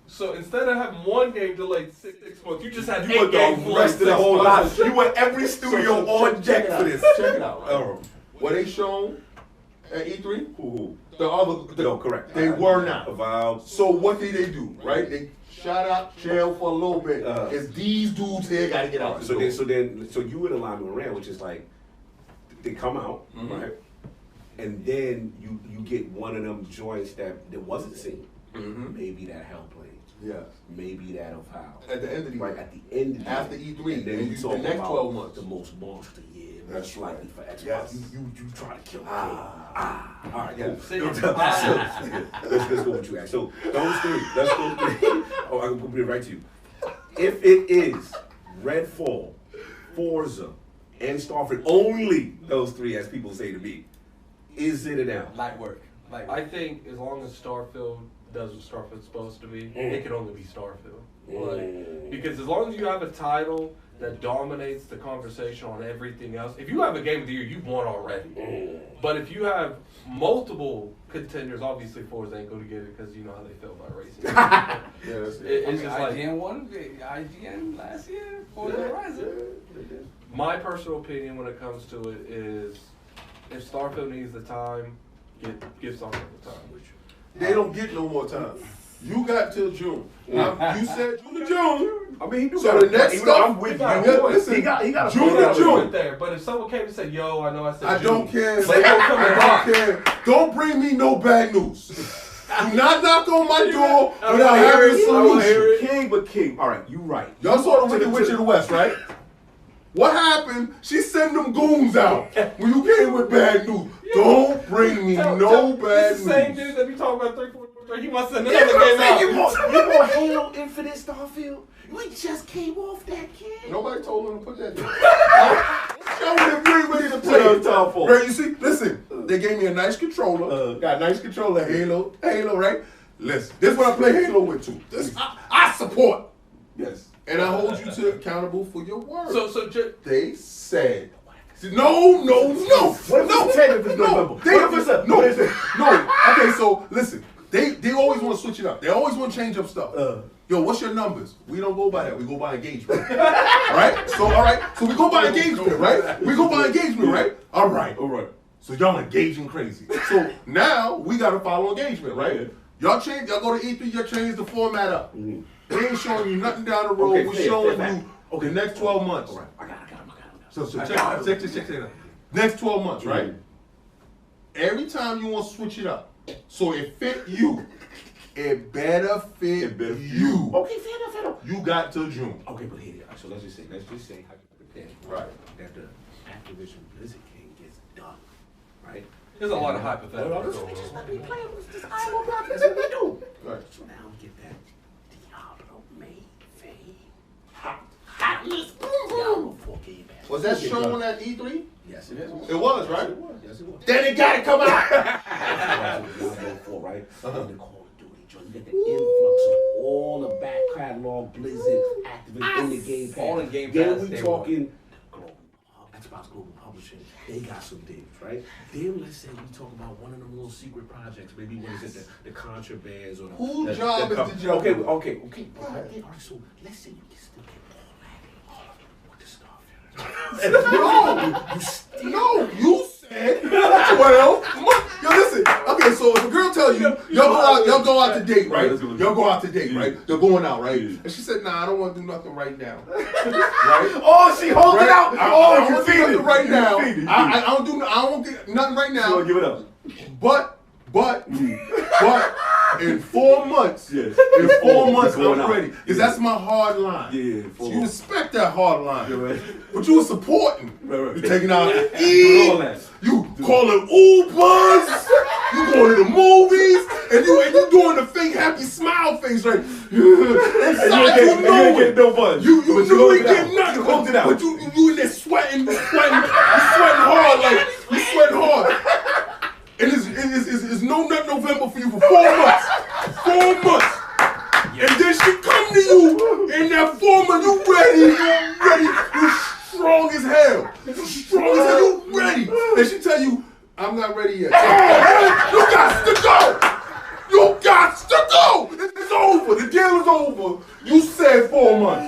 So instead of having one game delayed 6 months, you just had You 8 want games the rest of the whole lot. You want every studio on deck for this. Check it out. Right? Were they shown at E3? Who? The other. No, correct. They were not. Avowed. So what did they do? Right? They shot out jail for a little bit. It's these dudes here got to get out. So you in alignment with Rand, which is like they come out, right, and then you get one of them joints that wasn't seen. Maybe that Hellblade. Yes. Maybe that Avowed. At the end of the year. At the end of the After year. E3. And then And you the talk next about 12 months. the most monster year, That's most likely for Xbox. Yes. You try to kill the game. All right, cool. See, Let's go with you, Ash. So those three. Let's go three. Oh, I'm gonna be right to you. If it is Redfall, Forza, and Starfield, only those three, as people say to me, is it an out? Light work. I think as long as Starfield does what Starfield's supposed to be, it can only be Starfield. Because as long as you have a title that dominates the conversation on everything else, if you have a game of the year, you've won already. But if you have multiple contenders, obviously Forza ain't going to get it because you know how they feel about racing. It's just like IGN won. IGN last year for the Horizon. my personal opinion when it comes to it is, if Starfield needs the time, give Starfield the time. They don't get no more time. You got till June. You said June to June. I mean, he do So got the next even stuff. though I'm with you. Listen, He got a June point. to June. Right there. But if someone came and said, "Yo, I know I said," I don't care. But it don't come in hot. I don't care. Don't bring me no bad news. Do not knock on my door I without wanna hear having a it. I wanna hear solution. it. King, but King. All right, you right. Y'all saw the Wicked Witch of the West, right? What happened? She sent them goons out when you came with bad news. Don't bring me no bad This the same news. dude that be talking about 343. He wants to Yeah, another but I'm game saying out. you want Halo Infinite Starfield? We just came off that, kid. Nobody told him to put that there. Show me if you ready to play. Right, you see, listen, they gave me a nice controller. Got a nice controller, Halo, right? Listen, this is what I play Halo with too. This I support. Yes. And I hold you to accountable for your words. So They said, no. What if it's 10 if it's November? What if it's a- No. Okay, so listen, they always want to switch it up. They always want to change up stuff. Yo, what's your numbers? We don't go by that. We go by engagement. Right? So we go by engagement, right? We go by engagement, right? All right. So y'all engaging crazy. So now we gotta follow engagement, right? Y'all go to E3, y'all change the format up. We ain't showing you nothing down the road. Okay, We're fair, showing fair, you the next 12 months. All right, I got it. So check it out. Next 12 months, right? Every time you want to switch it up, so it fit you, it better fit you. Okay, fair enough. You got till June. Okay, but here, so let's just say Right. that the Activision Blizzard game gets done, right? there's a lot of hypotheticals. Just let me play it with this ILO block. That's what we do. Right. So now we get that Diablo main fame. Hotness. Diablo 4 game. Was that shown at E3? Yes, it is. It was, right? Yes, it was. Then it gotta come out. Diablo 4, right? And the Call of Duty joint. You get the influx of all the back catalog, Blizzard, Activision in the Game Pass. All in Game Then Pass, we day talking Xbox Global Publishing. They got some things, right? Then let's say we talk about one of them little secret projects. Maybe what is it? The contrabands or the. Whose job is the job? Okay. All right, so let's say you can still get all that with the Starfield. No, you said 12 months. Yo, listen. Okay, so if a girl tell you, y'all go out to date, right? Y'all go out to date, right? They're going out, right? And she said, nah, I don't want to do nothing right now. Right? Oh, she holding out. I You don't do feed nothing it right now. You feed it. I don't get nothing right now. Give it up. But in 4 months, Yes. in 4 months, Going I'm out. ready. Because that's my hard line. Yeah, So you respect that hard line. right. But you were supporting. Right. You taking out Doing all that. you calling Ubers. You going to the movies. and you doing the fake happy smile face, right? Inside, you ain't getting no buzz. You But know you you getting nothing. You closed it out. But you in there sweating hard, like you sweating hard. And it's no nut November for you for 4 months. 4 months. And then she come to you in that 4 months, you ready, you strong as hell. You strong as hell, you ready. And she tell you, I'm not ready yet. You got to go. You got to go. It's over. The deal is over. You said 4 months.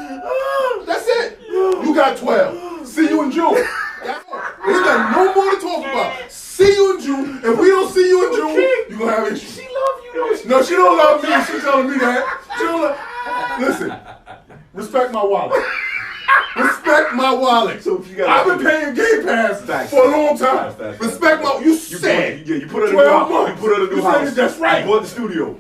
That's it. You got 12. See you in June. We got no more to talk about. See you in June. If we don't see you in June, you're going to have issues. She love you. No, she don't love me. She's telling me that. She don't love. Listen, respect my wallet. Respect my wallet. So if you got I've been paying Game Pass for a long time. Respect my. You said you put it in 12 months. You put it in a new house. That's right. You bought the studio.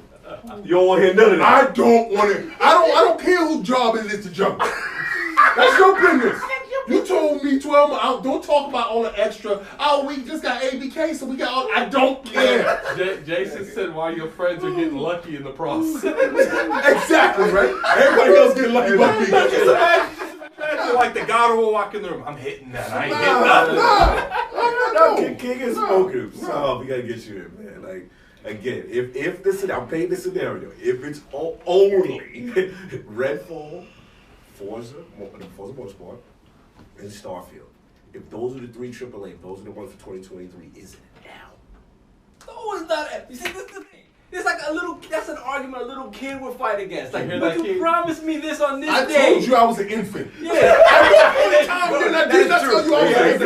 You don't want to hear none of that. I don't want it. I don't care whose job it is to jump. That's your business. You told me 12 months. Don't talk about all the extra. Oh, we just got ABK, so we got all. I don't care. Jason said why your friends are getting lucky in the process. Exactly, right? Everybody else getting lucky but me. Imagine like the God will walk in the room. I'm hitting that. I ain't hitting nothing. King is smoking. So we gotta get you in, man. Like again, if this, I'm painting the scenario. If it's only Redfall, Forza Motorsport, and Starfield. If those are the 3 AAA, those are the ones for 2023. Is it now? No, it's not. You see, this is the thing. It's like a little. That's an argument a little kid would fight against. Like, You hear but that you kid? promised me this on this I day. told you I was an infant. Yeah. Didn't I tell you I was an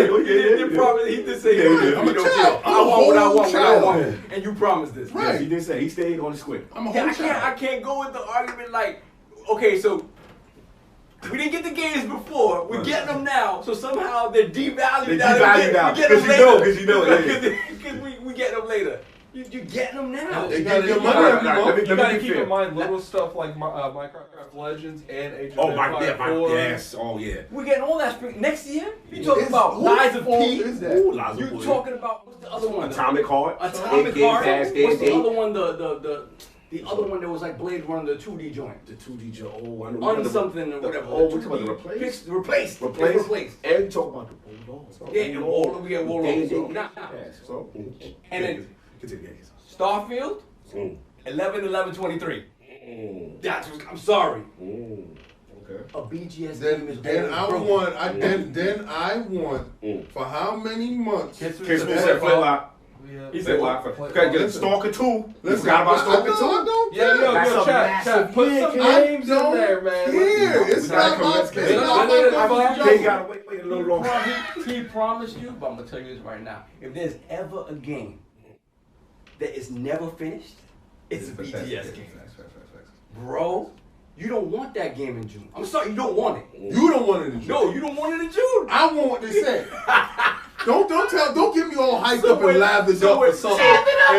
infant? He did say, I'm a you know, child. I want what I want, Child. and you promised this. Right. Yes, he did say he stayed on the square. I'm a Yeah, whole I child. can't go with the argument like, okay, so we didn't get the games before, we're getting them now, so somehow they're devalued They now. devalued now. We get them 'Cause you later. know, 'cause you know, yeah. Because we get them later. You getting them now. They You give gotta- your you money gotta- every month. You gotta be keep fair. in mind little stuff like Minecraft Legends and Age of Oh Empires 4. yes. Oh yeah. We're getting all that spring next year. You It's- talking about whose Lies of fault P? is that? Ooh, Liza You Boy. talking about what's the other one? Atomic Heart. Atomic Game Heart. Pass, What's the Day. other one? The other one that was like Blade Runner, the 2D joint. The 2D Joe. Oh, I know. On something or whatever. Oh, we're talking about the replace. Replace. Replace. And talk about the Bulldogs. Yeah, and we get Warlords. Nah. So. And then Continue. Starfield, 11/11/23. That's. I'm sorry. Okay. A BGS game is Then I broken. want for how many months? Kids Kids will say Flintlock. He said what? Okay, get Stalker 2. You Listen, forgot about Stalker 2? I don't Yeah, care. That's yo, a chat, massive put hit, some kid. names in I there, man. Here, it's We gotta not my convince place. kids. It's not my They place. gotta wait a little longer. He promised you, but I'm gonna tell you this right now. If there's ever a game that is never finished, it's a BTS game. Bro, you don't want that game in June. I'm sorry, you don't want it. You don't want it in June. No, you don't want it in June. I want what they said. Don't get me all hyped So up wait, and lathered so up wait, for something. shut it up.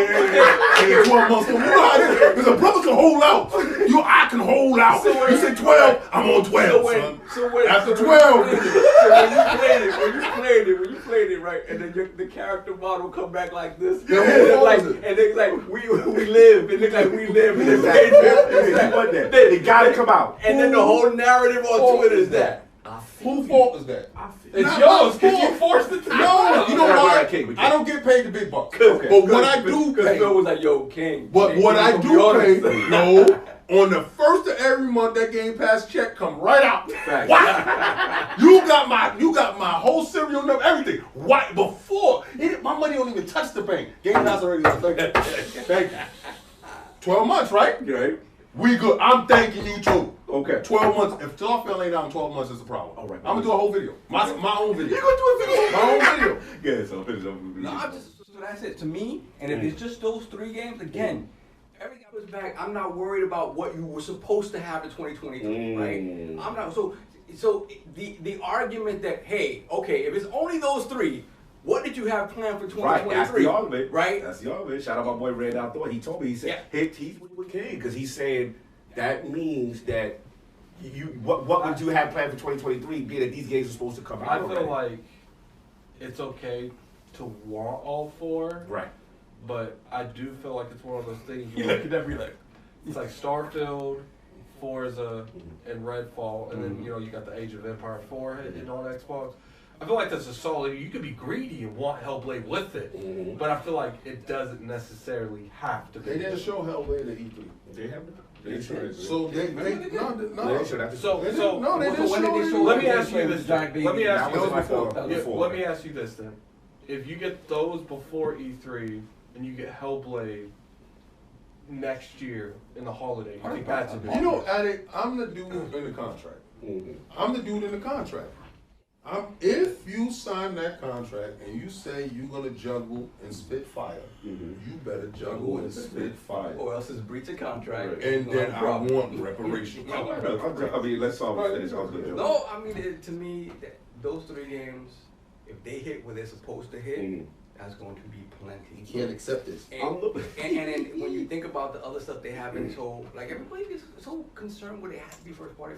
And 12 months. You know how it is. Because a brother can hold out. I can hold out. So wait. You said 12, I'm on 12, son. After 12. When you played it, right, and then the character model come back like this, Yeah, and who it's like, was it? and it's like we live, it looks like we live, and, They gotta come out. and then the whole narrative on Twitter is that. Whose fault is that? It's Not yours my because you fault. forced it to No, you know Alright, why? King, we I don't get paid the big bucks. Okay. But what I do Because pay, Phil was like, yo, King. but King, what King, I gonna be do honest. pay, no, on the first of every month, that Game Pass check come right out. Facts. What? You got my whole serial number, everything. What? Before, my money don't even touch the bank. Game Pass already. Thank you. 12 months, right? Right. We good. I'm thanking you too. Okay. 12 months. If Starfield ain't out in 12 months, it's a problem. All right. I'm gonna do a whole video. My own video. You gonna do a video? My own video. Yeah, so finish up. No, I'm just, so that's it. To me, and if it's just those 3 games, again, everything goes back. I'm not worried about what you were supposed to have in 2023, right? I'm not. So the argument that, hey, okay, if it's only those 3, what did you have planned for 2023? Right, that's the argument. Right? That's the argument. Shout out my boy Red Outdoor. He told me, he said, he's with King, because he's saying that means that what would you have planned for 2023, being that these games are supposed to come out I feel already? like it's okay to want all 4. Right. but I do feel like it's one of those things where it's like Starfield, Forza, and Redfall, and then you got the Age of Empire 4 hitting on Xbox. I feel like that's a solid. You could be greedy and want Hellblade with it, but I feel like it doesn't necessarily have to be. They didn't show Hellblade at E3. They haven't. They sure. So they no. They didn't show that. So They didn't show. let me ask you this. Let me ask you That was before. Let me ask you this then: if you get those before E3 and you get Hellblade next year in the holiday, you think that's a good? You know, Addict, I'm the dude in the contract. I'm the dude in the contract. If you sign that contract and you say you're gonna juggle and spit fire, you better juggle and spit fire. Or else it's breach of contract. And then I want reparations. I mean, let's all finish off the joke. No, I mean, to me, those 3 games, if they hit where they're supposed to hit, that's going to be plenty. You can't accept this. And then when you think about the other stuff they haven't told, like everybody is so concerned with it has to be first party.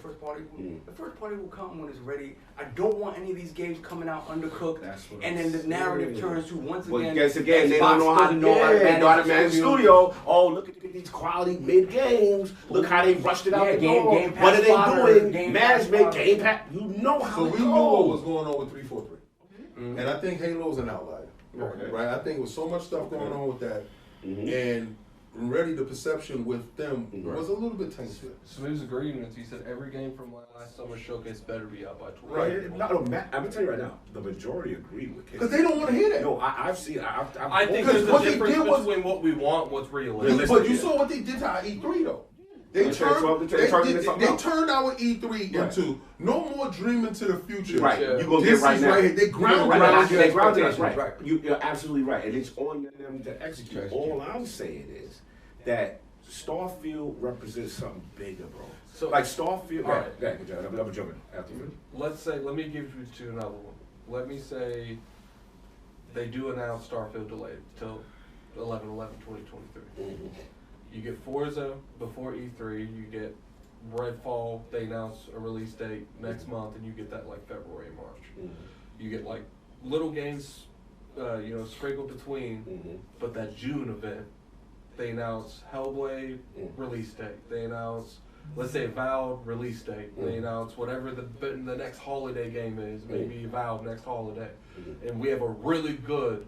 The first party will come when it's ready. I don't want any of these games coming out undercooked. And then the narrative turns to once again. Well, guess again, they don't know how to manage studio. Oh, look at these quality mid games. Look how they rushed it out the door. What are they doing? Management, Game Pass. You know how it goes. So we knew what was going on with 343, and I think Halo's an outlier. Okay. Right, I think there was so much stuff going on with that, and really the perception with them was a little bit tainted. Smooth's agreement. He said every game from last summer's showcase better be out by 20. Right. No, I'm gonna tell you right now, the majority agree with Casey. Because they don't want to hear that. No, I've seen. I think there's a what they difference did was- between what we want, what's realistic. But you saw what they did to our E3 though. They turned our E3 into no more dreaming to the future. Right, Yeah. you gonna This get right is now. right here. They grounded Right, us. they grounded us. Right. Right, you're absolutely right, and it's on them to execute. All I'm saying is that Starfield represents something bigger, bro. So like Starfield. all right. Go ahead, John. I'm jumping after you. Let me give you to another one. Let me say they do announce Starfield delayed till 11/11/2023. You get Forza before E3, you get Redfall, they announce a release date next month, and you get that like February, March. You get like little games, sprinkled between, but that June event, they announce Hellblade release date. They announce, let's say Valve release date. They announce whatever the next holiday game is, maybe Valve next holiday. And we have a really good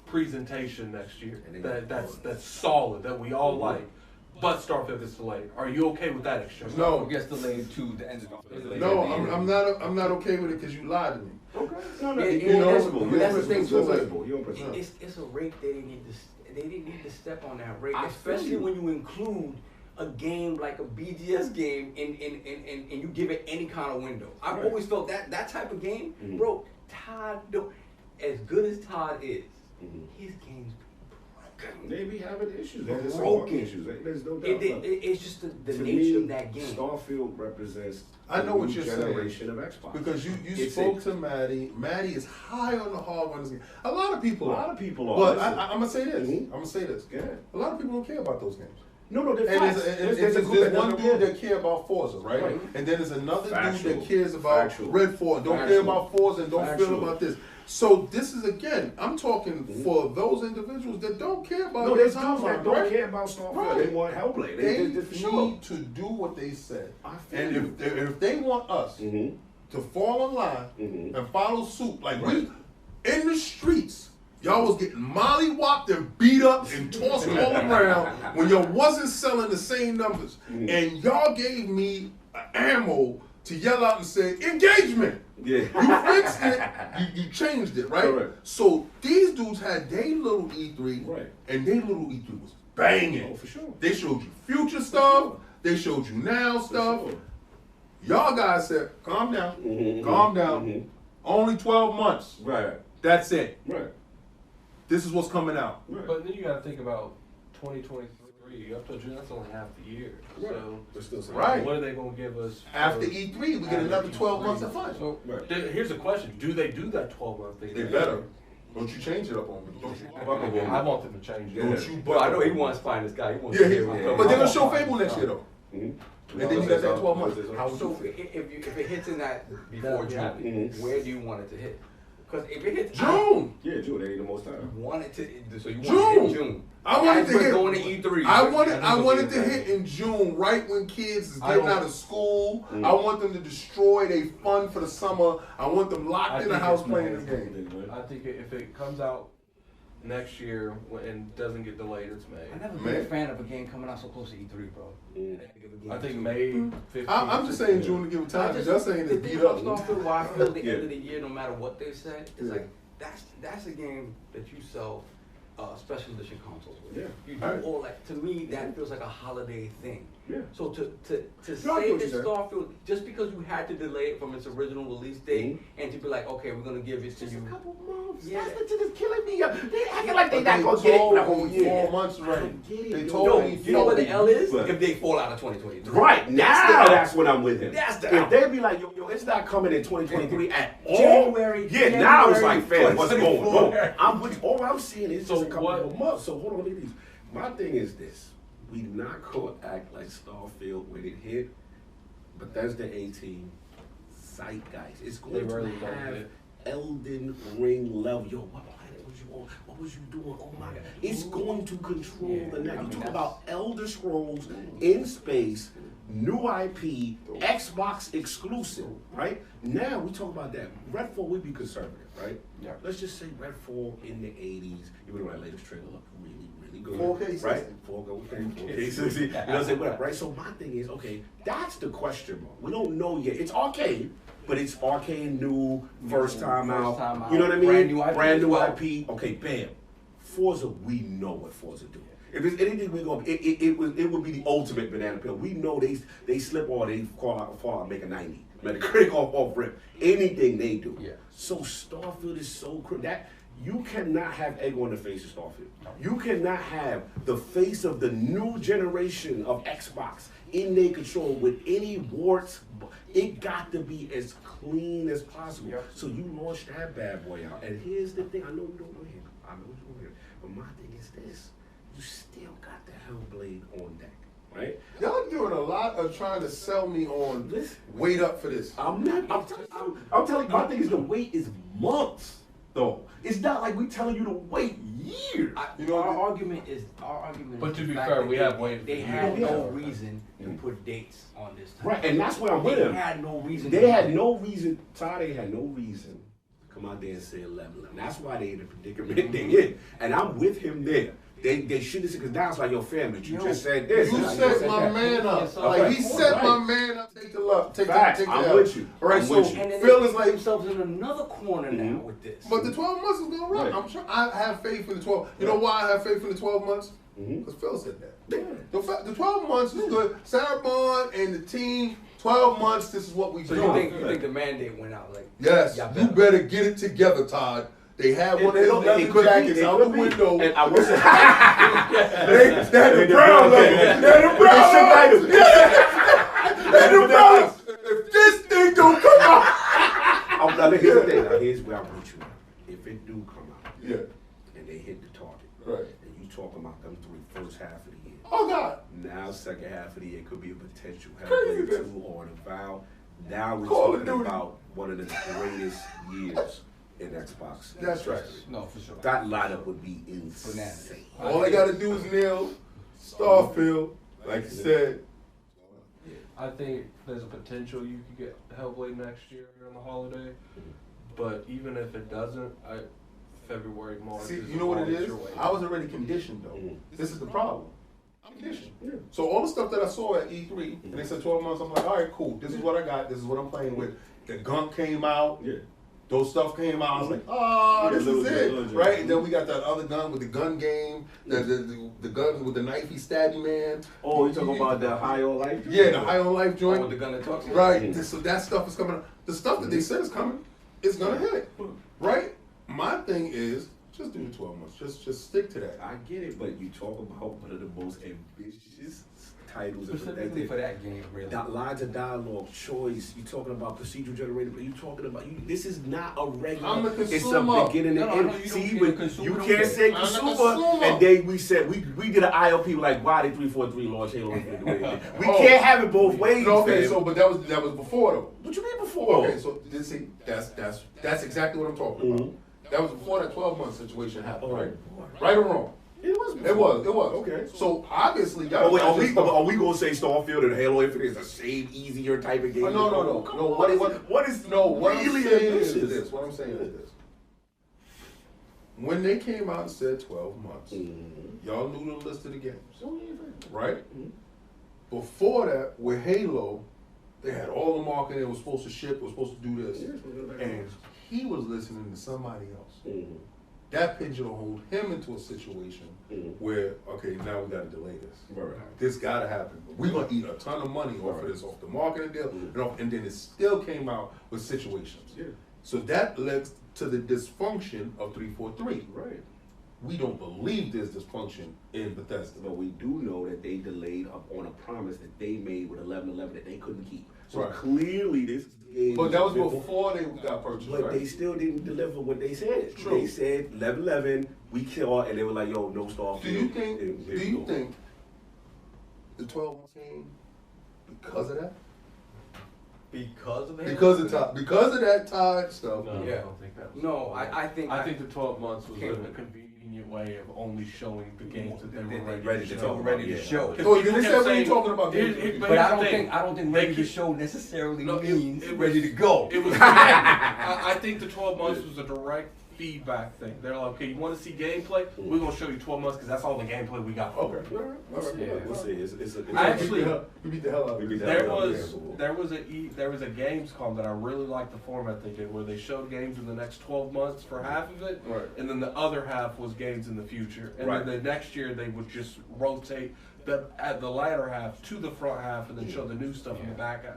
presentation next year that's solid, that we all like, but Starfield is delayed. Are you okay with that exchange? No, It gets delayed to the end of the no, I'm not okay with it because you lied to me. Okay. No, that's the thing too. You're It's a rake they didn't need to step on that rake, I especially feel you. when you include a game like a BGS game and you give it any kind of window. I've always felt that type of game, bro. Todd, as good as Todd is, his game's broken. They be having issues. There's Broken. issues. There's no doubt. It's just the To nature me, of that game. Starfield represents I know the what new you're generation saying. of Xbox. Because you It's spoke to Maddie. Maddie is high on the hard ones. A lot of people A are. lot of people are. But Listen. I'm gonna say this. Mhm. I'm gonna say this. Yeah. A lot of people don't care about those games. No, they're And facts. there's one dude that care about Forza, right? Right. And then there's another Factual. dude that cares about Factual. Redfall and don't care Factual. about Forza and don't feel Factual. about this. So this is again, I'm talking for those individuals that don't care about No, their there's dudes that timeline, don't right? care about Starfield. Right. They want Hellblade. They They for sure. need to do what they said. I feel And you. if they want us to fall in line and follow suit, like we in the streets, y'all was getting mollywopped and beat up and tossed all around when y'all wasn't selling the same numbers, and y'all gave me ammo to yell out and say engagement. Yeah. You fixed it. You changed it, right? Correct. So these dudes had their little E3, Right. and their little E3 was banging. Oh, for sure. They showed you future stuff. They showed you now stuff. sure. Y'all guys said, calm down, Mhm, calm down. mhm. Only 12 months. Right. That's it. Right. This is what's coming out. Right. But then you got to think about 2023. Up till June, that's only half the year. Right. So They're still saying. Right. what are they going to give us After for- E3, we get after another 12 E3? months of fun. So Right. here's a question: do they do that 12-month thing? They better. Don't you change it up on me. Don't you buckle on me. I want them to change it. Don't you Well, I know buckle he on me. wants to find this guy. He wants Yeah, to hear him. but they're going to show Fable next year, though. Mhm. And then you got that 12 months. How would So you feel? if it hits in that before Yeah. June, where do you want it to hit? Because if it hits June. Yeah, June. They need the most time. you want it to, so you want June. it in June. I wanted As to we're hit. going to E3. I wanted to hit in June, right when kids is getting out of school. I want them to destroy their fun for the summer. I want them locked in the house playing this game. I think if it comes out next year and doesn't get delayed, it's May. I've never been a fan of a game coming out so close to E3, bro. I think May 15th. I'm just saying June to give it time. Just saying the it's thing beat up. about Starfield, why I feel the end of the year, no matter what they said, is like that's a game that you sell special edition consoles with. Yeah. You do all that. To me, that feels like a holiday thing. Yeah. So to say what that you're saying. Starfield, just because you had to delay it from its original release date, and to be like, okay, we're gonna give it to you. A couple months. Yeah. That's just killing me. They acting like they But not gonna get it in the whole told me year. 4 months already. They Yo, told me you know what the L is? What? If they fall out of 2023. Right now, that's when I'm with him. That's the if they be like, yo, it's not coming in 2023 at all. January. Yeah, now it's like, fam, what's going 2024. on? I'm with all I'm seeing is just So a couple what- of months. So hold on, look at these. My thing is this: we not gonna act like Starfield when it hit, but that's the 18 zeitgeist. It's going They to really don't have hit. Elden Ring level. Yo, what was you on? What was you doing? Oh my God! It's going to control the next. You talk about Elder Scrolls in space, new IP, Xbox exclusive, right? Now we talk about that. Redfall would be conservative, right? Yeah. Let's just say Redfall in the 80s. Even though that latest trailer looked really, really good. 4K right? 60. 4K 60. You know what I'm saying? Whatever, right? So my thing is, okay, that's the question mark. We don't know yet. It's arcade, but it's arcade new, first time out. You know what I mean? Brand new IP. IP. Okay, bam. Forza, we know what Forza do. If it's anything we go, it would be the ultimate banana peel. We know they slip or they fall out, make a 90. Metacritic off rip. Anything they do. Yeah. So Starfield is so that you cannot have egg on the face of Starfield. You cannot have the face of the new generation of Xbox in their control with any warts. It got to be as clean as possible. Yep. So you launch that bad boy out. And here's the thing, I know you don't want to hear. I know you don't want to hear. But my thing is this. You still got the Hellblade on deck, right? Y'all doing a lot of trying to sell me on wait up for this. I'm telling you, my thing is the wait is months, though. It's not like we telling you to wait years. Our argument is But to the be fact fair, that we have waited They for had years. no reason to put dates on this time. Right, and that's where I'm with They him. had no reason. They had no reason, Todd, they had no reason to come out there and say 11. That's why they in the predicament they in. And I'm with him there. They should have said, because now it's like your family. You just said this. You and set said my that. man up. Yeah, Like he so- set right. my man up. Take the luck. Take Facts. the I'm L. with you. All right, I'm so with you. And then Phil they is put like, themselves in another corner now with this. but the 12 months is gonna run. Right. I have faith in the 12. You know why I have faith in the 12 months? Mhm. Because Phil said that. Yeah. The 12 months is good. Sarah Bond and the team. 12 months. This is what we So do. you think the mandate went out like? Yes, y'all you better get it together, Todd. They had one of his leather jackets out the window. And I will say, They had the brown leather. They had the brown leather. They had the brown leather. If this thing don't come out. now, here's the thing. Now, here's where I'm with you. If it do come out, Yeah, and they hit the target, right. and you talking about them first half of the year. Oh, God. Now, second half of the year could be a potential Crazy, Hellblade man. 2 or the Vow. Now we're Call of talking Duty. about one of the greatest years in Xbox. That's right. No, for sure. That lineup would be Bananas. insane. All they got to do is nail Starfield, like you said. I think there's a potential you could get Hellblade next year on the holiday, but even if it doesn't, February, March. See, is you know what it as long as is? you're waiting. I was already conditioned, though. Mhm. This is the problem. I'm conditioned. Yeah. So all the stuff that I saw at E3, and they said 12 months, I'm like, all right, cool. This is what I got. This is what I'm playing with. The gunk came out. Yeah. Those stuff came out. I was like, oh, Yeah, this little is J, it, little J. right? And then we got that other gun with the gun game, the guns with the knifey stabby man. Oh, you talking about the High on Life? Yeah, the High on Life Oh, joint. with the gun that talks. Right. Mhm. So that stuff is coming up. The stuff that they said is coming is gonna hit, right? My thing is just do the 12 months. Just stick to that. I get it, but you talk about one of the most ambitious titles Specifically for that game, really. lines of dialogue, choice. You talking about procedural generated? You talking about this is not a regular. I'm a It's consumer. a beginning No, and I end. know you See, don't but get a consumer, you don't can't get say it. I'm a consumer. consumer. And then we said we did an ILP like why did 343 launch Halo Infinite the way it did. We Oh. can't have it both ways. No, okay, fam. so but that was before though. What you mean before? Okay, so see, that's exactly what I'm talking about. That was before that 12-month situation happened, right? Right or wrong? It was. It was. Okay. So obviously, y'all. Wait, are we gonna say Starfield and Halo Infinite is the same, easier type of game? No. What I'm really saying is this. What I'm saying is this. When they came out and said 12 months, y'all knew the list of the games, right? Before that, with Halo, they had all the marketing. It was supposed to ship. It was supposed to do this, and he was listening to somebody else. That pigeonholed him into a situation where, okay, now we got to delay this. Right. This got to happen. We're going to eat a ton of money off of this, off the marketing deal, and then it still came out with situations. Yeah. So that led to the dysfunction of 343. Right. We don't believe there's dysfunction in Bethesda. But we do know that they delayed up on a promise that they made with 1111 that they couldn't keep. So Right. clearly this game. But that was before they got purchased, But right? they still didn't deliver what they said. True. They said 1111, we saw, and they were like, yo, no Starfield. Do you think And- the 12 months came because of that? Because of it? Because of that Tide stuff. No, Yeah. I don't think that was. No, I think. I think the 12 months was Came a with- convenient way of only showing the games that they were ready to talk ready to about, show. So you People said kept when you're saying- talking about games. But I don't think They ready to keep- show necessarily No, means it was- ready to go. It was. I think the 12 months was a direct feedback thing. They're like, okay, you want to see gameplay? We're gonna show you 12 months because that's all the gameplay we got. Okay. We'll see. It's Actually, you beat the hell out of We beat it. the There hell out of was it. there was a Gamescom that I really liked the format they did, where they showed games in the next 12 months for half of it, Right. and then the other half was games in the future, and Right. then the next year they would just rotate the latter half to the front half, and then show the new stuff in the back half.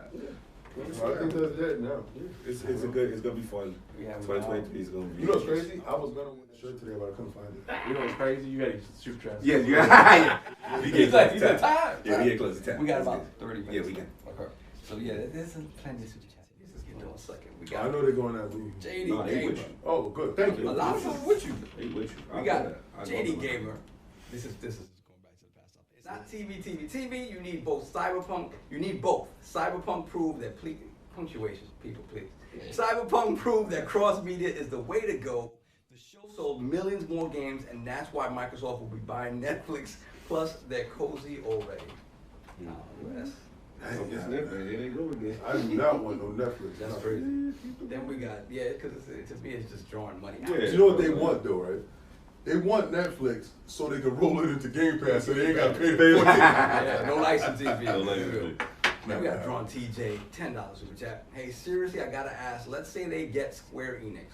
I think that's that now. It's gonna be fun. Yeah, 2023 is gonna be. You know what's crazy? I was gonna wear the shirt today, but I couldn't find it. You know what's crazy? You gotta use the super chat. Yeah, yeah. We He's get like, close you to got time. Yeah, we get close to 10. We got That's about good. 30 minutes. Yeah, we can. Okay. So yeah, there's plenty of super chats. Let's get to a second. We I got know they're going at me. JD No, they Gamer. with you. Oh, good. Thank A you. lot of them with you. They with you. We I got know that. I know JD that. Gamer. This is going back to the past stuff. It's not TV. You need both Cyberpunk. You need both. Cyberpunk proved that punctuation, people, please. Cyberpunk proved that cross media is the way to go. The show sold millions more games, and that's why Microsoft will be buying Netflix. Plus, they're cozy already. Yes. It's Netflix. Here they go again. I do not want no Netflix. That's crazy. Then we got because to me it's just drawing money out. Yeah. You know what they want though, right? They want Netflix so they can roll it into Game Pass, so they ain't got to pay the $14. Yeah, no licensing fee. No licensing fee. Now we got Drawn TJ, $10 super chat. Hey, seriously, I gotta ask. Let's say they get Square Enix.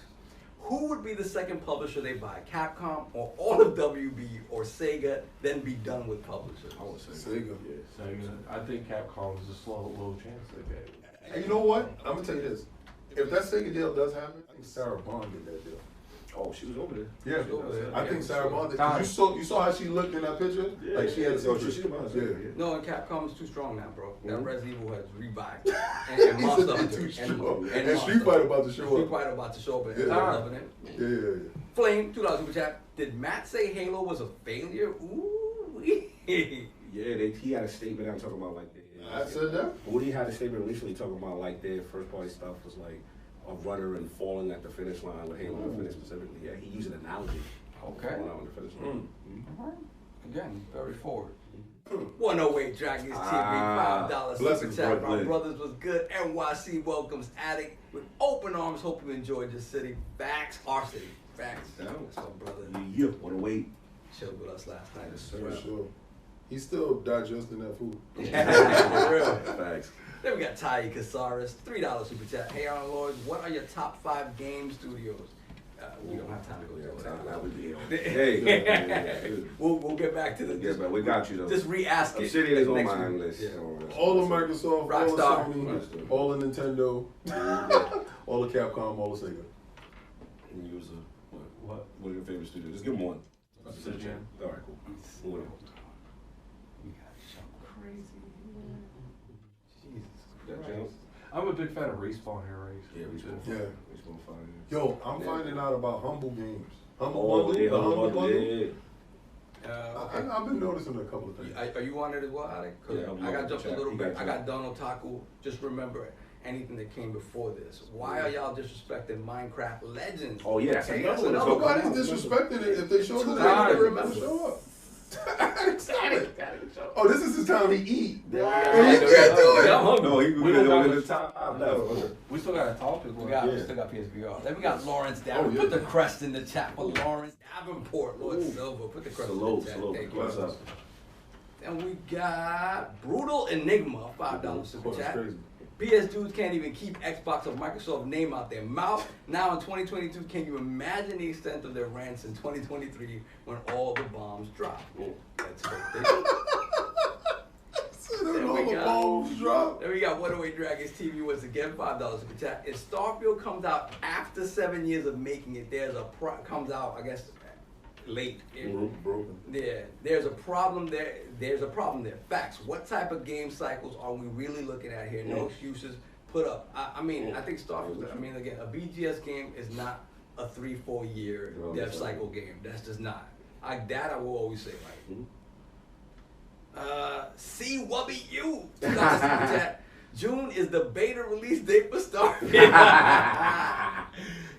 Who would be the second publisher they buy? Capcom or all of WB or Sega? Then be done with publishers. I would say Sega. So I think Capcom is a slow little chance they get. And you know what? I'm gonna tell you this. If that Sega deal does happen, I think Sarah Bond did that deal. Oh, she was over there. Yeah, She was over there. I think Sarah Bond did. Time. You saw how she looked in that picture? Like she had a so secret. she was. Yeah. No, and Capcom is too strong now, bro. That Mhm. Resident Evil has revived. And He said Monster they Hunter. too strong. And And Street Fighter about to show Street up. Fighter about to show up, and Yeah. they're loving it. Yeah. Flame, $2 super chat. Did Matt say Halo was a failure? Ooh. Yeah, he had a statement out talking about like I said that. Woody had a statement recently talking about like their first party stuff was like a runner and falling at the finish line with Halo Infinite specifically. Yeah, he used an analogy. Okay. Falling out on the finish line. Alright. Again, very forward. 108 Dragons Ah, TV, $5 super blessings, chat. Brooklyn. My brothers was good. NYC welcomes Addict with open arms. Hope you enjoyed your city. Facts, our city. Facts. What's up, brother? Yeah, wanna wait. Chilled with us last night. Yes, For sir. sure. He's still digesting that food. For real. Facts. Then we got Ty Casares, $3 super chat. Hey, Arnold Lords, what are your top 5 game studios? We don't have time to go through That that. would be Hey, We'll get back to the. yeah, but we got you though. Just re-ask it. Obsidian is on next my week. list. Yeah. All of Microsoft, Rockstar. all of Sony, all of Nintendo, all of Capcom, all of Sega. And you was What? what are your favorite studios? Just give them one. Obsidian. All right, cool. Moving on. We got some crazy. That Jones? I'm a big fan of Respawn here, Race. Yeah, we should. Yeah. We should find it. Yo, I'm finding out about Humble Games. Humble Oh, Bundle? yeah, The Humble Bundle? yeah. I've been noticing a couple of things. Are you on it as well, Alec? 'Cause Yeah, I'm I got on jumped a the little chat. bit. You got I got done Otaku. Just remember, anything that came before this. Why are y'all disrespecting Minecraft Legends? Oh yeah, that's Okay, another that's one. another Nobody's disrespecting it. If they show the Tired. name, they'll show up. Oh, this is his time to eat. And he Yeah, can't do it. I'm hungry. No, he We was don't in got the top. No. We still got a topic. We one. still got PSVR. Then we got Lawrence down. Oh, yeah. Put the crest in the chat for Lawrence Davenport, Lord Silver. Put the crest in the chat. Salute. Thank you. What's up? And we got Brutal Enigma, $5 super That's chat. crazy. PS dudes can't even keep Xbox or Microsoft name out their mouth. Now in 2022, can you imagine the extent of their rants in 2023 when all the bombs drop? That's what they do. Then all the bombs drop. Then we got What Away Dragons TV once again, $5 super chat. If Starfield comes out after 7 years of making it, comes out, I guess, late. Broken. Yeah, there's a problem there. There's a problem there. Facts. What type of game cycles are we really looking at here? No excuses. Put up. I mean, I think Starfield. I mean, again, a BGS game is not a 3-4 year dev cycle game. That's just not. That I will always say. Like, C Wubby U. June is the beta release date for Starfield.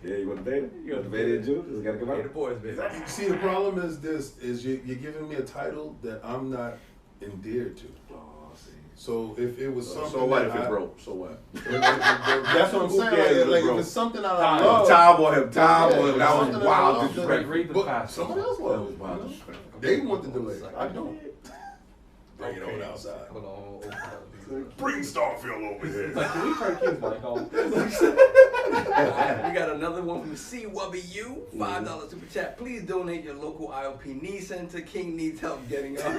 Yeah, you want the beta? You want the beta in June? Does it gotta come Beta out? boys, baby. See, the problem is this: is you're giving me a title that I'm not endeared to. Oh, see. So if it was something, So what that if it broke? So what? That's what I'm Who saying. cares if it Like broke? if it's something that I Time. love, Time on him. That something was that I wild love, disrespect. Read the but past. somebody else That loves was it. wild you know? disrespect. They want the delay. I don't. Bring it on outside. Hold on. Bring Starfield over here. Like, can we turn kids back on? We got another one from C Wubby U, $5 super chat. Please donate your local ILP knee center. King needs help getting up.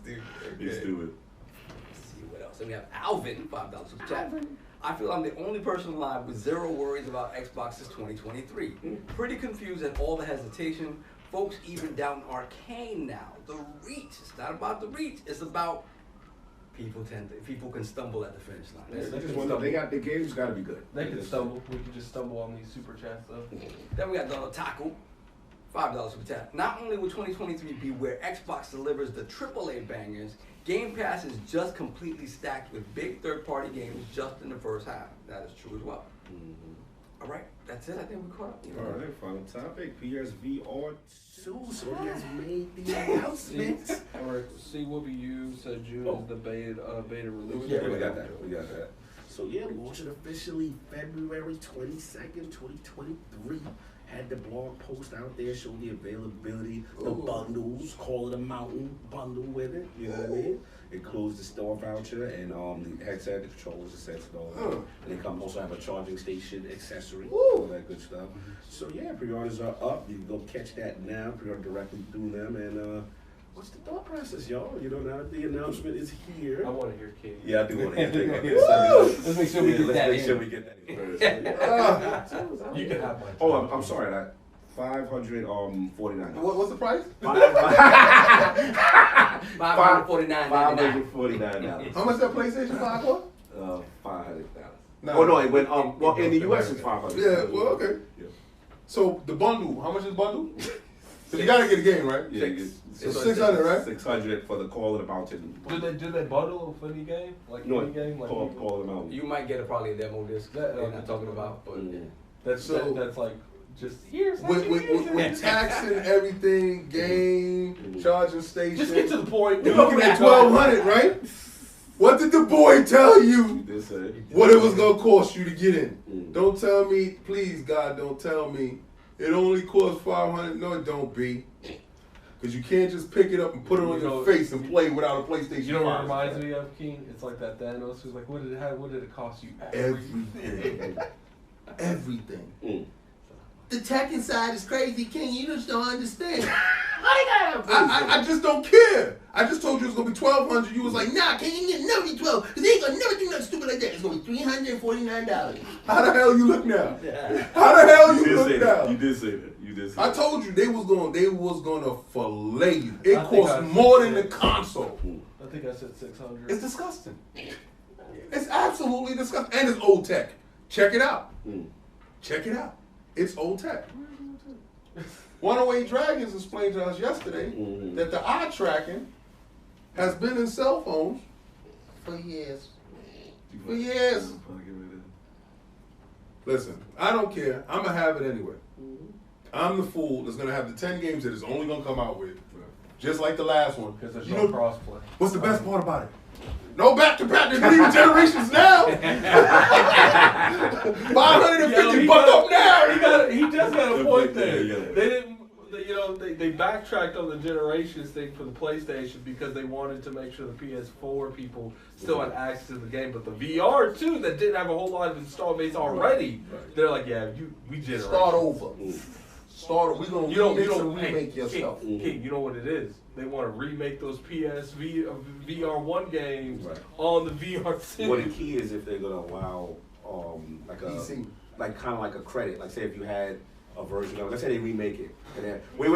Stupid. You stupid. Let's see what else. Then we have Alvin, $5 super chat. I feel I'm the only person alive with zero worries about Xbox's 2023. Pretty confused at all the hesitation. Folks even down Arcane now. The reach. It's not about the reach. It's about people can stumble at the finish line. They got the games. Got to be good. They can stumble. We can just stumble on these super chats though. Then we got Donald Taco, $5 super chat. Not only will 2023 be where Xbox delivers the AAA bangers, Game Pass is just completely stacked with big third-party games just in the first half. That is true as well. All right, that's it. I think we caught up. All right, final topic. PSVR 2. So he has made the announcement. Or C Wubby U said June is the beta release. Yeah, we got that. We got that. So yeah, launching officially February 22nd, 2023. Had the blog post out there showing the availability, the bundles, call it a mountain bundle with it. You know what I mean? It includes the store voucher and the headset, the controllers, the sets, and all that. And they also have a charging station accessory, all that good stuff. So yeah, pre-orders are up. You can go catch that now. Pre-order directly through them. And what's the thought process, y'all? You know, now that the announcement is here. I want to hear Katie. Yeah, I do want to hear this. Let's make sure we get that Let's make sure in. we get that in first. You can have my. Oh, I'm sorry. That 549. What's the price? $549.99. $549. How much that PlayStation 5 cost? $500. No. Oh no, it went well in the US it's 500. Yeah, well, okay. Yeah. So the bundle, how much is the bundle? So you gotta get a game, right? Yeah, So 600, right? 600 for the Call of the Mountain. Do they bundle a funny game? Like No, any game? Like Call of the Mountain. You might get probably a demo disc. That- They're not talking about, but that's like just here's With tax and everything, game, charging station. just get to the point. You're looking at 1,200, right? What did the boy tell you? This What it was gonna cost you to get in? Don't tell me, please God, don't tell me it only costs 500. No, it don't be. Because you can't just pick it up and put it on your face and play without a PlayStation. You know what it 5. reminds me of, King? It's like that Thanos who's like, what did it cost you? Everything. Everything. The tech inside is crazy, King. You just don't understand. I just don't care. I just told you it's gonna be 1,200. You was like, nah, King, you can never be 12. Because they ain't gonna never do nothing stupid like that. It's gonna be $349. how the hell you look now? How the hell you look now? You did say that. You did say I that. told you they was gonna fillet you. It I think costs I more than said- the console. I think I said 600. It's disgusting. It's absolutely disgusting. And it's old tech. Check it out. Check it out. It's old tech. 108 Dragons explained to us yesterday that the eye tracking has been in cell phones For years. For years. Listen, I don't care. I'm gonna have it anyway. I'm the fool that's gonna have the 10 games that it's only gonna come out with, just like the last one. Because there's You no know, crossplay. what's the best part about it? No back-to-back. There's not even generations now. 550 buck up now. He just got a point there. They didn't, they backtracked on the generations thing for the PlayStation because they wanted to make sure the PS4 people still had access to the game, but the VR too that didn't have a whole lot of install base already. They're like, yeah, we generate. Start over. We're gonna remake your stuff. King, you know what it is? They want to remake those VR1 games on the VR2. What the key is if they're gonna allow like a PC. like kind of like a credit. Like say if you had a version of, let's say they remake it. And then, wait,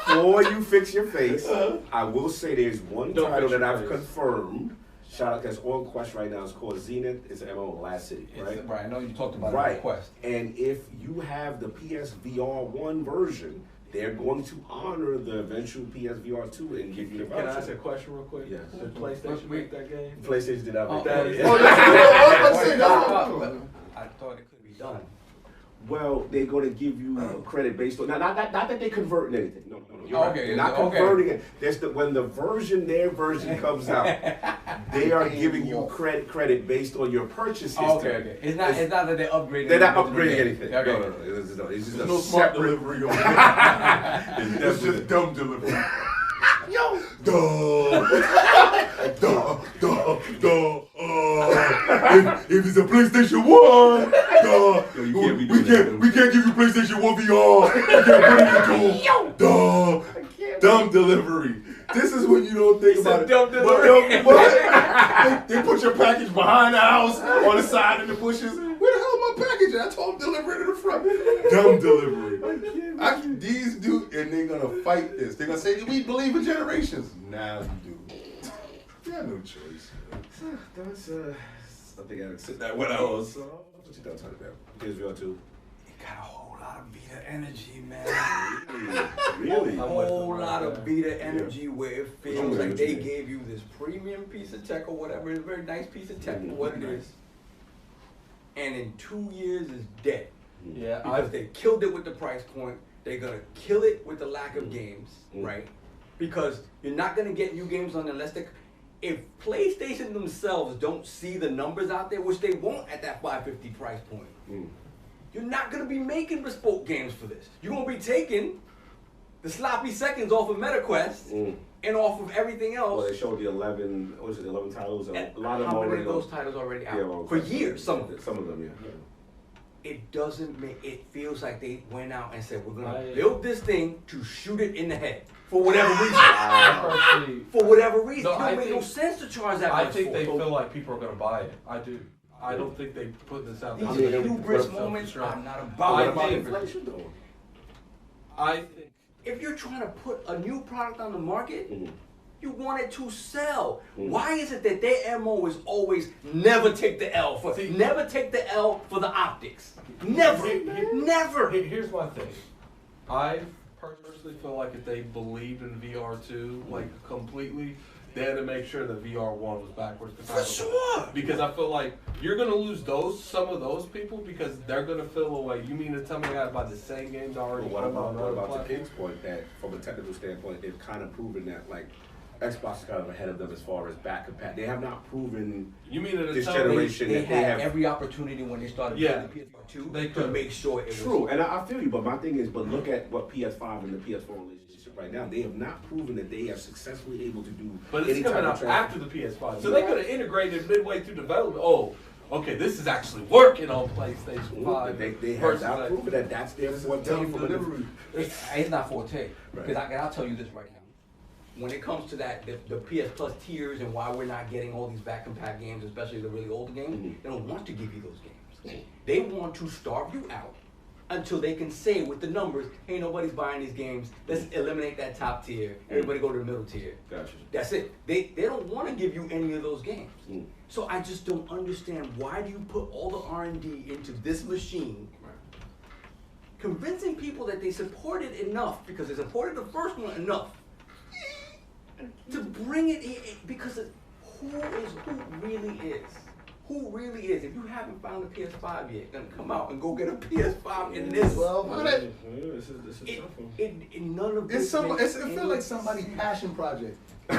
before you fix your face, I will say there's one title that I've confirmed. Shout out, that's on Quest right now. It's called Zenith. It's an MMO, Last City, right? Right, I know you talked about it on Quest. And if you have the PSVR1 version, they're going to honor the eventual PSVR2 and give you the voucher. Can I ask a question real quick? Yes. Did PlayStation make that game? PlayStation did not make that. that. I thought it could be done. Well, they're going to give you credit based on not that they're converting anything. No. You're right. Okay, They're not converting it. When their version comes out, they are giving you credit based on your purchase history. Okay. It's not that they're upgrading. They're not upgrading anything. Okay. No. It's just There's no smart delivery on it. It's just dumb delivery. Yo! If it's a PlayStation 1, we can't give you PlayStation 1 VR. We can't put it into dumb delivery. This is when you don't think about it. Dumb delivery. They put your package behind the house, on the side of the bushes. Where the hell is my package? I told them deliver it to the front. Dumb delivery. These dudes, and they're gonna fight this. They're gonna say, we believe in generations. Now you do. You have no choice. That's something I gotta sit that one out. So what you done talking about? PSVR 2. You got a whole lot of Vita energy, man. Really? A whole lot of Vita energy where it feels like they gave you this premium piece of tech or whatever. It's a very nice piece of tech for what it is. And in 2 years it's dead. Yeah, because they killed it with the price point. They're gonna kill it with the lack of games, right? Because you're not gonna get new games on unless if PlayStation themselves don't see the numbers out there, which they won't at that $550 price point, you're not gonna be making bespoke games for this. You're gonna be taking the sloppy seconds off of MetaQuest and off of everything else. Well, they showed the 11 titles. A lot of them how many already. of those titles already out? Yeah, for years, some of them. Some of them, yeah. It doesn't make it feels like they went out and said we're gonna build this thing to shoot it in the head for whatever reason. For whatever reason, it don't make no sense to charge that much. I think they feel like people are gonna buy it. I do. I don't think they put this out there. These hubris moments are not about inflation though. I think if you're trying to put a new product on the market, you want it to sell. Why is it that their MO is always never take the L for the optics? Never. Never. Here's my thing. I personally feel like if they believed in VR2 like completely, they had to make sure that VR1 was backwards compatible. For sure. Because I feel like you're gonna lose some of those people because they're gonna feel away. You mean to tell me I gotta buy the same games already? Well, what about the King's point that from a technical standpoint, they've kind of proven that like Xbox is kind of ahead of them as far as back compat. They have not proven this generation they that had they have every opportunity when they started Yeah. the PS2 They to could make sure it true. was And I feel you, but my thing is, but look at what PS5 and the PS4 relationship right now. They have not proven that they are successfully able to do. But it's coming out after the PS5, so they could have integrated midway through development. Oh, okay, this is actually working on PlayStation 5. They have not proven that that's their forte. it's not forte. Because I'll tell you this right now. When it comes to that, the PS Plus tiers and why we're not getting all these back compat games, especially the really older games, they don't want to give you those games. They want to starve you out until they can say with the numbers, hey, nobody's buying these games. Let's eliminate that top tier. Everybody go to the middle tier. Gotcha. That's it. They don't want to give you any of those games. So I just don't understand, why do you put all the R&D into this machine, convincing people that they supported enough, because they supported the first one enough, to bring it in, because who really is, if you haven't found a PS5 yet, gonna come out and go get a PS5 in this. Well, This is a tough one. None of it this feels like somebody's passion project. It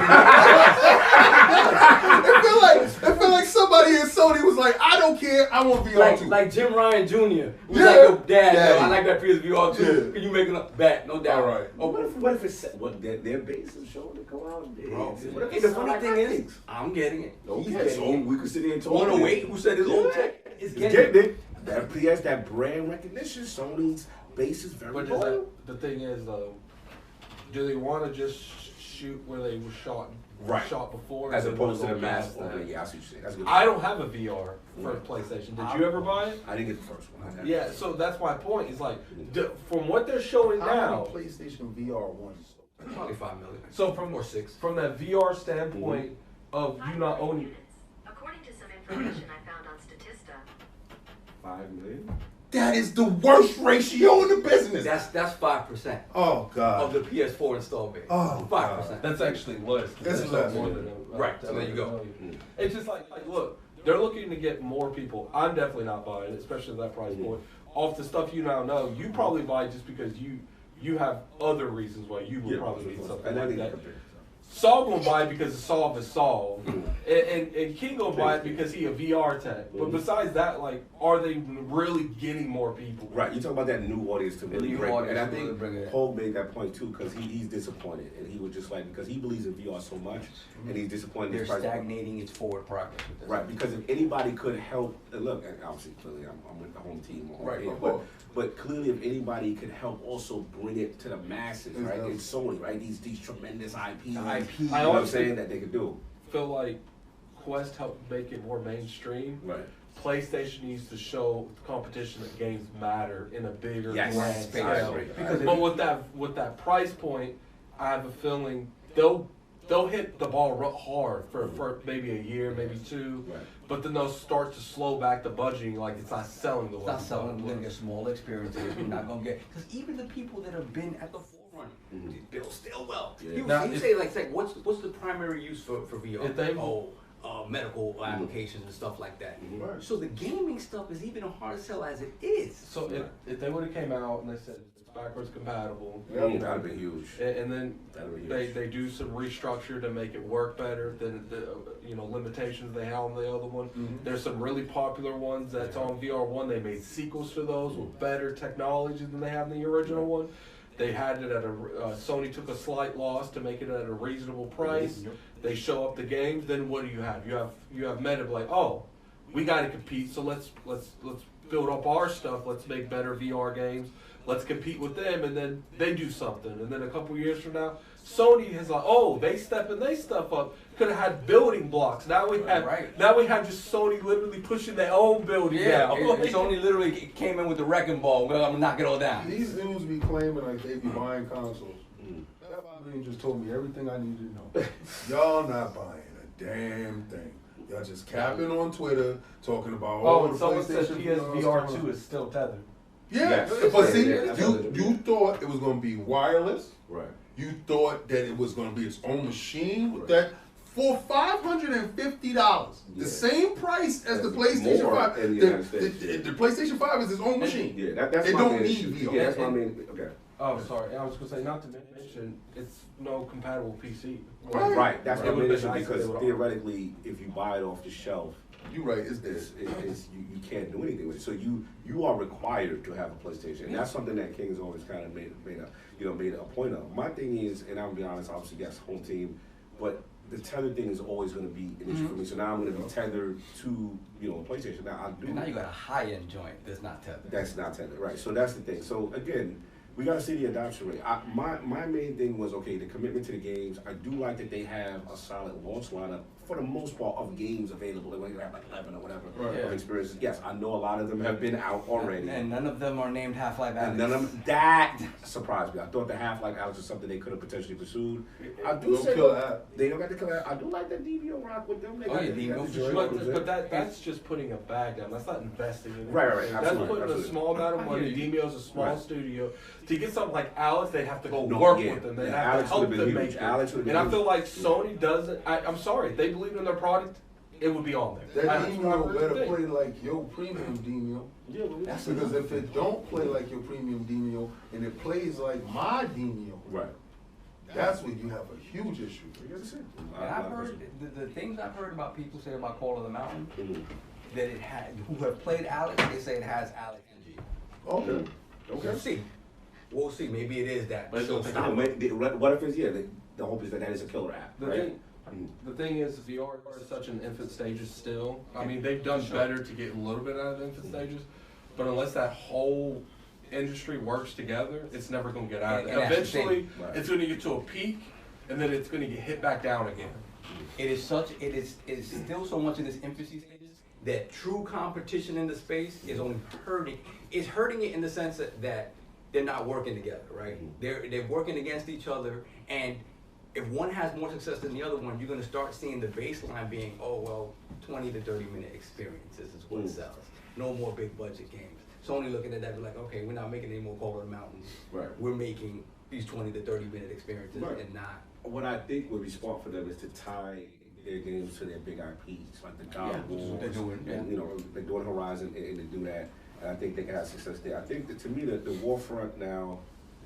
feel like somebody in Sony was like, I don't care, I want VR too. like Jim Ryan Jr. Who's Yeah. like, yo, Dad, Yeah. yo, I like that PSVR too. Yeah. Can you make enough bet? No doubt. All right. Oh, what if it's their base is showing to go out? Bro, What if and it's the funny thing is, I'm getting it. He's okay, getting so it. we could sit here and talk. 108, who said his own tech is It's getting getting it. That PS, that brand recognition, Sony's base is very But is low. the thing is though, do they want to just shoot where they were shot before? As and opposed to then the go mass. past that? Okay, yeah, I see what you're saying. That's good. I don't have a VR for PlayStation. Did you ever buy it? I didn't get the first one. I had Yeah, so that's my point. Is like from what they're showing How now. many PlayStation VR ones? probably 5 million. So from or 6. from that VR standpoint of you not owning. According to some information I found on Statista, 5 million. That is the worst ratio in the business. That's 5% Oh of God. the PS4 install base. Oh, 5%. That's actually less. That's That's less. more than Right, so there you go. It's just like look, they're looking to get more people. I'm definitely not buying it, especially at that price point. Off the stuff you now know, you probably buy just because you have other reasons why you would probably need something And I like need to that. compare. Saul gonna buy it because Solve is Solve, and King gonna buy it because he a VR tech. But besides that, like, are they really getting more people? Right, you talk about that new audience to really new bring, audience and I to really think bring it. Paul made that point too because he's disappointed, and he was just like because he believes in VR so much, and he's disappointed. in They're his price point. stagnating its forward progress with this. Right, because if anybody could help, and look, and obviously clearly I'm with the home team, on Right, here, of but, course. but clearly if anybody could help also bring it to the masses, right? Exactly. It's Sony, right? These tremendous IPs, The IP. you know I what I'm honestly saying, that they could do. feel like Quest helped make it more mainstream. Right. PlayStation needs to show competition that games matter in a bigger Yes, grand I scale. agree. Because but with that price point, I have a feeling they'll hit the ball hard for maybe a year, maybe 2, Right. but then they'll start to slow back the budgeting, like it's not selling the way It's not it's selling. We're gonna going. get small experiences. We're not gonna get because even the people that have been at the forefront, Mhm. Bill still well. Yeah. You, Now, you if- say like what's the primary use for VR? If they- Medical applications and stuff like that. Mhm. Right. So the gaming stuff is even a hard sell as it is. So if they would have came out and they said it's backwards compatible, Yeah, you know, That'd be huge. and then That'd be they huge. do some restructure to make it work better than the limitations they had on the other one. There's some really popular ones that's on VR1. They made sequels to those with better technology than they had in the original one. They had it at Sony took a slight loss to make it at a reasonable price. They show up the games. Then what do you have? You have Meta be like, oh, we got to compete. So let's build up our stuff. Let's make better VR games. Let's compete with them, and then they do something. And then a couple years from now, Sony is like, oh, they stepping they stuff up. Could have had building blocks. Now we have just Sony literally pushing their own building down. Sony literally came in with the wrecking ball. Well, I'm gonna knock it all down. These dudes be claiming like they be buying consoles. That $5 million just told me everything I need to know. Y'all not buying a damn thing. Y'all just capping on Twitter, talking about Oh, the and someone said PlayStation PSVR 2 is still tethered. Yeah, Yes. but see, Yeah, that's what it is. you thought it was going to be wireless. Right. You thought that it was going to be its own machine with Right. that for $550, the Yeah. same price as the That's PlayStation more 5. in the The, United States. the PlayStation 5 is its own machine. Yeah, that's It my don't main need issue. VR. Yeah, that's my main. Okay. Oh, sorry. I was gonna say not to mention it's no compatible PC. Right. Right. That's It my would've main been issue nice if because they would've- theoretically, if you buy it off the shelf, You're right, it's this. you can't do anything with it. So you are required to have a PlayStation, and that's something that King's always kind of made a point of. My thing is, and I'll be honest, obviously yes, home team, but the tether thing is always going to be an issue for me. So now I'm going to be tethered to a PlayStation. Now I do. And now you got a high-end joint that's not tethered. That's not tethered, right? So that's the thing. So again, we got to see the adoption rate. My main thing was okay, the commitment to the games. I do like that they have a solid launch lineup for the most part of games available. They have like 11 or whatever Right. of experiences. Yes, I know a lot of them have been out already. And none of them are named Half-Life Alyx. And none of them, that surprised me. I thought the Half-Life Alyx was something they could have potentially pursued. I do Don't say kill that. they don't got the killer. I do like that DVO rock with them. They Oh, got yeah, they DVO got the for sure. joint. But that's just putting a bag down. That's not investing in it. Right, That's absolutely, putting absolutely. a small amount of money. Demio's a small Right. studio. To get something like Alex, they'd have to go No, work yeah. with them. They'd Yeah, have Alex to help would've been them huge. make it. Alex would've been And I huge. feel like Sony doesn't. I'm sorry, they believed in their product, it would be on there. That I Demio really better think. play like your premium Demio. Yeah, well, That's because if it don't play like your premium Demio and it plays like my Demio, right. that's when you have a huge issue. And I've heard the things I've heard about people say about Call of the Mountain, that it had, who have played Alex, they say it has Alex energy. Okay. We'll see. We'll see. Maybe it is that. But So stop. what if it's the hope is that is a killer app, right? The thing is, VR is such an infant stages still. I mean, they've done better to get a little bit out of the infant stages, but unless that whole industry works together, it's never going to get out of it. And that's the thing. Eventually, it's going to get to a peak, and then it's going to get hit back down again. It is still so much in its infancy stages. That true competition in the space is only hurting. It's hurting it in the sense that they're not working together, right? They're working against each other, and if one has more success than the other one, you're going to start seeing the baseline being, 20 to 30 minute experiences is what sells. No more big budget games. Sony looking at that, be like, okay, we're not making any more Call of the Mountains. Right. We're making these 20 to 30 minute experiences and not. What I think would be smart for them is to tie their games to their big IPs, like the God of War. They're doing, and, they're doing Horizon, and they do that. And I think they can have success there. I think that, to me, the Warfront now,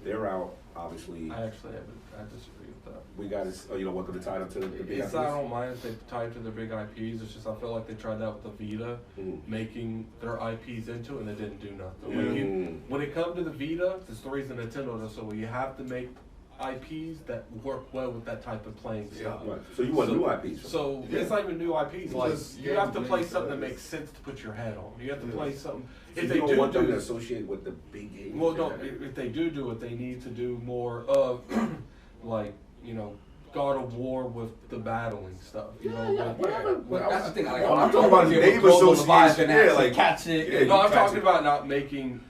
they're out, obviously. I disagree with that. We got to, want them to tie them to the big IPs? I don't mind if they tie it to their big IPs. It's just I feel like they tried that with the Vita, making their IPs into it, and it didn't do nothing. When it comes to the Vita, it's the reason Nintendo does so. You have to make IPs that work well with that type of playing style. Right. So you want new IPs? So it's not even new IPs. Like you have to play something that makes sense to put your head on. You have to play something. So if you they don't do want them do to associate with the big games. well, no. If they do it, they need to do more of like God of War with the battling stuff. But that's the thing. Like, I'm talking about name association. Yeah, like catch it. No, I'm talking about not making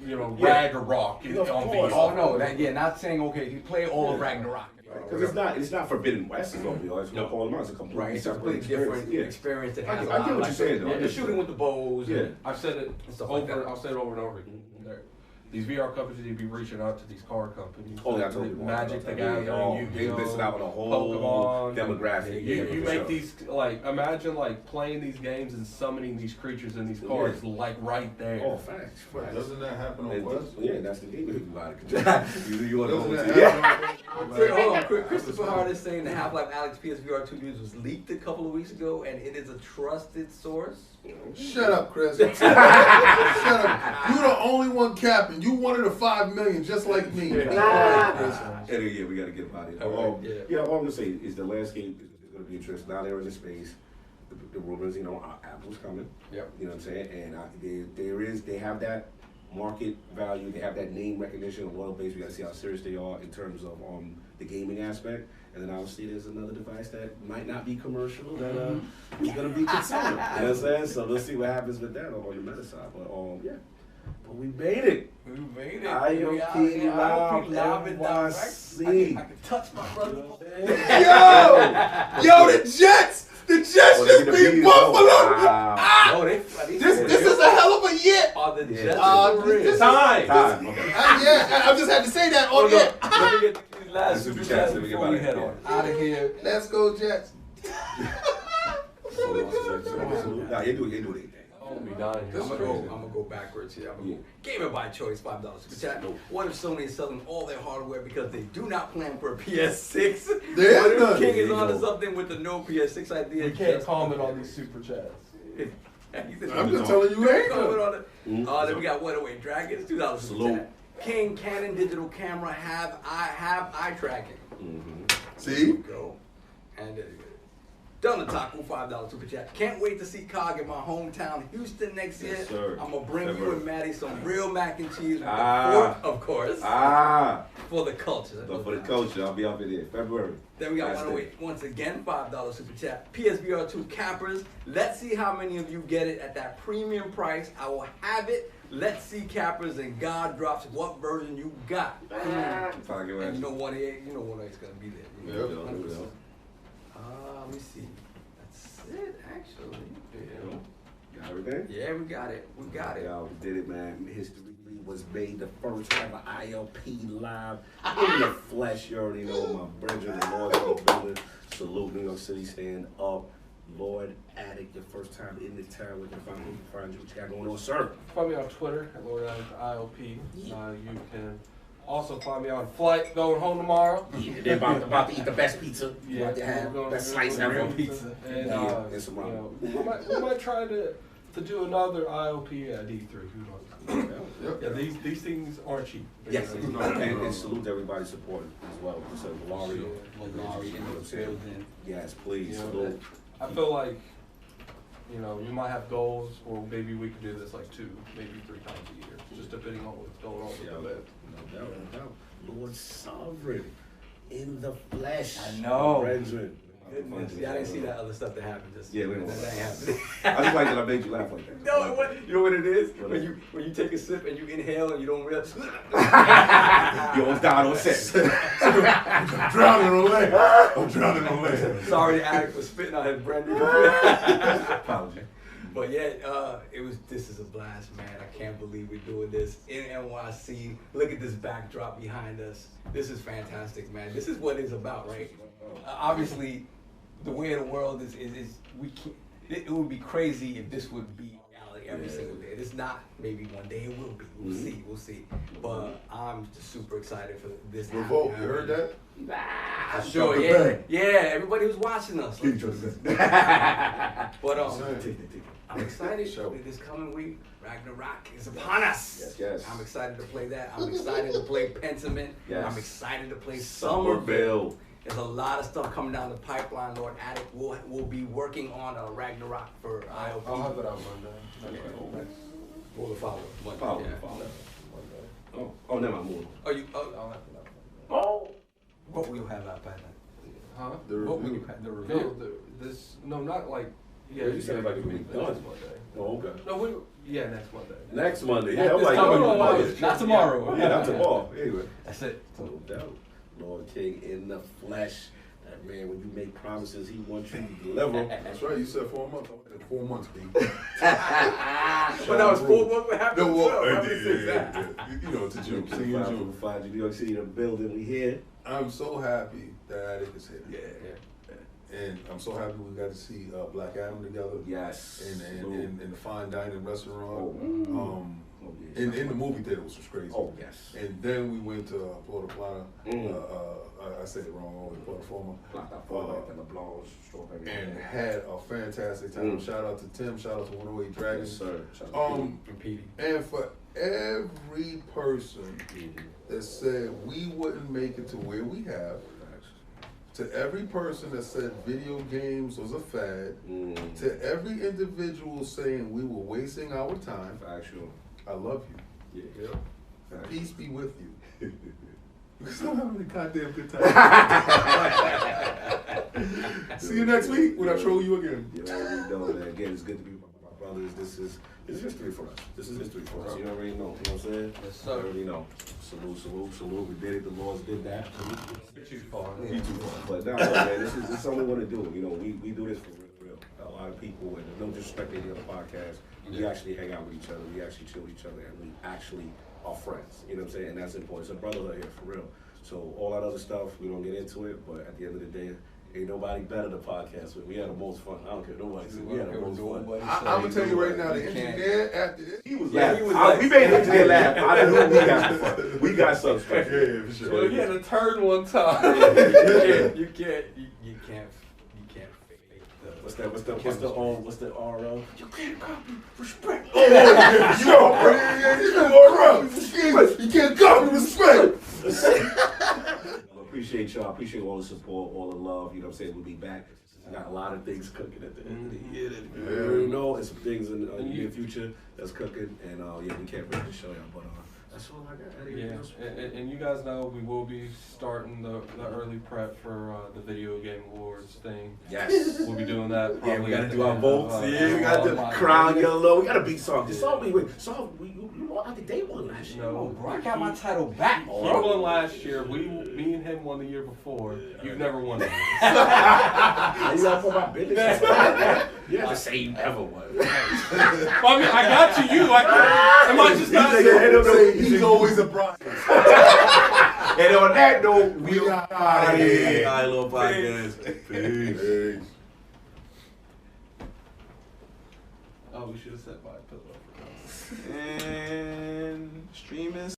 Ragnarok on VR. Oh no, not saying okay. You play all of Ragnarok. Because it's not Forbidden West. It's going to be it's going to call them out. It's a completely It's a separate completely different experience that has I get what you're saying, though. The shooting with the bows. Yeah. I've said it stuff like that. I've said it over and over again. These VR companies need to be reaching out to these car companies. Oh, yeah, I totally Magic the Gathering, They're missing out on a whole Pokemon, demographic. You make these imagine playing these games and summoning these creatures in these cars right there. Oh, facts. But doesn't that happen on Quest? Yeah, that's the game about it. You want Doesn't to that happen on Hold on, Christopher Hart is saying the Half-Life Alex PSVR 2 news was leaked a couple of weeks ago, and it is a trusted source. Shut up, Chris. Shut up. You're the only one capping. You wanted a 5 million just like me. we got to get him out of here. All I'm going to say is the landscape is going to be interesting. Now they're in the space. The rumors, Apple's coming. Yep. You know what I'm saying? And they have that market value. They have that name recognition and loyal base. We got to see how serious they are in terms of the gaming aspect. And then obviously there's another device that might not be commercial that is going to be consumer. You know what I'm saying? So let's see what happens with that on the meta side. But we made it. We made it. ILP Live NYC. I can touch my brother. Yo, the Jets! The Jets just beat Buffalo! Wow. This is a hell of a year! Are the Jets Time. I just had to say that on air. Let me get these last super chats before we head on. Out of here. Let's go, Jets. Nah, you do it. I'm gonna go backwards here. Gamer by choice, $5 super chat. What if Sony is selling all their hardware because they do not plan for a PS6? What if King is onto something with the no PS6 idea? We can't comment on these super chats. I'm just telling you, ain't comment on it. Then we got Whataway Dragons, $2 super chat. King Canon digital camera have eye tracking. See? Go. And there you go. Donna Taco, $5 super chat. Can't wait to see Cog in my hometown, Houston, next year. Sir. I'm going to bring you and Maddie some real mac and cheese with the fork, of course. For the culture. For the culture, I'll be up in there. February. Then we got once again, $5 super chat. PSVR 2 cappers. Let's see how many of you get it at that premium price. I will have it. Let's see cappers and God drops what version you got. And you know 188's going to be there. Yeah. Let me see. That's it, actually. Got everything? Yeah, we got it. We got it. Y'all did it, man. History was made, the first ever ILP live in the flesh. You already know my brethren, the Lord in the building. Salute New York City, stand up. Lord Addict, your first time in the town. We can find you, what you got going on, sir. Find me on Twitter at Lord Addict ILP. You can also find me on flight going home tomorrow. Yeah, they're about to eat the best pizza. Yeah, About to have we're going best to slice do ever. real pizza. And and some we might try to do another ILP at E3. Who knows? Yeah, these things aren't cheap. Yes, and salute to everybody supporting as well. So Labrie, Labrie in the building. yes, please. You know, Salute. I feel like, we might have goals, or maybe we could do this like 2, maybe 3 times a year, just depending on what's going on with the event. No doubt, no doubt. Lord Sovereign in the flesh. I know. Brethren. Goodness, yeah, I didn't see that other stuff that happened. Just Yeah, we don't that want ain't happening. I just like that I made you laugh like that. No, you know what it is? What When is you take a sip and you inhale and you don't realize. You almost died on set. I'm drowning on land. I'm drowning on land. Sorry, the addict for spitting on his brandy. Apology. But yeah, this is a blast, man. I can't believe we're doing this in NYC. Look at this backdrop behind us. This is fantastic, man. This is what it's about, right? Obviously, the way of the world is we can't. It would be crazy if this would be reality every single day. It's not. Maybe one day it will be. We'll see. But I'm just super excited for this. to happen. Revolt, you heard that? Sure, yeah. Yeah, everybody was watching us. But I'm excited this coming week. Ragnarok is upon us. Yes. I'm excited to play that. I'm excited to play Pentiment. Yes. I'm excited to play Somerville. Somerville. There's a lot of stuff coming down the pipeline. Lord Addict will be working on a Ragnarok for ILP. I'll have it out Monday. Or the follow. Follow. Oh, never mind. Are you? I'll have it out Monday. Oh. What will you have out by then? Huh? What will you have the review? Not like. Yeah, You said like it would be next done. Monday. Oh, okay. No, next Monday. Next Monday. Not Yeah, I'm this like, coming oh, Monday. yeah. Not tomorrow. Yeah, not tomorrow. Anyway. That's it. No doubt. Lord King in the flesh. That man, when you make promises, he wants you to deliver. That's right. You said 4 months. I waited 4 months, B. But that was 4 months. What happened? No, well, How many things that? you know, to June. See you in June. Find you, New York City, the building. We here. I'm so happy that Addict is here. Yeah. And I'm so happy we got to see Black Adam together. Yes. In the fine dining restaurant. Oh. In the movie theater, which was crazy. Oh, yes. And then we went to Florida Plana. I said it wrong, always Plataforma. And had a fantastic time. Shout out to Tim. Shout out to 108 Dragons. Yes, sir. Shout out to And for every person that said we wouldn't make it to where we have, to every person that said video games was a fad, to every individual saying we were wasting our time, Factual. I love you. Yeah. Peace be with you. Because I'm having a goddamn good time. See you next week when I troll you again. You already know, man. Again, it's good to be with my brothers. This is history for us. This is history for us. You already know. You know what I'm saying? Yes, sir. You already know. Salute. We did it. The Lords did that. Too far. You too far. But no, man, this is something we want to do. You know, we do this for real. A lot of people, and no disrespect to any other podcast, we actually hang out with each other. We actually chill with each other, and we actually are friends. You know what I'm saying? And that's important. It's a brotherhood here for real. So all that other stuff, we don't get into it. But at the end of the day, ain't nobody better than podcast with. We had the most fun. I don't care nobody said. We had the most fun. I'm gonna tell you right now, the engineer after this, he was Yeah, laughing. we made the engineer laugh. I know we got fun. We got something special. Yeah, for sure. Well, he had a turn one time. You can't fake What's the RL? You can't copy respect. You can't copy respect. Appreciate y'all. Appreciate all the support, all the love. You know what I'm saying? We'll be back. We got a lot of things cooking at the end of the year. That you already know, and some things in the near future that's cooking. And yeah, we can't wait to show y'all. But that's all I got. Yeah, and you guys know we will be starting the early prep for the Video Game Awards thing. Yes. We'll be doing that. Yeah, we gotta probably do our at the end votes. of, Yeah, we got to crown yellow. We got to beat song. The song you I think they won last year. No, Bro, I got my title back. He won last year. Me and him won the year before. You've never won it. You got for my business. You're the same ever was. I mean, I got to you. Am I just not? He's always a bride. And on that note, we We are out out of of here. here. I love podcast. Peace. Peace. Oh, we should have set my pillow. And streaming.